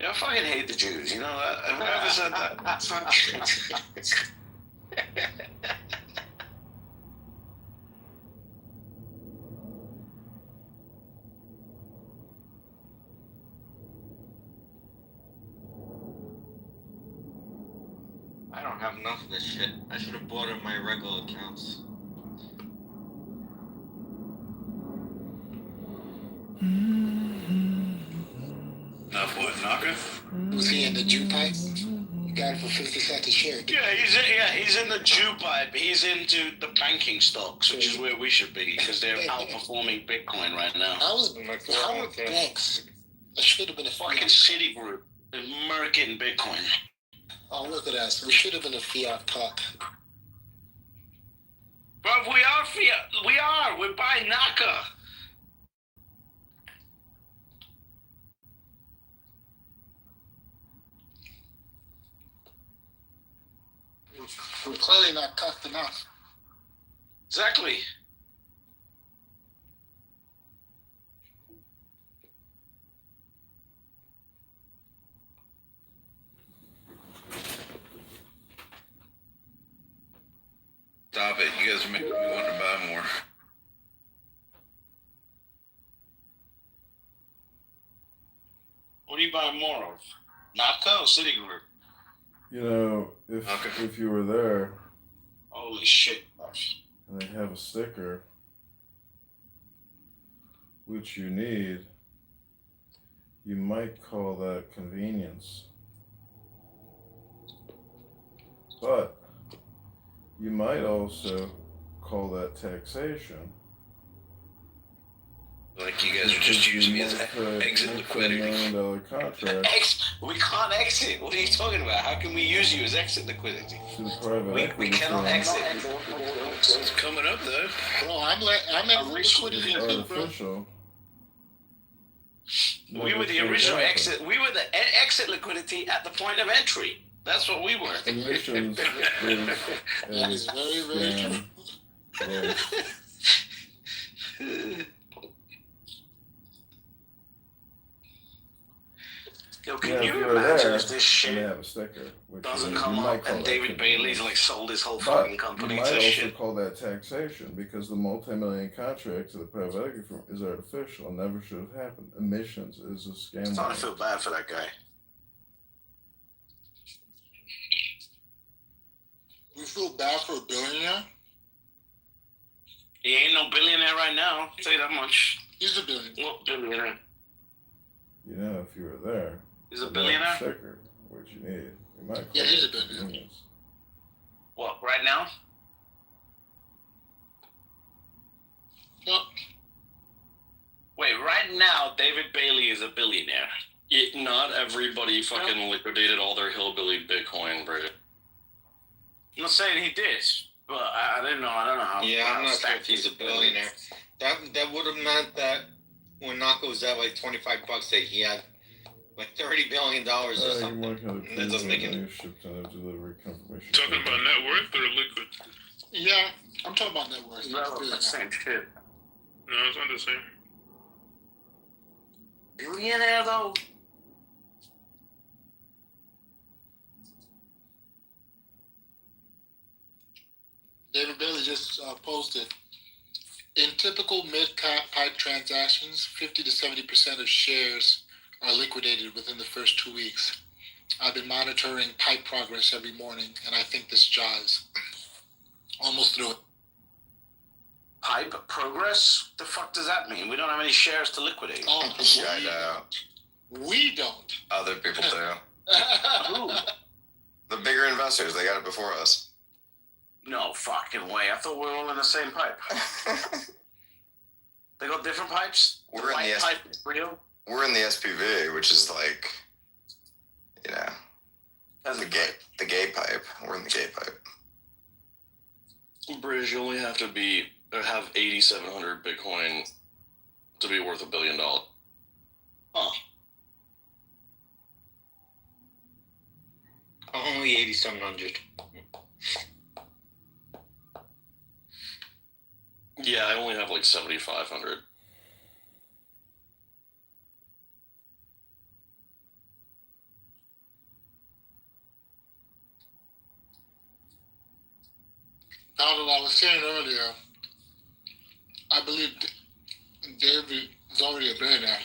Yeah, I fucking hate the Jews. You know that? Whoever said that? That's not true. I don't have enough of this shit. I should have bought it my regular accounts. Not what, Naka? Was he in the Jew pipe? You got it for 50 cents a share. He's in the Jew pipe. He's into the banking stocks, which is where we should be, because they're outperforming Bitcoin right now. How was banks? That should have been a fucking Citigroup. They're murking Bitcoin. Oh, look at us. We should have been a fiat talk. But we are fiat. We are. We're buying Naka. We're clearly not cuffed enough. Exactly. Stop it. You guys are making me want to buy more. What are you buying more of? Naka or Citigroup? You know, if you were there, Holy shit. and they have a sticker, which you need, you might call that convenience. But you might also call that taxation. Like you guys are just using me as exit liquidity. $1 million contract We can't exit. What are you talking about? How can we use you as exit liquidity? to the private We equity cannot firm. exit. It's coming up though. Bro, I'm in liquidity too, bro. Artificial. We were the original exit. We were the exit liquidity at the point of entry. That's what we were. Emissions That is very, very true. Yo, can if you you're imagine there, if this shit and they have a sticker, which doesn't you come might up call and that David convenience. Bailey's like sold his whole But fucking you company might to also shit? call that taxation because the multi-million contract to the private equity firm is artificial and never should have happened. Emissions is a scam. I'm starting to feel bad for that guy. You feel bad for a billionaire? He ain't no billionaire right now. I'll tell you that much. He's a billionaire. What billionaire? You know, if you were there, He's a and they have billionaire? sticker, which you need. You might call Yeah, he's that a billionaire. convenience. What, right now? No. Wait, right now, David Bailey is a billionaire. Not everybody fucking liquidated all their hillbilly Bitcoin, bro. I'm not saying he did, but I don't know how. Yeah, how I'm not sure stacked if he's a he is. billionaire. That would have meant that when Naka was at like $25, that he had like $30 billion or something. That doesn't make any. Delivery confirmation. Talking about net worth or liquid? Yeah, I'm talking about net worth. No, that's the same shit. No, it's not the same. Billionaire though? David Bailey just posted. In typical mid-cap pipe transactions, 50 to 70% of shares are liquidated within the first 2 weeks. I've been monitoring pipe progress every morning, and I think this jives. Almost through it. Pipe progress? The fuck does that mean? We don't have any shares to liquidate. Oh, Yeah, I know. we don't. Other people do. Who? The bigger investors, they got it before us. No fucking way. I thought we were all in the same pipe. They got different pipes? We're in white the pipe is real? We're in the SPV, which is like, you know, the gay pipe. We're in the gay pipe. British, you only have to have 8,700 Bitcoin to be worth $1 billion. Huh. Only 8,700. Yeah, I only have like 7,500. Donald, I was saying earlier, I believe David is already a billionaire,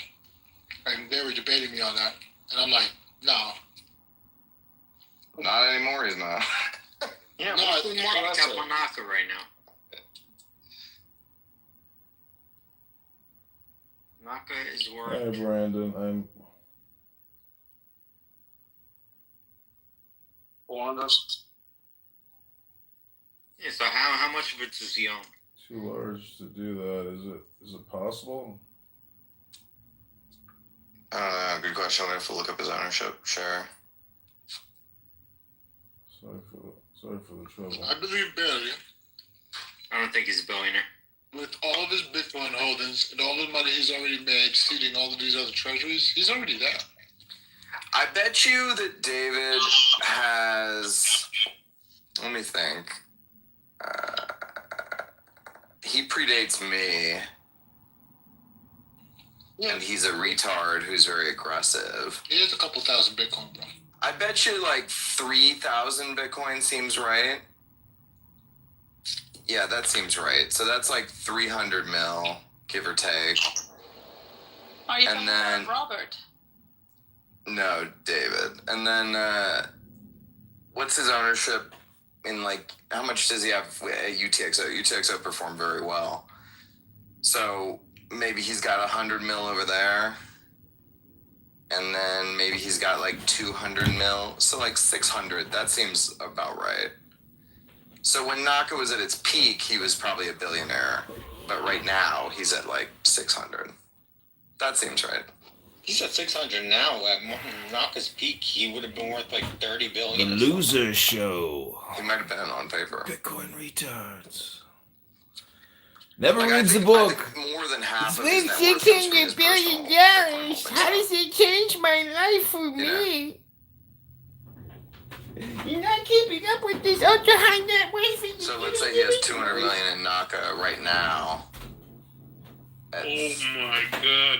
and they were debating me on that, and I'm like, no. Not anymore, he's not. Yeah, No, what's the it's market cap awesome. on Naka right now? Naka is worth. Hey, Brandon, I'm 400. Yeah, so how much of it does he own? too large to do that. Is it possible? Good question. I'm gonna have to look up his ownership share. Sorry for the trouble. I believe barely. I don't think he's a billionaire. With all of his Bitcoin holdings and all the money he's already made seeding all of these other treasuries, he's already there. I bet you that David has. Let me think. He predates me. And he's a retard who's very aggressive. He has a couple thousand Bitcoin, bro. I bet you like 3,000 Bitcoin seems right. Yeah, that seems right. So that's like 300 mil, give or take. Are you And talking then- about Robert? No, David. And then, what's his ownership in, like, how much does he have at UTXO? UTXO performed very well. So maybe he's got 100 mil over there. And then maybe he's got like 200 mil. So like 600. That seems about right. So when Naka was at its peak, he was probably a billionaire. But right now, he's at like 600. That seems right. He's at 600 now. At Naka's peak, he would have been worth like 30 The billion. Loser Show. He might have been on paper. Bitcoin retards. Never Like, reads I the think book. more than half It's of his been net worth comes $600 from his billion. personal Bitcoin How does it change my life for me? You're not keeping up with this ultra high net worth. So let's say he has 200 million in Naka right now. At, Oh my god.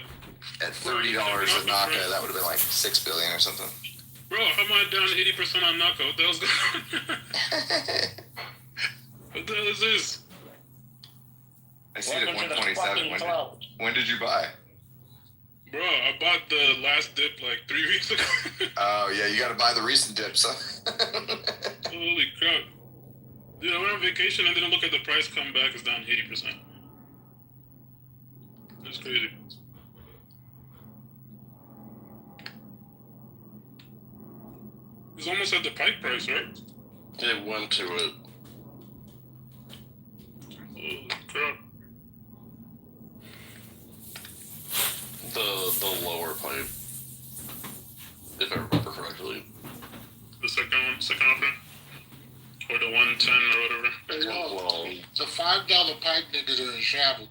At $30 a Naka, that would have been like 6 billion or something. Bro, how am I down 80% on Naka? What the hell's going on? What the hell is this? I see it at 127. When did you buy? Bro, I bought the last dip like 3 weeks ago. Oh, yeah, you got to buy the recent dips. Huh? Holy crap. Dude, I went on vacation and didn't look at the price, come back, it's down 80%. That's crazy. It's almost at the pike price, right? It went to it. Holy crap. The lower pipe, if I remember correctly. The second offering? Or the 110 or whatever? Well, The $5 pipe niggas are in shambles.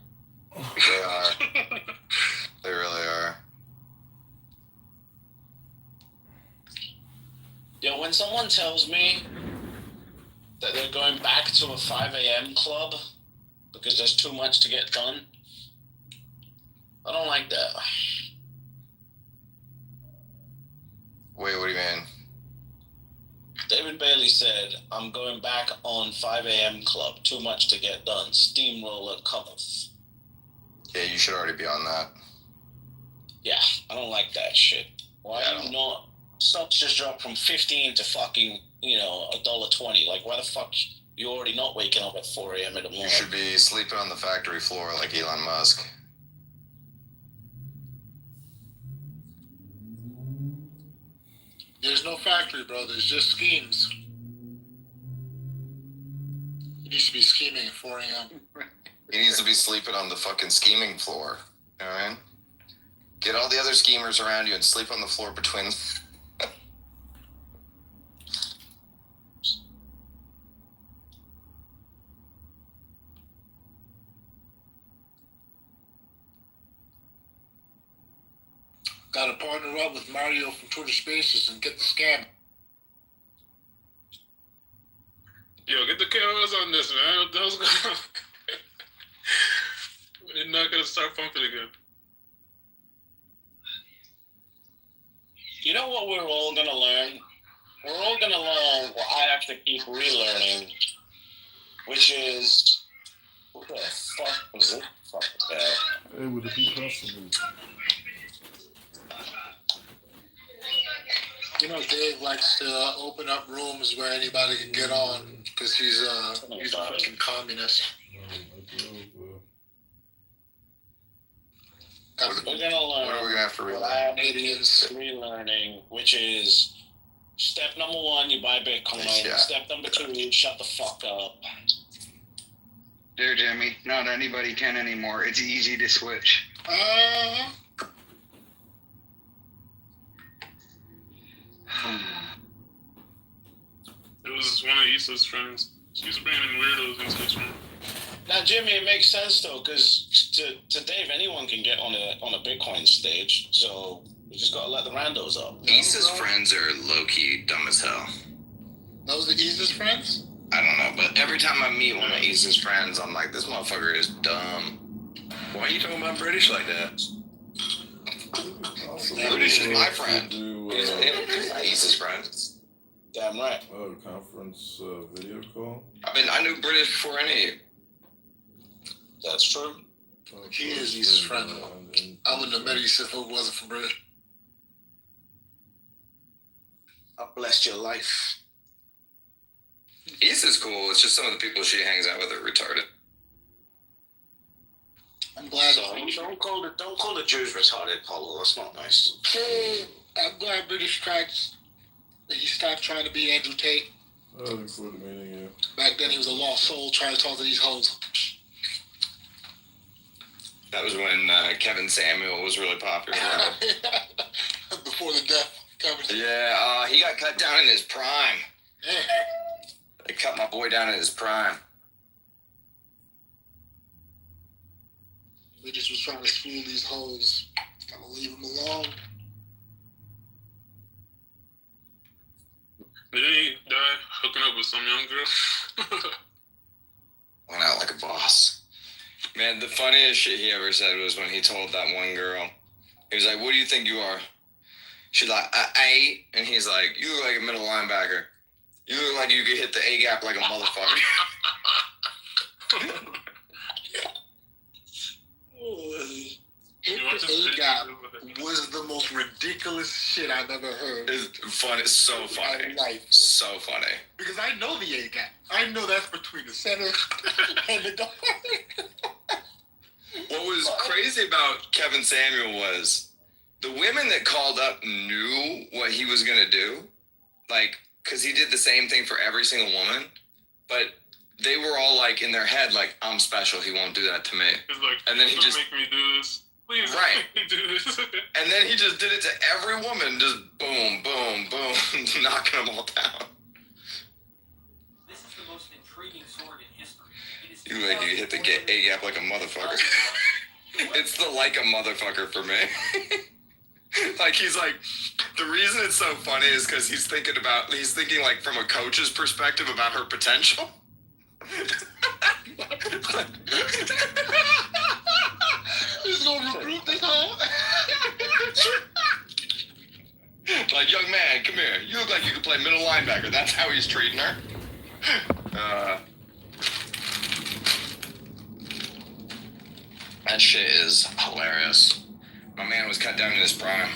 They are. They really are. Yo, when someone tells me that they're going back to a 5 a.m. club because there's too much to get done, I don't like that. Wait, what do you mean? David Bailey said, I'm going back on 5 a.m. club. Too much to get done. Steamroller cometh. Yeah, you should already be on that. Yeah, I don't like that shit. Why are you not? Stocks just dropped from 15 to fucking, $1.20. Like, why the fuck you already not waking up at 4 a.m. in the morning? You should be sleeping on the factory floor like Elon Musk. There's no factory, bro. There's just schemes. You need to be scheming at 4 a.m. He needs to be sleeping on the fucking scheming floor. You know what I mean? Get all the other schemers around you and sleep on the floor between. Got to partner up with Mario from Twitter Spaces and get the scam. Yo, get the KOS on this, man. What the hell's going on? We're not gonna start pumping again. You know what we're all gonna learn? We're all gonna learn what I have to keep relearning. which is what the fuck was it? Fuck the hell. Hey, would it be possible? You know, Dave likes to open up rooms where anybody can get on because he's a fucking communist. We're gonna learn. What are we gonna have to what relearn? I am relearning, which is step number 1, you buy Bitcoin. Yeah. Step number 2, you shut the fuck up. There, Jimmy. Not anybody can anymore. It's easy to switch. It was one of Issa's friends. She was bringing in weirdos into this room. Now, Jimmy, it makes sense though, because to Dave, anyone can get on a Bitcoin stage. So we just gotta let the randos up. Issa's friends are low key dumb as hell. Those are Issa's friends? I don't know, but every time I meet one of Issa's friends, I'm like, this motherfucker is dumb. Why are you talking about British like that? British is my friend. He's not Issa's friend. Damn right. Oh, conference video call? I knew British before any of you. That's true. He is Issa's friend. I wouldn't have met Issa if it wasn't for British. I blessed your life. Issa's cool. It's just some of the people she hangs out with are retarded. I'm glad. So don't call the Jews retarded, Paulo. That's not nice. I'm glad British he stopped trying to be Andrew Tate. Oh, before the meeting, yeah. Back then he was a lost soul trying to talk to these hoes. That was when Kevin Samuel was really popular. Before the death. Yeah, he got cut down in his prime. Yeah. They cut my boy down in his prime. They just was trying to school these hoes. Gotta leave them alone. Didn't he die hooking up with some young girl? Went out like a boss. Man, the funniest shit he ever said was when he told that one girl, he was like, what do you think you are? She's like, I. And he's like, you look like a middle linebacker. You look like you could hit the A gap like a motherfucker. Hit the A gap was the most ridiculous shit I've ever heard. It's fun. It's so funny. In my life. So funny. Because I know the A gap. I know that's between the center and the guard. What was crazy about Kevin Samuel was the women that called up knew what he was going to do. Like, because he did the same thing for every single woman. But they were all like in their head, like, I'm special. He won't do that to me. It's like, and then he don't just make me do this. Please right. make me do this. And then he just did it to every woman. Just boom, boom, boom, knocking them all down. This is the most intriguing sword in history. You like you hit the A gap like a motherfucker. It's the like a motherfucker for me. Like he's like, the reason it's so funny is because he's thinking like from a coach's perspective about her potential. He's gonna recruit this hoe. Like, young man, come here. You look like you could play middle linebacker. That's how he's treating her. That shit is hilarious. My man was cut down in his prime.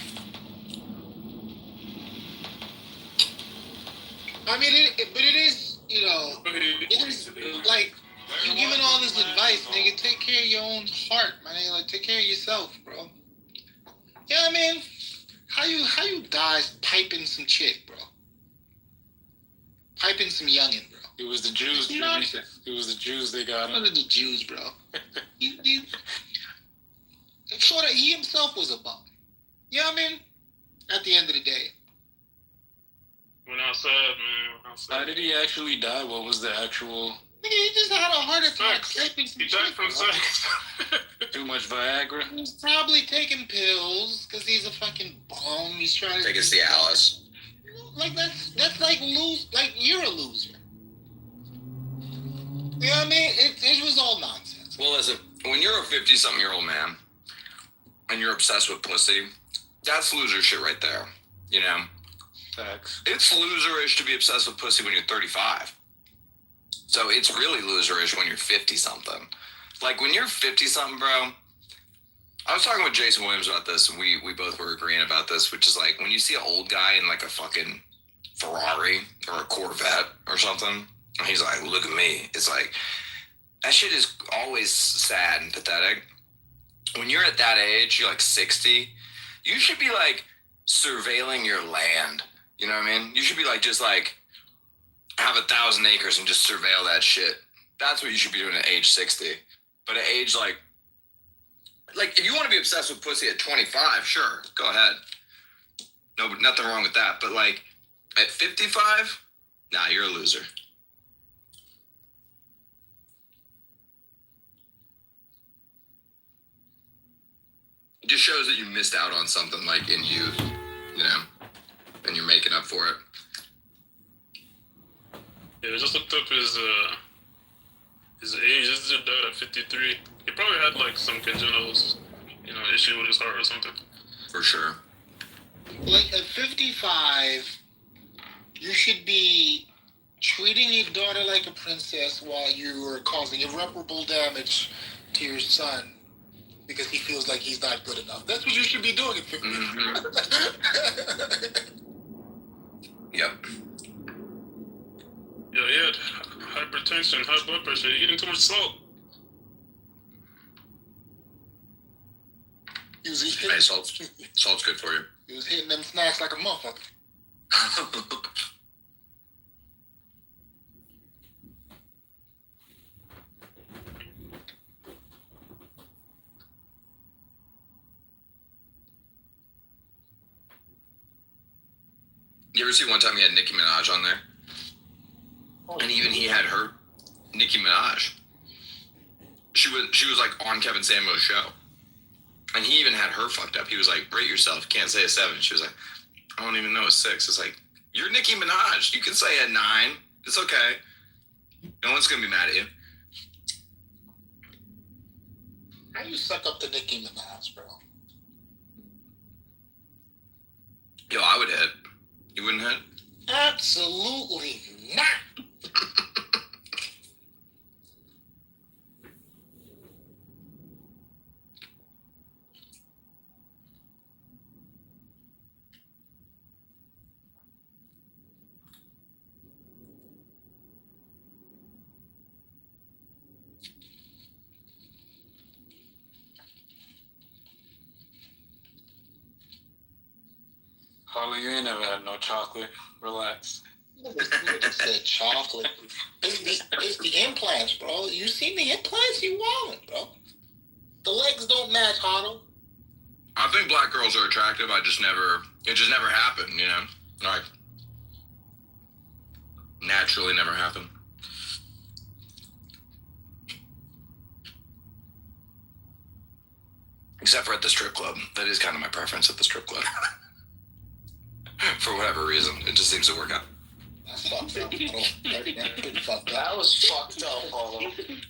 I mean, but it is, you know, it is like you giving all this advice, nigga. Take care of your own heart, man. Like, take care of yourself, bro. Yeah, I mean, how you guys piping some chick, bro? Piping some youngin, bro. It was the Jews. It was the Jews they got him. None of the Jews, bro. Sort of, he himself was a bum. You know what I mean? At the end of the day. Went outside, man. Went outside. How did he actually die? What was the actual... Nigga, he just had a heart attack. He died from sex. Too much Viagra? He's probably taking pills because he's a fucking bum. He's trying to... Take a Cialis. Like, that's like like, you're a loser. You know what I mean? It was all nonsense. Well, listen, when you're a 50-something-year-old man and you're obsessed with pussy, that's loser shit right there. You know? Facts. It's loserish to be obsessed with pussy when you're 35. So it's really loserish when you're 50-something. Like, when you're 50-something, bro, I was talking with Jason Williams about this, and we both were agreeing about this, which is like, when you see an old guy in like a fucking Ferrari or a Corvette or something, and he's like, look at me. It's like, that shit is always sad and pathetic. When you're at that age, you're like 60, you should be like surveilling your land. You know what I mean? You should be like, just like, have 1,000 acres and just surveil that shit. That's what you should be doing at age 60. But at age like if you want to be obsessed with pussy at 25, sure, go ahead. No, nothing wrong with that. But like at 55, nah, you're a loser. It just shows that you missed out on something like in youth, you know, and you're making up for it. Yeah, I just looked up his age. This dude died at 53. He probably had like some congenital, issue with his heart or something. For sure. Like at 55, you should be treating your daughter like a princess while you are causing irreparable damage to your son because he feels like he's not good enough. That's what you should be doing at 55. Mm-hmm. Yep. Yeah, he had hypertension, high blood pressure, eating too much salt. He was eating. Hey, salt's good for you. He was hitting them snacks like a motherfucker. You ever see one time he had Nicki Minaj on there? And even he had her, Nicki Minaj. She was like on Kevin Samuel's show. And he even had her fucked up. He was like, rate yourself, can't say a 7. She was like, I don't even know a 6. It's like, you're Nicki Minaj. You can say a 9. It's okay. No one's gonna be mad at you. How do you suck up to Nicki Minaj, bro? Yo, I would hit. You wouldn't hit? Absolutely not. Harley, you ain't never had no chocolate. Relax. Nigga said chocolate. It's the implants, bro. You seen the implants? You wildin', bro. The legs don't match, Otto. I think black girls are attractive. It just never happened, you know? Like, naturally never happened. Except for at the strip club. That is kind of my preference at the strip club. For whatever reason. It just seems to work out. That's fucked up. That was fucked up, Paulo.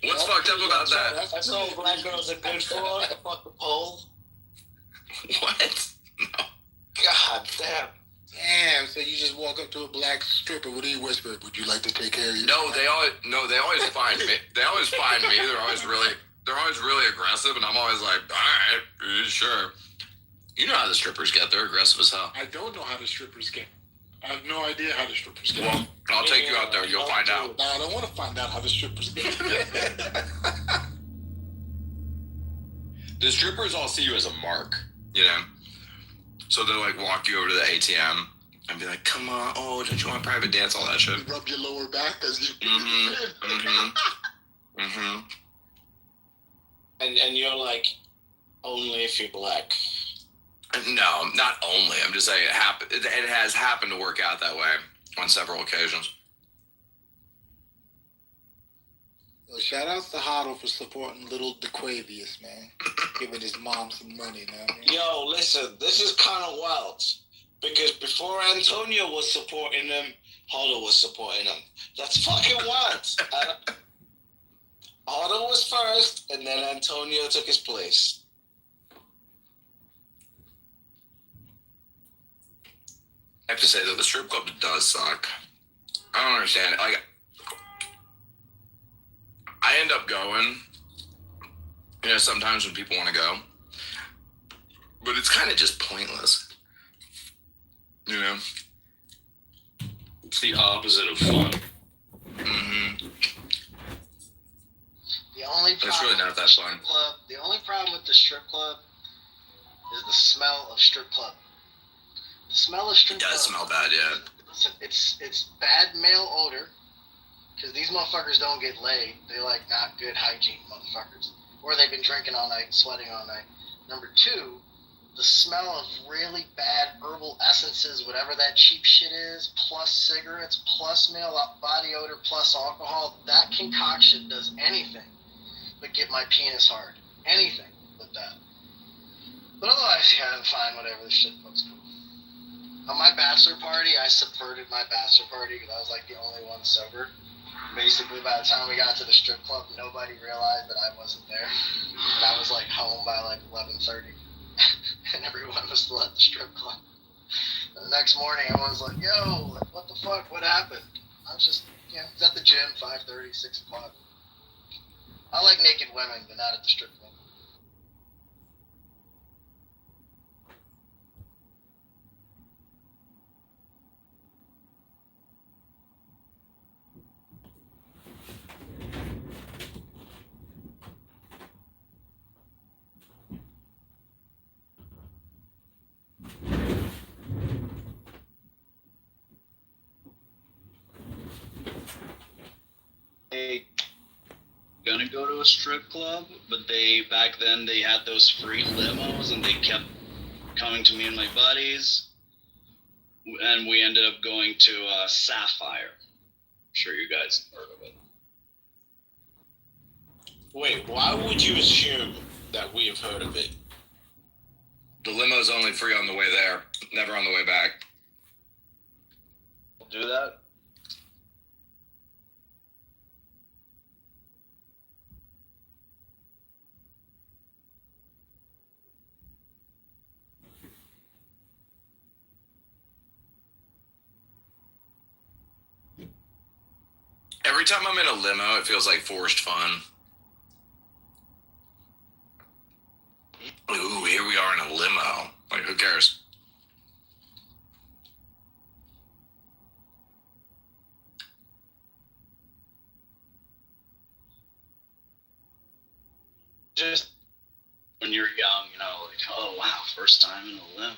What's fucked up about that? That's all black girls are good for. The fucking pole. What? No. God damn. Damn, so you just walk up to a black stripper, what do you whisper? Would you like to take care of you? No, they always find me. They always find me. They're always really aggressive, and I'm always like, all right, sure. You know how the strippers get. They're aggressive as hell. I don't know how the strippers get. I have no idea how the strippers get. Well, I'll take you out there. You'll find out. No, I don't want to find out how the strippers get. The strippers all see you as a mark, you know? So they'll like walk you over to the ATM and be like, come on, oh, don't you want a private dance, all that shit. You rub your lower back as you... And you're like, only if you're black. No, not only. I'm just saying it has happened to work out that way on several occasions. Well, shout out to Hotto for supporting little DeQuavius, man. Giving his mom some money now. Man. Yo, listen, this is kind of wild. Because before Antonio was supporting him, Hotto was supporting him. That's fucking wild. Hotto was first, and then Antonio took his place. I have to say that the strip club does suck. I don't understand. Like, I end up going, sometimes when people want to go, but it's kind of just pointless. It's the opposite of fun. Mm-hmm. The only problem It's really not that fun. The only problem with the strip club is the smell of strip club. The smell of strip It does club. smell bad, yeah. Listen, it's bad male odor because these motherfuckers don't get laid. They like not good hygiene motherfuckers, or they've been drinking all night, sweating all night. Number two, the smell of really bad herbal essences, whatever that cheap shit is, plus cigarettes, plus male body odor, plus alcohol. That concoction does anything but get my penis hard. Anything but that. But otherwise, yeah, I'm fine. Whatever. This shit looks cool. On my bachelor party, I subverted my bachelor party because I was like the only one sober. Basically, by the time we got to the strip club, nobody realized that I wasn't there. And I was like home by like 11:30. And everyone was still at the strip club. And the next morning, everyone's like, yo, what the fuck? What happened? I was just, I was at the gym, 5:30, 6 o'clock. I like naked women, but not at the strip club. They gonna go to a strip club, but back then they had those free limos and they kept coming to me and my buddies, and we ended up going to Sapphire. I'm sure you guys have heard of it. Wait, why would you assume that we have heard of it? The limo's only free on the way there, never on the way back. We'll do that. Every time I'm in a limo, it feels like forced fun. Ooh, here we are in a limo. Like, who cares? Just when you're young, like, oh wow, first time in a limo.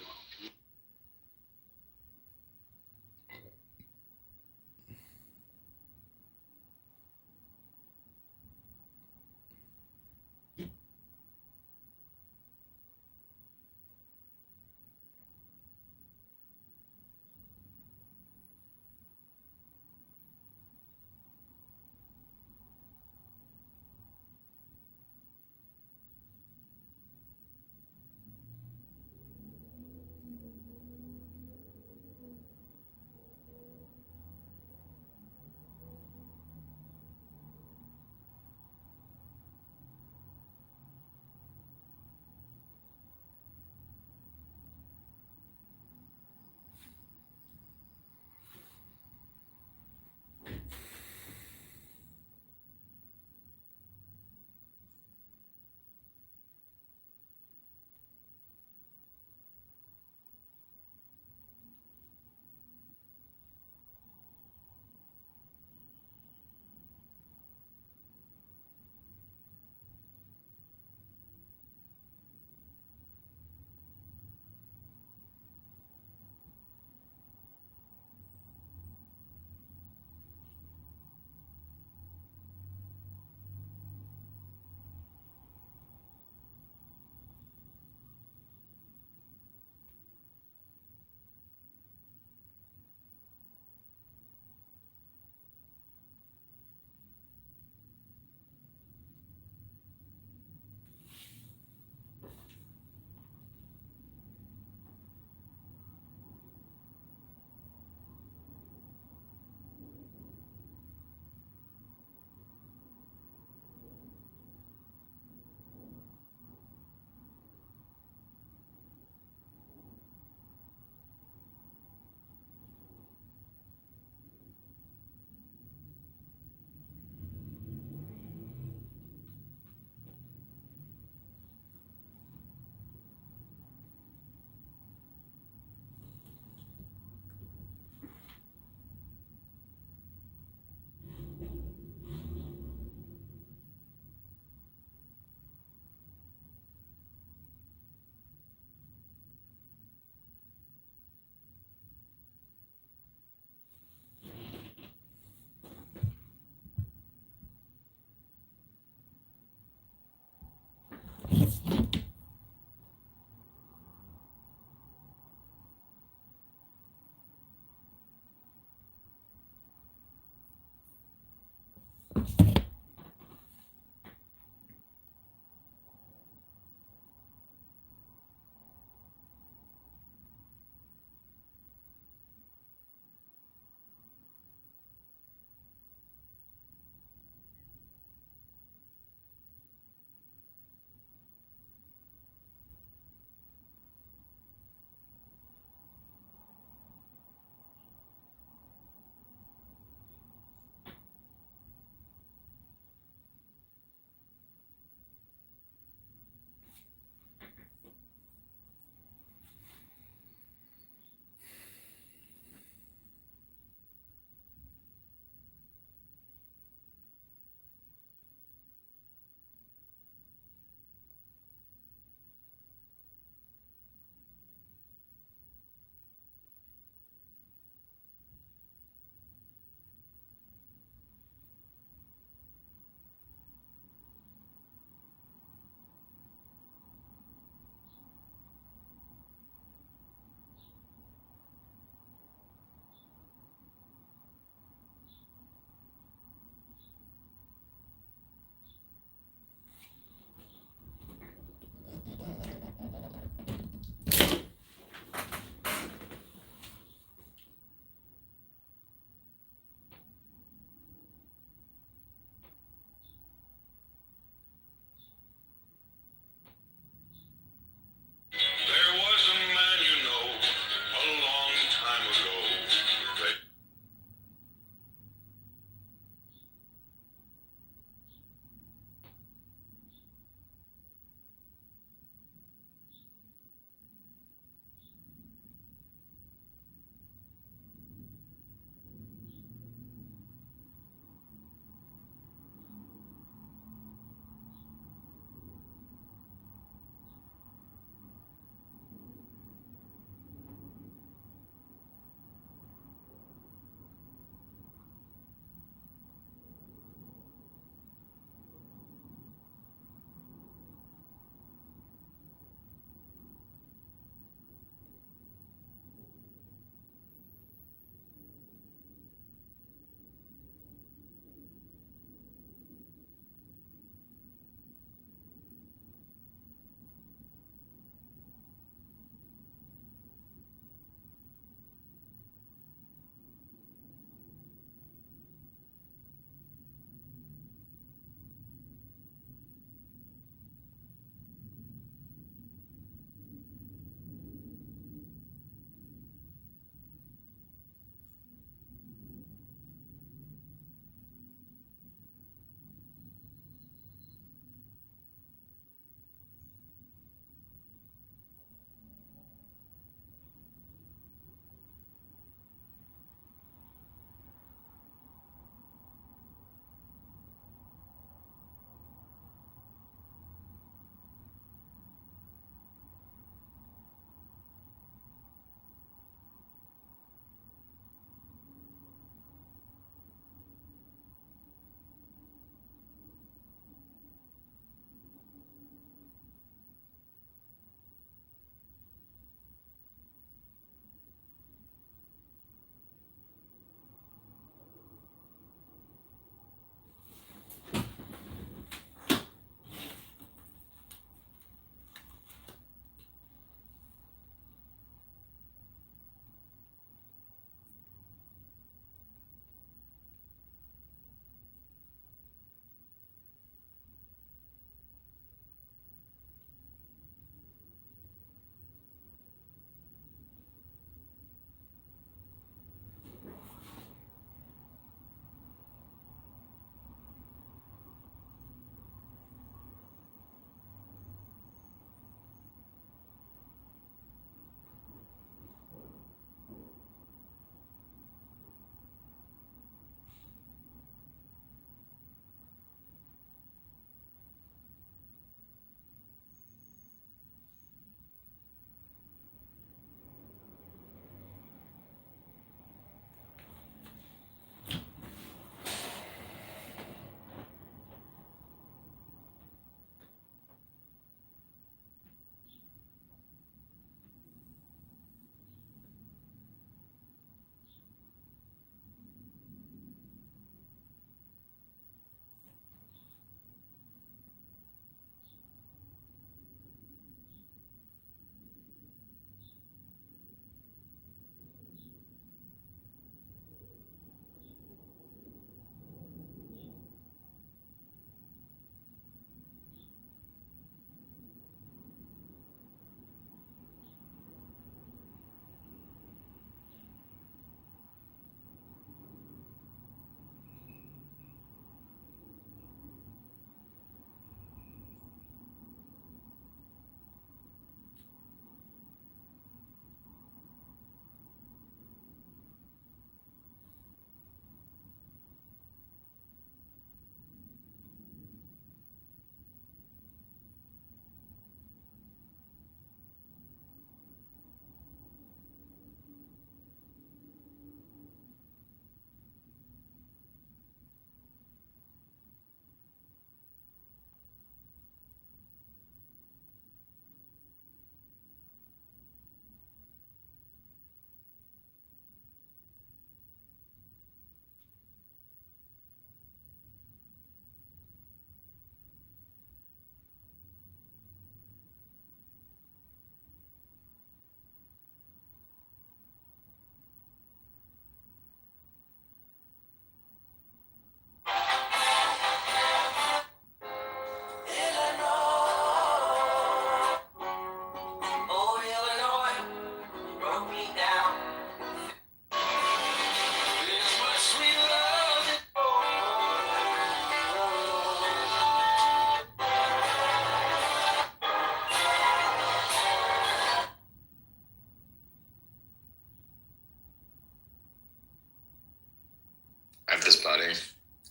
buddy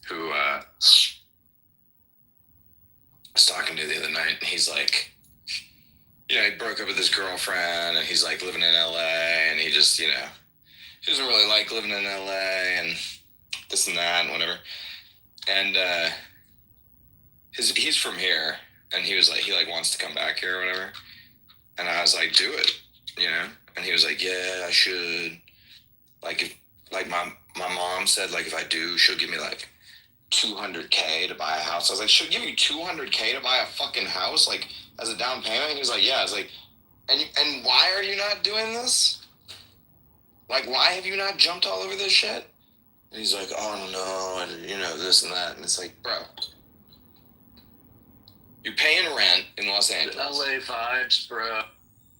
who I was talking to the other night, and he's like, you know, he broke up with his girlfriend, and he's like living in LA, and he just, you know, he doesn't really like living in LA, and this and that, and whatever. And he's from here, and he was like, he like wants to come back here or whatever. And I was like, do it, you know? And he was like, yeah, I should. Like, if, like my mom said, like, if I do, she'll give me like $200K to buy a house. I was like, she'll give me $200K to buy a fucking house, like, as a down payment? He was like, yeah. I was like, and why are you not doing this? Like, why have you not jumped all over this shit? And he's like, oh, no, and, you know, this and that. And it's like, bro, you're paying rent in Los Angeles. LA vibes, bro.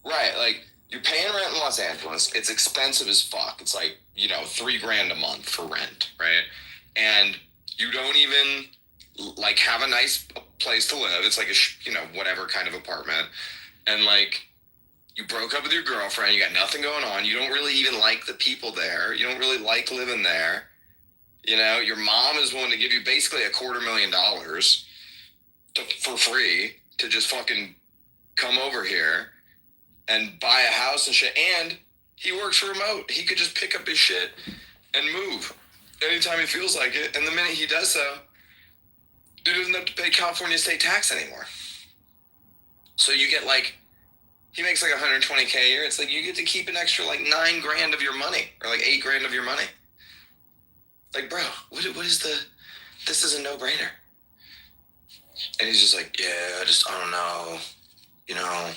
Right, like, you're paying rent in Los Angeles. It's expensive as fuck. It's like, you know, $3,000 a month for rent, right? And you don't even, like, have a nice place to live. It's like a, you know, whatever kind of apartment. And, like, you broke up with your girlfriend. You got nothing going on. You don't really even like the people there. You don't really like living there. You know, your mom is willing to give you basically $250,000 for free to just fucking come over here and buy a house and shit. And he works remote. He could just pick up his shit and move anytime he feels like it. And the minute he does so, he doesn't have to pay California state tax anymore. So you get like, he makes like $120K a year. It's like you get to keep an extra like $9,000 of your money, or like $8,000 of your money. Like, bro, what is this is a no-brainer. And he's just like, yeah, I don't know, you know,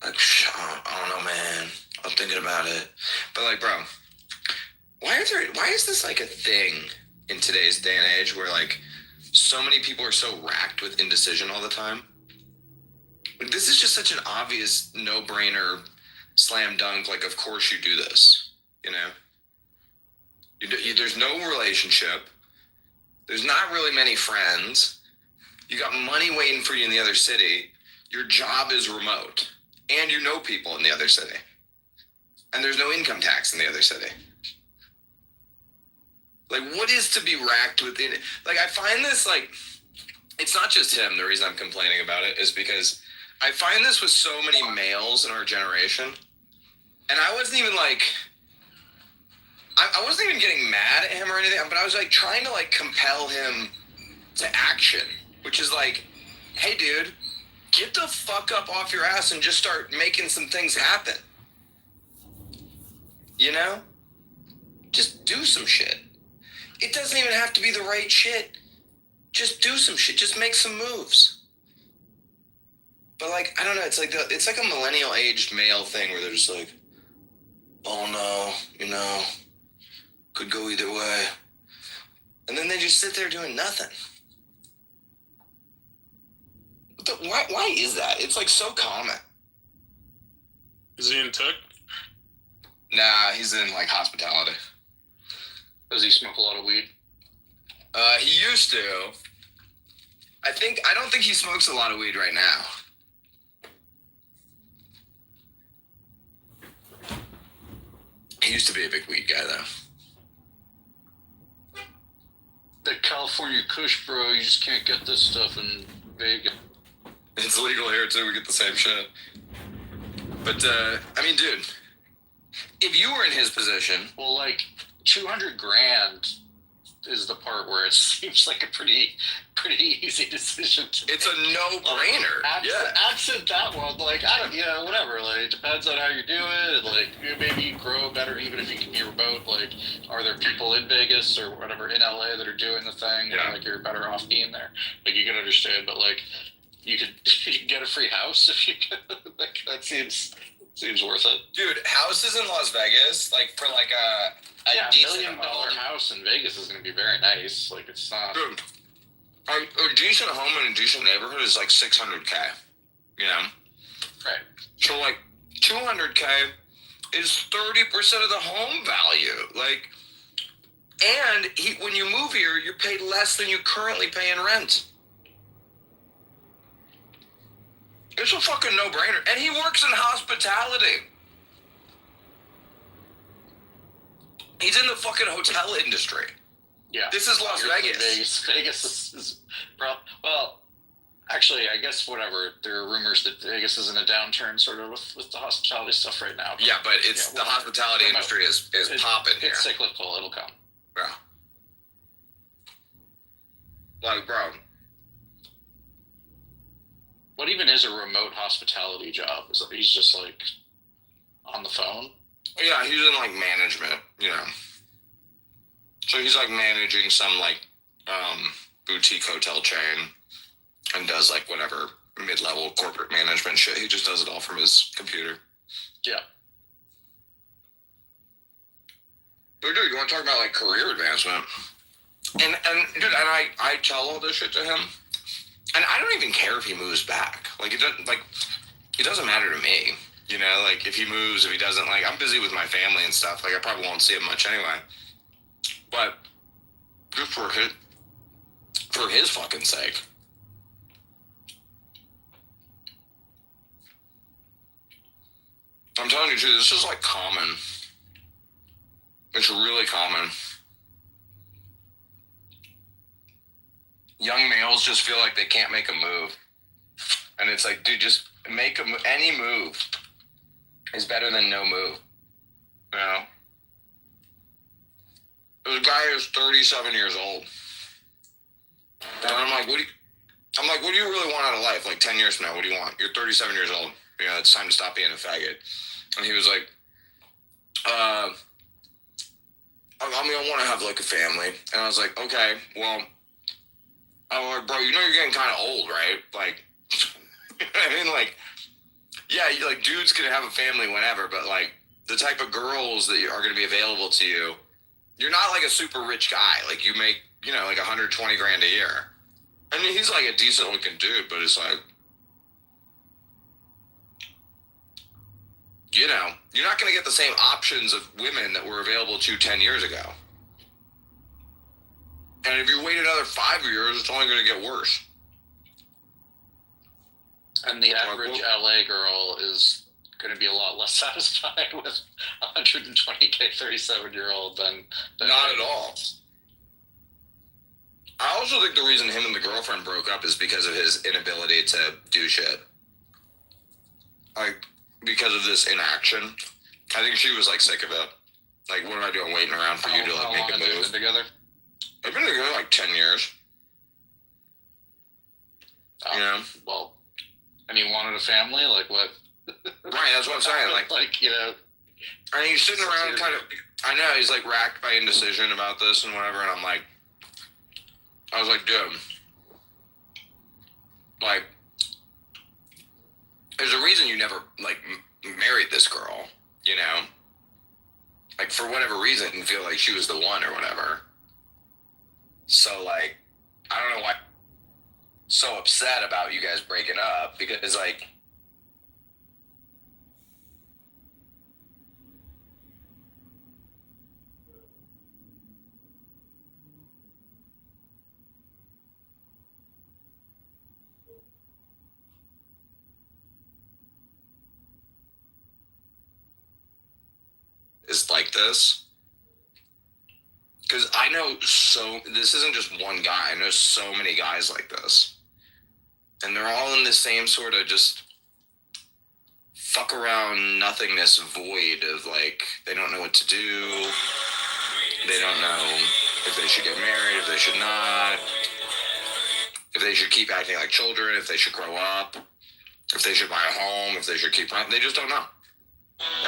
like, I don't know, man. I'm thinking about it. But like, bro, why is this like a thing in today's day and age where like so many people are so racked with indecision all the time? Like, this is just such an obvious no-brainer, slam dunk. Like, of course you do this, you know? There's no relationship. There's not really many friends. You got money waiting for you in the other city. Your job is remote. And you know people in the other city. And there's no income tax in the other city. Like, what is to be racked with it? Like, I find this, like, it's not just him. The reason I'm complaining about it is because I find this with so many males in our generation. And I wasn't even, like, I wasn't even getting mad at him or anything, but I was, like, trying to, like, compel him to action, which is like, hey, dude, get the fuck up off your ass and just start making some things happen. You know? Just do some shit. It doesn't even have to be the right shit. Just do some shit. Just make some moves. But like, I don't know, it's like a millennial aged male thing where they're just like, oh no, you know, could go either way. And then they just sit there doing nothing. Why is that? It's like so common. Is he in tech? Nah, he's in like hospitality. Does he smoke a lot of weed? He used to. I don't think he smokes a lot of weed right now. He used to be a big weed guy though. The California Kush, bro, you just can't get this stuff in Vegas. It's legal here too, we get the same shit. But, I mean, dude, if you were in his position... Well, like, $200,000 is the part where it seems like a pretty easy decision to It's a no-brainer. Absent that one, like, I don't, yeah, whatever. Like, it depends on how you do it. Like, maybe you grow better even if you can be remote. Like, are there people in Vegas or whatever in LA that are doing the thing? Yeah. Like, you're better off being there. Like, you can understand, but like, you can get a free house if you can. Like, that seems worth it. Dude, houses in Las Vegas, like, for like a $1 decent million home. house in Vegas is going to be very nice. Like, it's not. Dude, a decent home in a decent neighborhood is like $600K, you know? Right. So, like, $200K is 30% of the home value. Like, and when you move here, you're paid less than you currently pay in rent. It's a fucking no-brainer. And he works in hospitality. He's in the fucking hotel industry. Yeah. This is Las Vegas. Vegas is well, actually, I guess whatever. There are rumors that Vegas is in a downturn, sort of, with the hospitality stuff right now. Yeah, but it's the hospitality industry is popping here. It's cyclical. It'll come. Yeah. Like, bro. What even is a remote hospitality job? Is that he's just like on the phone? Yeah, he's in like management, you know. So he's like managing some like boutique hotel chain and does like whatever mid-level corporate management shit. He just does it all from his computer. Yeah. But dude, you want to talk about like career advancement? And dude, and I tell all this shit to him, and I don't even care if he moves back. Like it doesn't matter to me. You know, like if he moves, if he doesn't, like I'm busy with my family and stuff. Like I probably won't see him much anyway. But just for his fucking sake. I'm telling you, dude, this is like common. It's really common. Young males just feel like they can't make a move. And it's like, dude, just make any move is better than no move. You know? This guy is 37 years old. And I'm like, what do you really want out of life? Like 10 years from now, what do you want? You're 37 years old. You know, it's time to stop being a faggot. And he was like, I want to have like a family. And I was like, okay, well, I was like, bro, you know you're getting kind of old, right? Like, I mean, like, yeah, like dudes can have a family whenever, but like the type of girls that are going to be available to you, you're not like a super rich guy. Like you make, you know, like 120 grand a year. I mean, he's like a decent looking dude, but it's like, you know, you're not going to get the same options of women that were available to you 10 years ago. And if you wait another 5 years, it's only going to get worse. And the average LA girl is going to be a lot less satisfied with 120K 37-year-old than not at all. I also think the reason him and the girlfriend broke up is because of his inability to do shit. Like, because of this inaction. I think she was like sick of it. Like, what am I doing waiting around for you to like make a move? Been together? They've been together like 10 years. You know? Well, and he wanted a family? Like what? Right, that's what I'm saying. Like, you know. I mean, he's sitting around kind of, I know, he's like racked by indecision about this and whatever, and I was like, dude, like, there's a reason you never, like, married this girl, you know? Like, for whatever reason, didn't feel like she was the one or whatever. So, like, I don't know why I'm so upset about you guys breaking up, because, like, is like this. Because I know this isn't just one guy. I know so many guys like this. And they're all in the same sort of just fuck around nothingness void of like, they don't know what to do. They don't know if they should get married, if they should not. If they should keep acting like children, if they should grow up. If they should buy a home, if they should keep, they just don't know.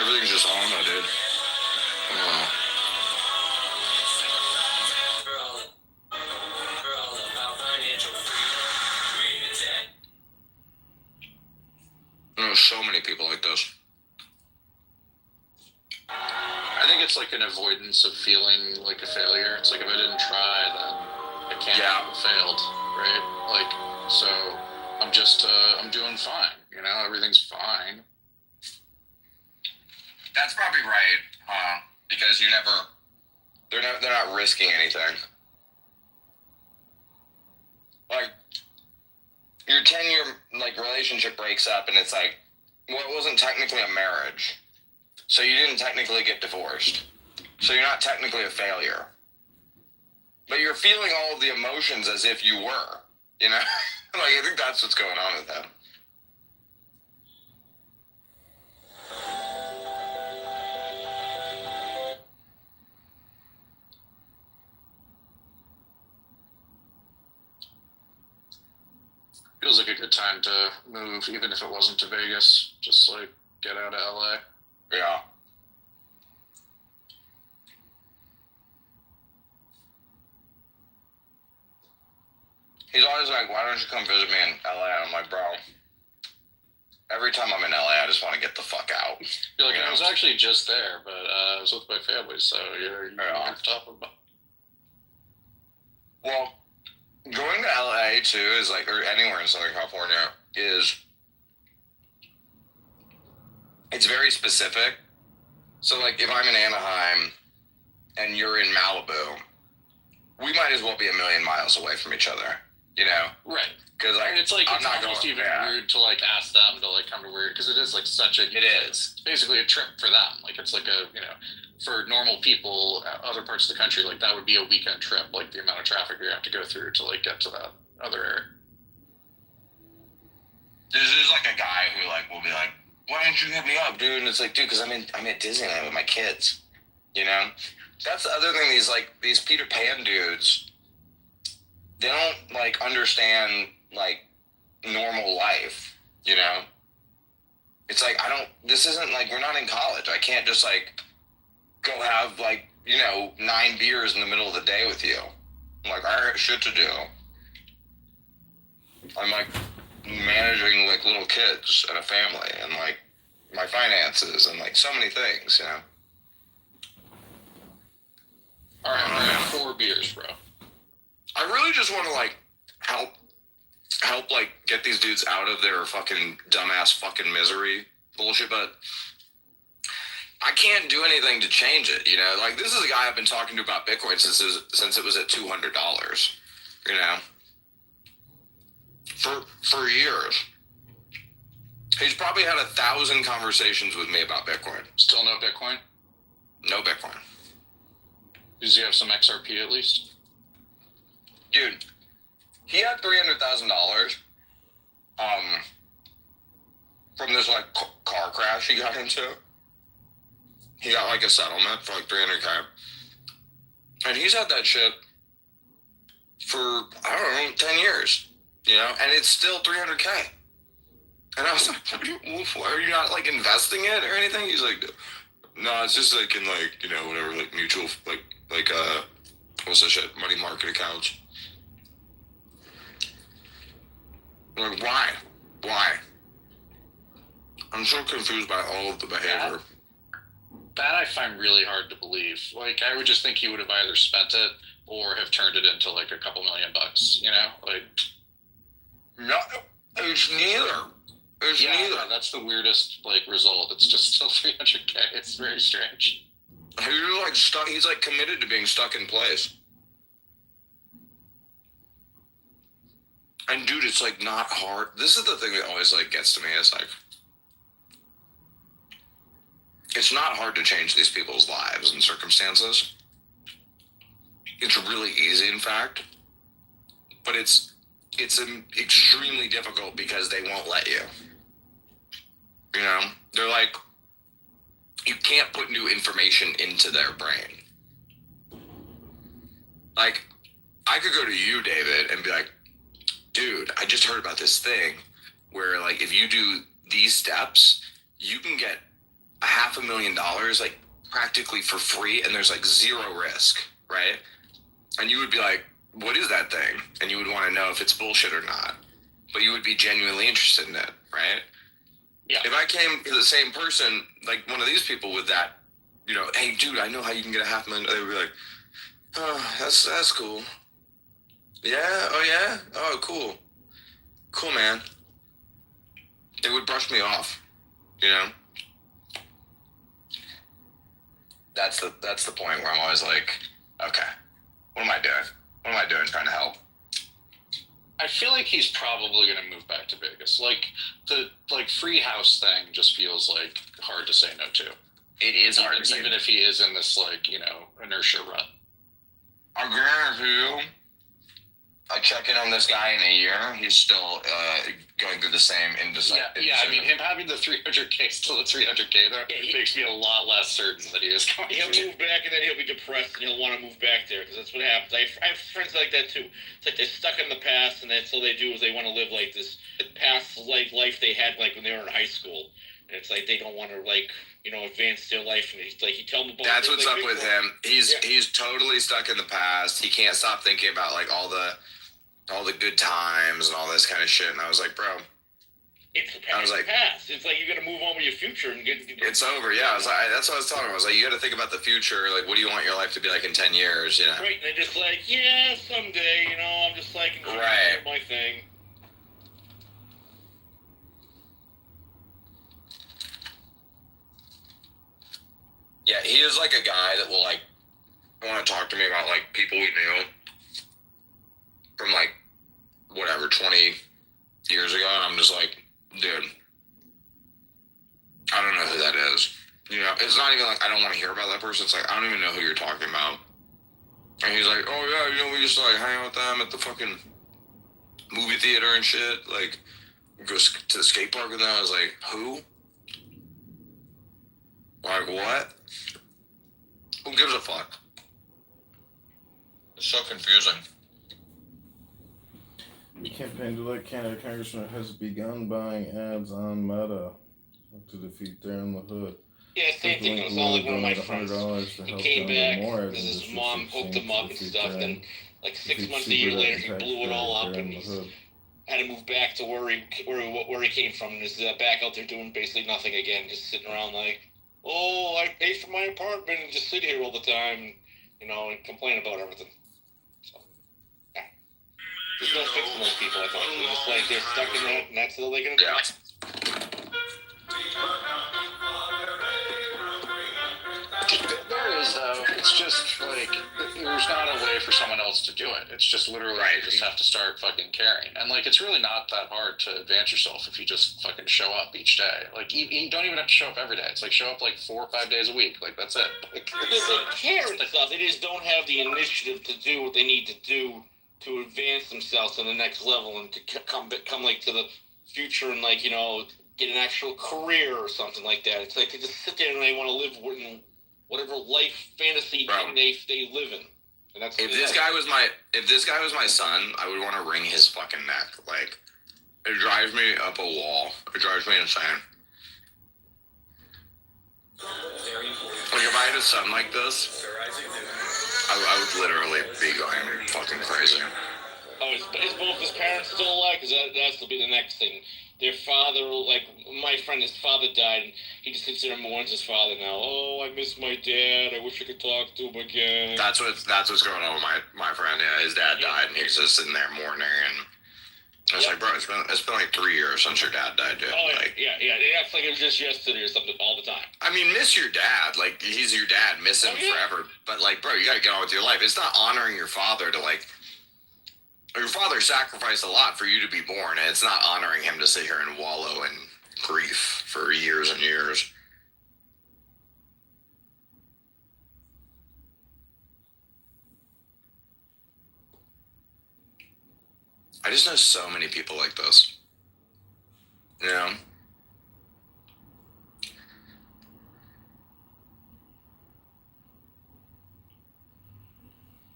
Everything's just, oh no, dude. Oh. There's so many people like this. I think it's like an avoidance of feeling like a failure. It's like if I didn't try, then I can't have failed, right? Like, so I'm just, I'm doing fine, you know, everything's fine. That's probably right, huh? Because they're not risking anything. Like, your 10-year like relationship breaks up and it's like, well, it wasn't technically a marriage. So you didn't technically get divorced. So you're not technically a failure. But feeling all of the emotions as if you were, you know? Like, I think that's what's going on with that. Feels like a good time to move, even if it wasn't to Vegas. Just like get out of LA. Yeah. He's always like, why don't you come visit me in LA? I'm like, bro, every time I'm in LA, I just want to get the fuck out. You're like, You I know? was actually just there, but I was with my family, so you're on top of it. Well, going to LA too is like, or anywhere in Southern California it's very specific. So like, if I'm in Anaheim and you're in Malibu, we might as well be a million miles away from each other, you know? Right. Because like, And it's like, I'm it's not almost going, even weird to like ask them to like come to weird, because it is like such a, it is. it's basically a trip for them. Like it's like a, you know, for normal people, other parts of the country, like that would be a weekend trip, like the amount of traffic you have to go through to like get to that other area. There's like a guy who like will be like, why didn't you hit me up, dude? And it's like, dude, because I'm at Disneyland with my kids, you know? That's the other thing, these Peter Pan dudes, they don't like understand like normal life, you know? It's like, this isn't like, we're not in college. I can't just like go have like, you know, 9 beers in the middle of the day with you. I'm like, I got shit to do. I'm like managing like little kids and a family and like my finances and like so many things, you know? All right, I'm gonna 4 beers, bro. I really just want to like help like get these dudes out of their fucking dumbass fucking misery bullshit, but I can't do anything to change it, you know? Like, this is a guy I've been talking to about Bitcoin since it was at $200, you know? For years. He's probably had 1,000 conversations with me about Bitcoin. Still no Bitcoin? No Bitcoin. Does he have some XRP at least? Dude, he had $300,000 from this like car crash he got into. He got like a settlement for like $300K, and he's had that shit for I don't know 10 years, you know, and it's still $300K. And I was like, why are you not like investing it or anything? He's like, no, it's just like in like, you know, whatever, like mutual like what's that shit, money market accounts. I'm like, why? I'm so confused by all of the behavior. That I find really hard to believe. Like, I would just think he would have either spent it or have turned it into like a couple $1,000,000, you know? Like, no, it's neither. It's neither. Yeah, that's the weirdest like result. It's just still $300K. It's very strange. He's like stuck. He's like committed to being stuck in place. And dude, it's like not hard. This is the thing that always like gets to me. It's like, it's not hard to change these people's lives and circumstances. It's really easy, in fact. But it's extremely difficult because they won't let you. You know, they're like, you can't put new information into their brain. Like, I could go to you, David, and be like, dude, I just heard about this thing where, like, if you do these steps, you can get $500,000, like, practically for free, and there's, like, zero risk, right? And you would be like, what is that thing? And you would want to know if it's bullshit or not. But you would be genuinely interested in it, right? Yeah. If I came to the same person, like one of these people with that, you know, hey, dude, I know how you can get $500,000. They would be like, oh, that's cool. Yeah? Oh, yeah? Oh, cool. Cool, man. They would brush me off, you know? That's the point where I'm always like, okay, what am I doing? What am I doing trying to help? I feel like he's probably going to move back to Vegas. Like, the free house thing just feels like hard to say no to. It is hard to say even if he is in this, like, you know, inertia rut. I guarantee for you. I check in on this guy in a year. He's still going through the same indecision. Yeah. I mean, him having the 300K still at 300K though makes me a lot less certain that he is going. He'll move back and then he'll be depressed and he'll want to move back there because that's what happens. I have friends like that too. It's like they're stuck in the past and that's all they do is they want to live like this past like life they had like when they were in high school. And it's like they don't want to like advance their life. And he's like he tell them about. That's what's up with him. He's totally stuck in the past. He can't stop thinking about like all the good times and all this kind of shit. And I was like, bro. It's the past. It's like you got to move on with your future and get. It's over. Yeah, I was like, that's what I was telling him. I was like, you got to think about the future. Like, what do you want your life to be like in 10 years? You know. Right, and they're just like, yeah, someday. I'm just like enjoying my thing. Yeah, he is like a guy that will like want to talk to me about like people we knew from like whatever 20 years ago, and I'm just like, dude, I don't know who that is. It's not even like I don't want to hear about that person. It's like I don't even know who you're talking about. And he's like, oh yeah, we used to like hang out with them at the fucking movie theater and shit. Like go to the skate park with them. I was like, who? Like what? Who gives a fuck? It's so confusing. The campaign to elect Canada Congressman has begun buying ads on Meta to defeat Darren LaHood. Yeah, same thing. It was all like one of my friends. He came back because his mom hooked him up and stuff. Then, like 6 months, a year later, he blew it all up and had to move back to where he came from. And is back out there doing basically nothing again, just sitting around like, oh, I pay for my apartment and just sit here all the time, and complain about everything. So, yeah. There's no fixing those people, I thought. They're just like, they're stuck in that, and that's all they're going to do. There is, though. It's just like there's not a way for someone else to do it. It's just literally you just have to start fucking caring. And like it's really not that hard to advance yourself if you just fucking show up each day. Like you don't even have to show up every day. It's like show up like 4 or 5 days a week. Like that's it. Like, they care and stuff. They just don't have the initiative to do what they need to do to advance themselves to the next level and to come like to the future and like get an actual career or something like that. It's like they just sit there and they want to live whatever life fantasy thing they live in. And that's if this guy was my son, I would want to wring his fucking neck. Like it drives me up a wall. It drives me insane. Like if I had a son like this, I would literally be going fucking crazy. Oh, is both his parents still alive? Because that's will be the next thing. Their father, like my friend, his father died, and he just sits there and mourns his father now. Oh, I miss my dad. I wish I could talk to him again. That's what's going on with my friend. Yeah, his dad died, and he's just sitting there mourning. And I was like, bro, it's been like 3 years since your dad died, dude. Oh, like, yeah. It's like it was just yesterday or something all the time. I mean, miss your dad. Like he's your dad. Miss him forever. But like, bro, you gotta get on with your life. It's not honoring your father to like. Your father sacrificed a lot for you to be born, and it's not honoring him to sit here and wallow in grief for years and years. I just know so many people like this.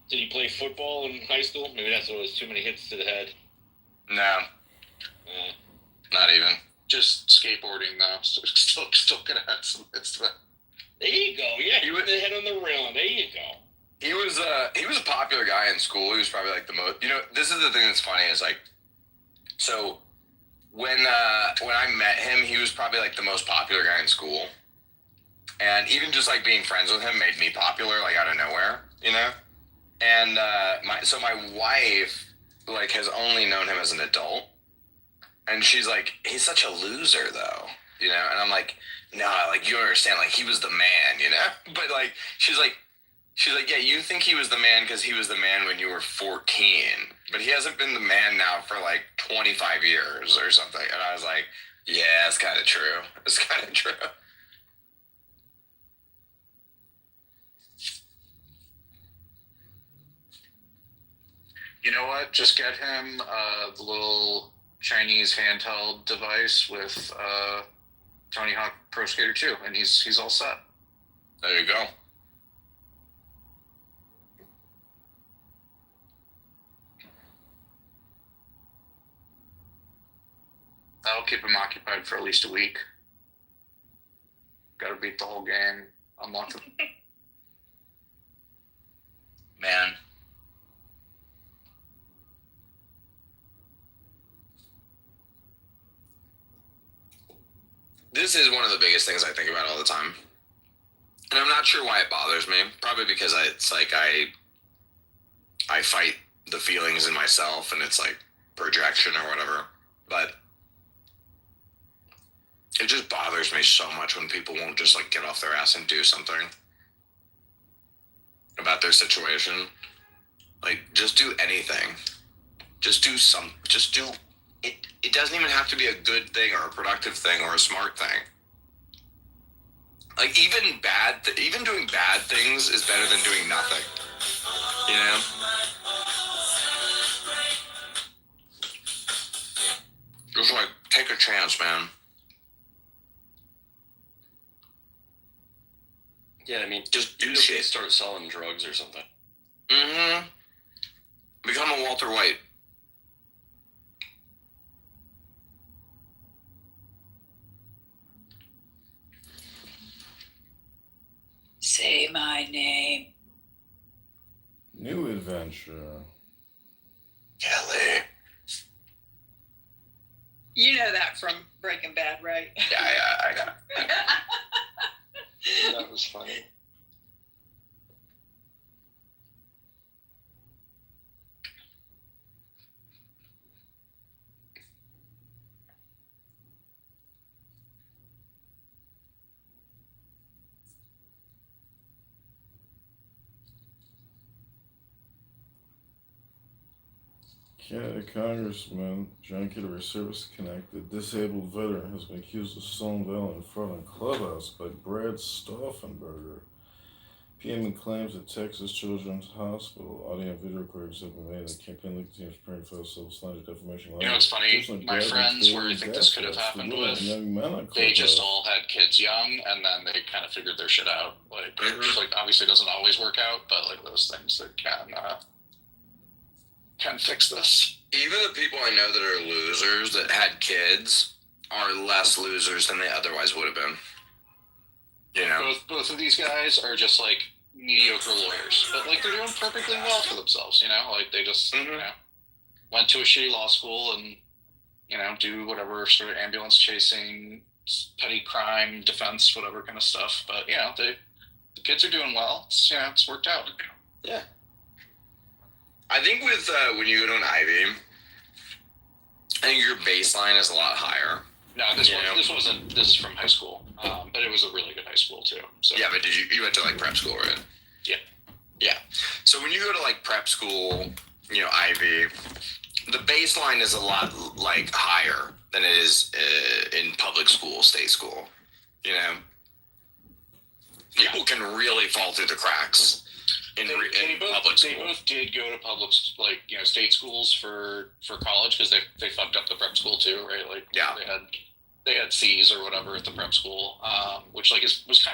Did he play football in high school? Maybe that's what it was, too many hits to the head. No. Not even. Just skateboarding now. Still gonna have some hits to that. There you go. Yeah, he hit the head on the railing. There you go. He was a popular guy in school. He was probably like the most. This is the thing that's funny is like, so when I met him, he was probably like the most popular guy in school, and even just like being friends with him made me popular like out of nowhere, And my wife like has only known him as an adult, and she's like, he's such a loser though, And I'm like, no, like you don't understand, like he was the man, But like she's like, yeah, you think he was the man because he was the man when you were 14, but he hasn't been the man now for like 25 years or something. And I was like, yeah, it's kind of true. It's kind of true. You know what? Just get him the little Chinese handheld device with Tony Hawk Pro Skater 2, and he's all set. There you go. That'll keep him occupied for at least a week. Got to beat the whole game. Unlock it. Man. This is one of the biggest things I think about all the time. And I'm not sure why it bothers me. Probably because it's like I fight the feelings in myself and it's like projection or whatever. But it just bothers me so much when people won't just like get off their ass and do something about their situation. Like, just do anything. Just do it. It doesn't even have to be a good thing or a productive thing or a smart thing. Like, even doing bad things is better than doing nothing. You know? Just like, take a chance, man. Yeah, I mean, just do shit. shit. Start selling drugs or something. Mm-hmm. Become a Walter White. Say my name. New adventure. Kelly. You know that from Breaking Bad, right? Yeah, I got it. That was funny. Congressman John Kitover, service-connected disabled veteran, has been accused of stolen violent fraud in Clubhouse by Brad Stauffenberger. PM claims that Texas Children's Hospital audio and video recordings have been made. The campaign legal team is preparing for self-slander defamation. You know what's funny? My friends where I think this could have happened with, they just all had kids young, and then they kind of figured their shit out. Like, obviously it doesn't always work out, but like those things that can fix this. Even the people I know that are losers that had kids are less losers than they otherwise would have been. You know? Both of these guys are just like mediocre lawyers, but like they're doing perfectly well for themselves, you know? Like they just, you know, went to a shitty law school and, you know, do whatever sort of ambulance chasing, petty crime, defense, whatever kind of stuff. But, you know, the kids are doing well. It's, you know, it's worked out. Yeah. I think with when you go to an Ivy, I think your baseline is a lot higher. No, this is from high school, but it was a really good high school too. So yeah, but you went to like prep school, right? Yeah. Yeah. So when you go to like prep school, you know, Ivy, the baseline is a lot like higher than it is in public school, state school. You know, people can really fall through the cracks. In public school. They both did go to public, like, you know, state schools for college because they fucked up the prep school too, right? Like, yeah, they had C's or whatever at the prep school, which like was kind of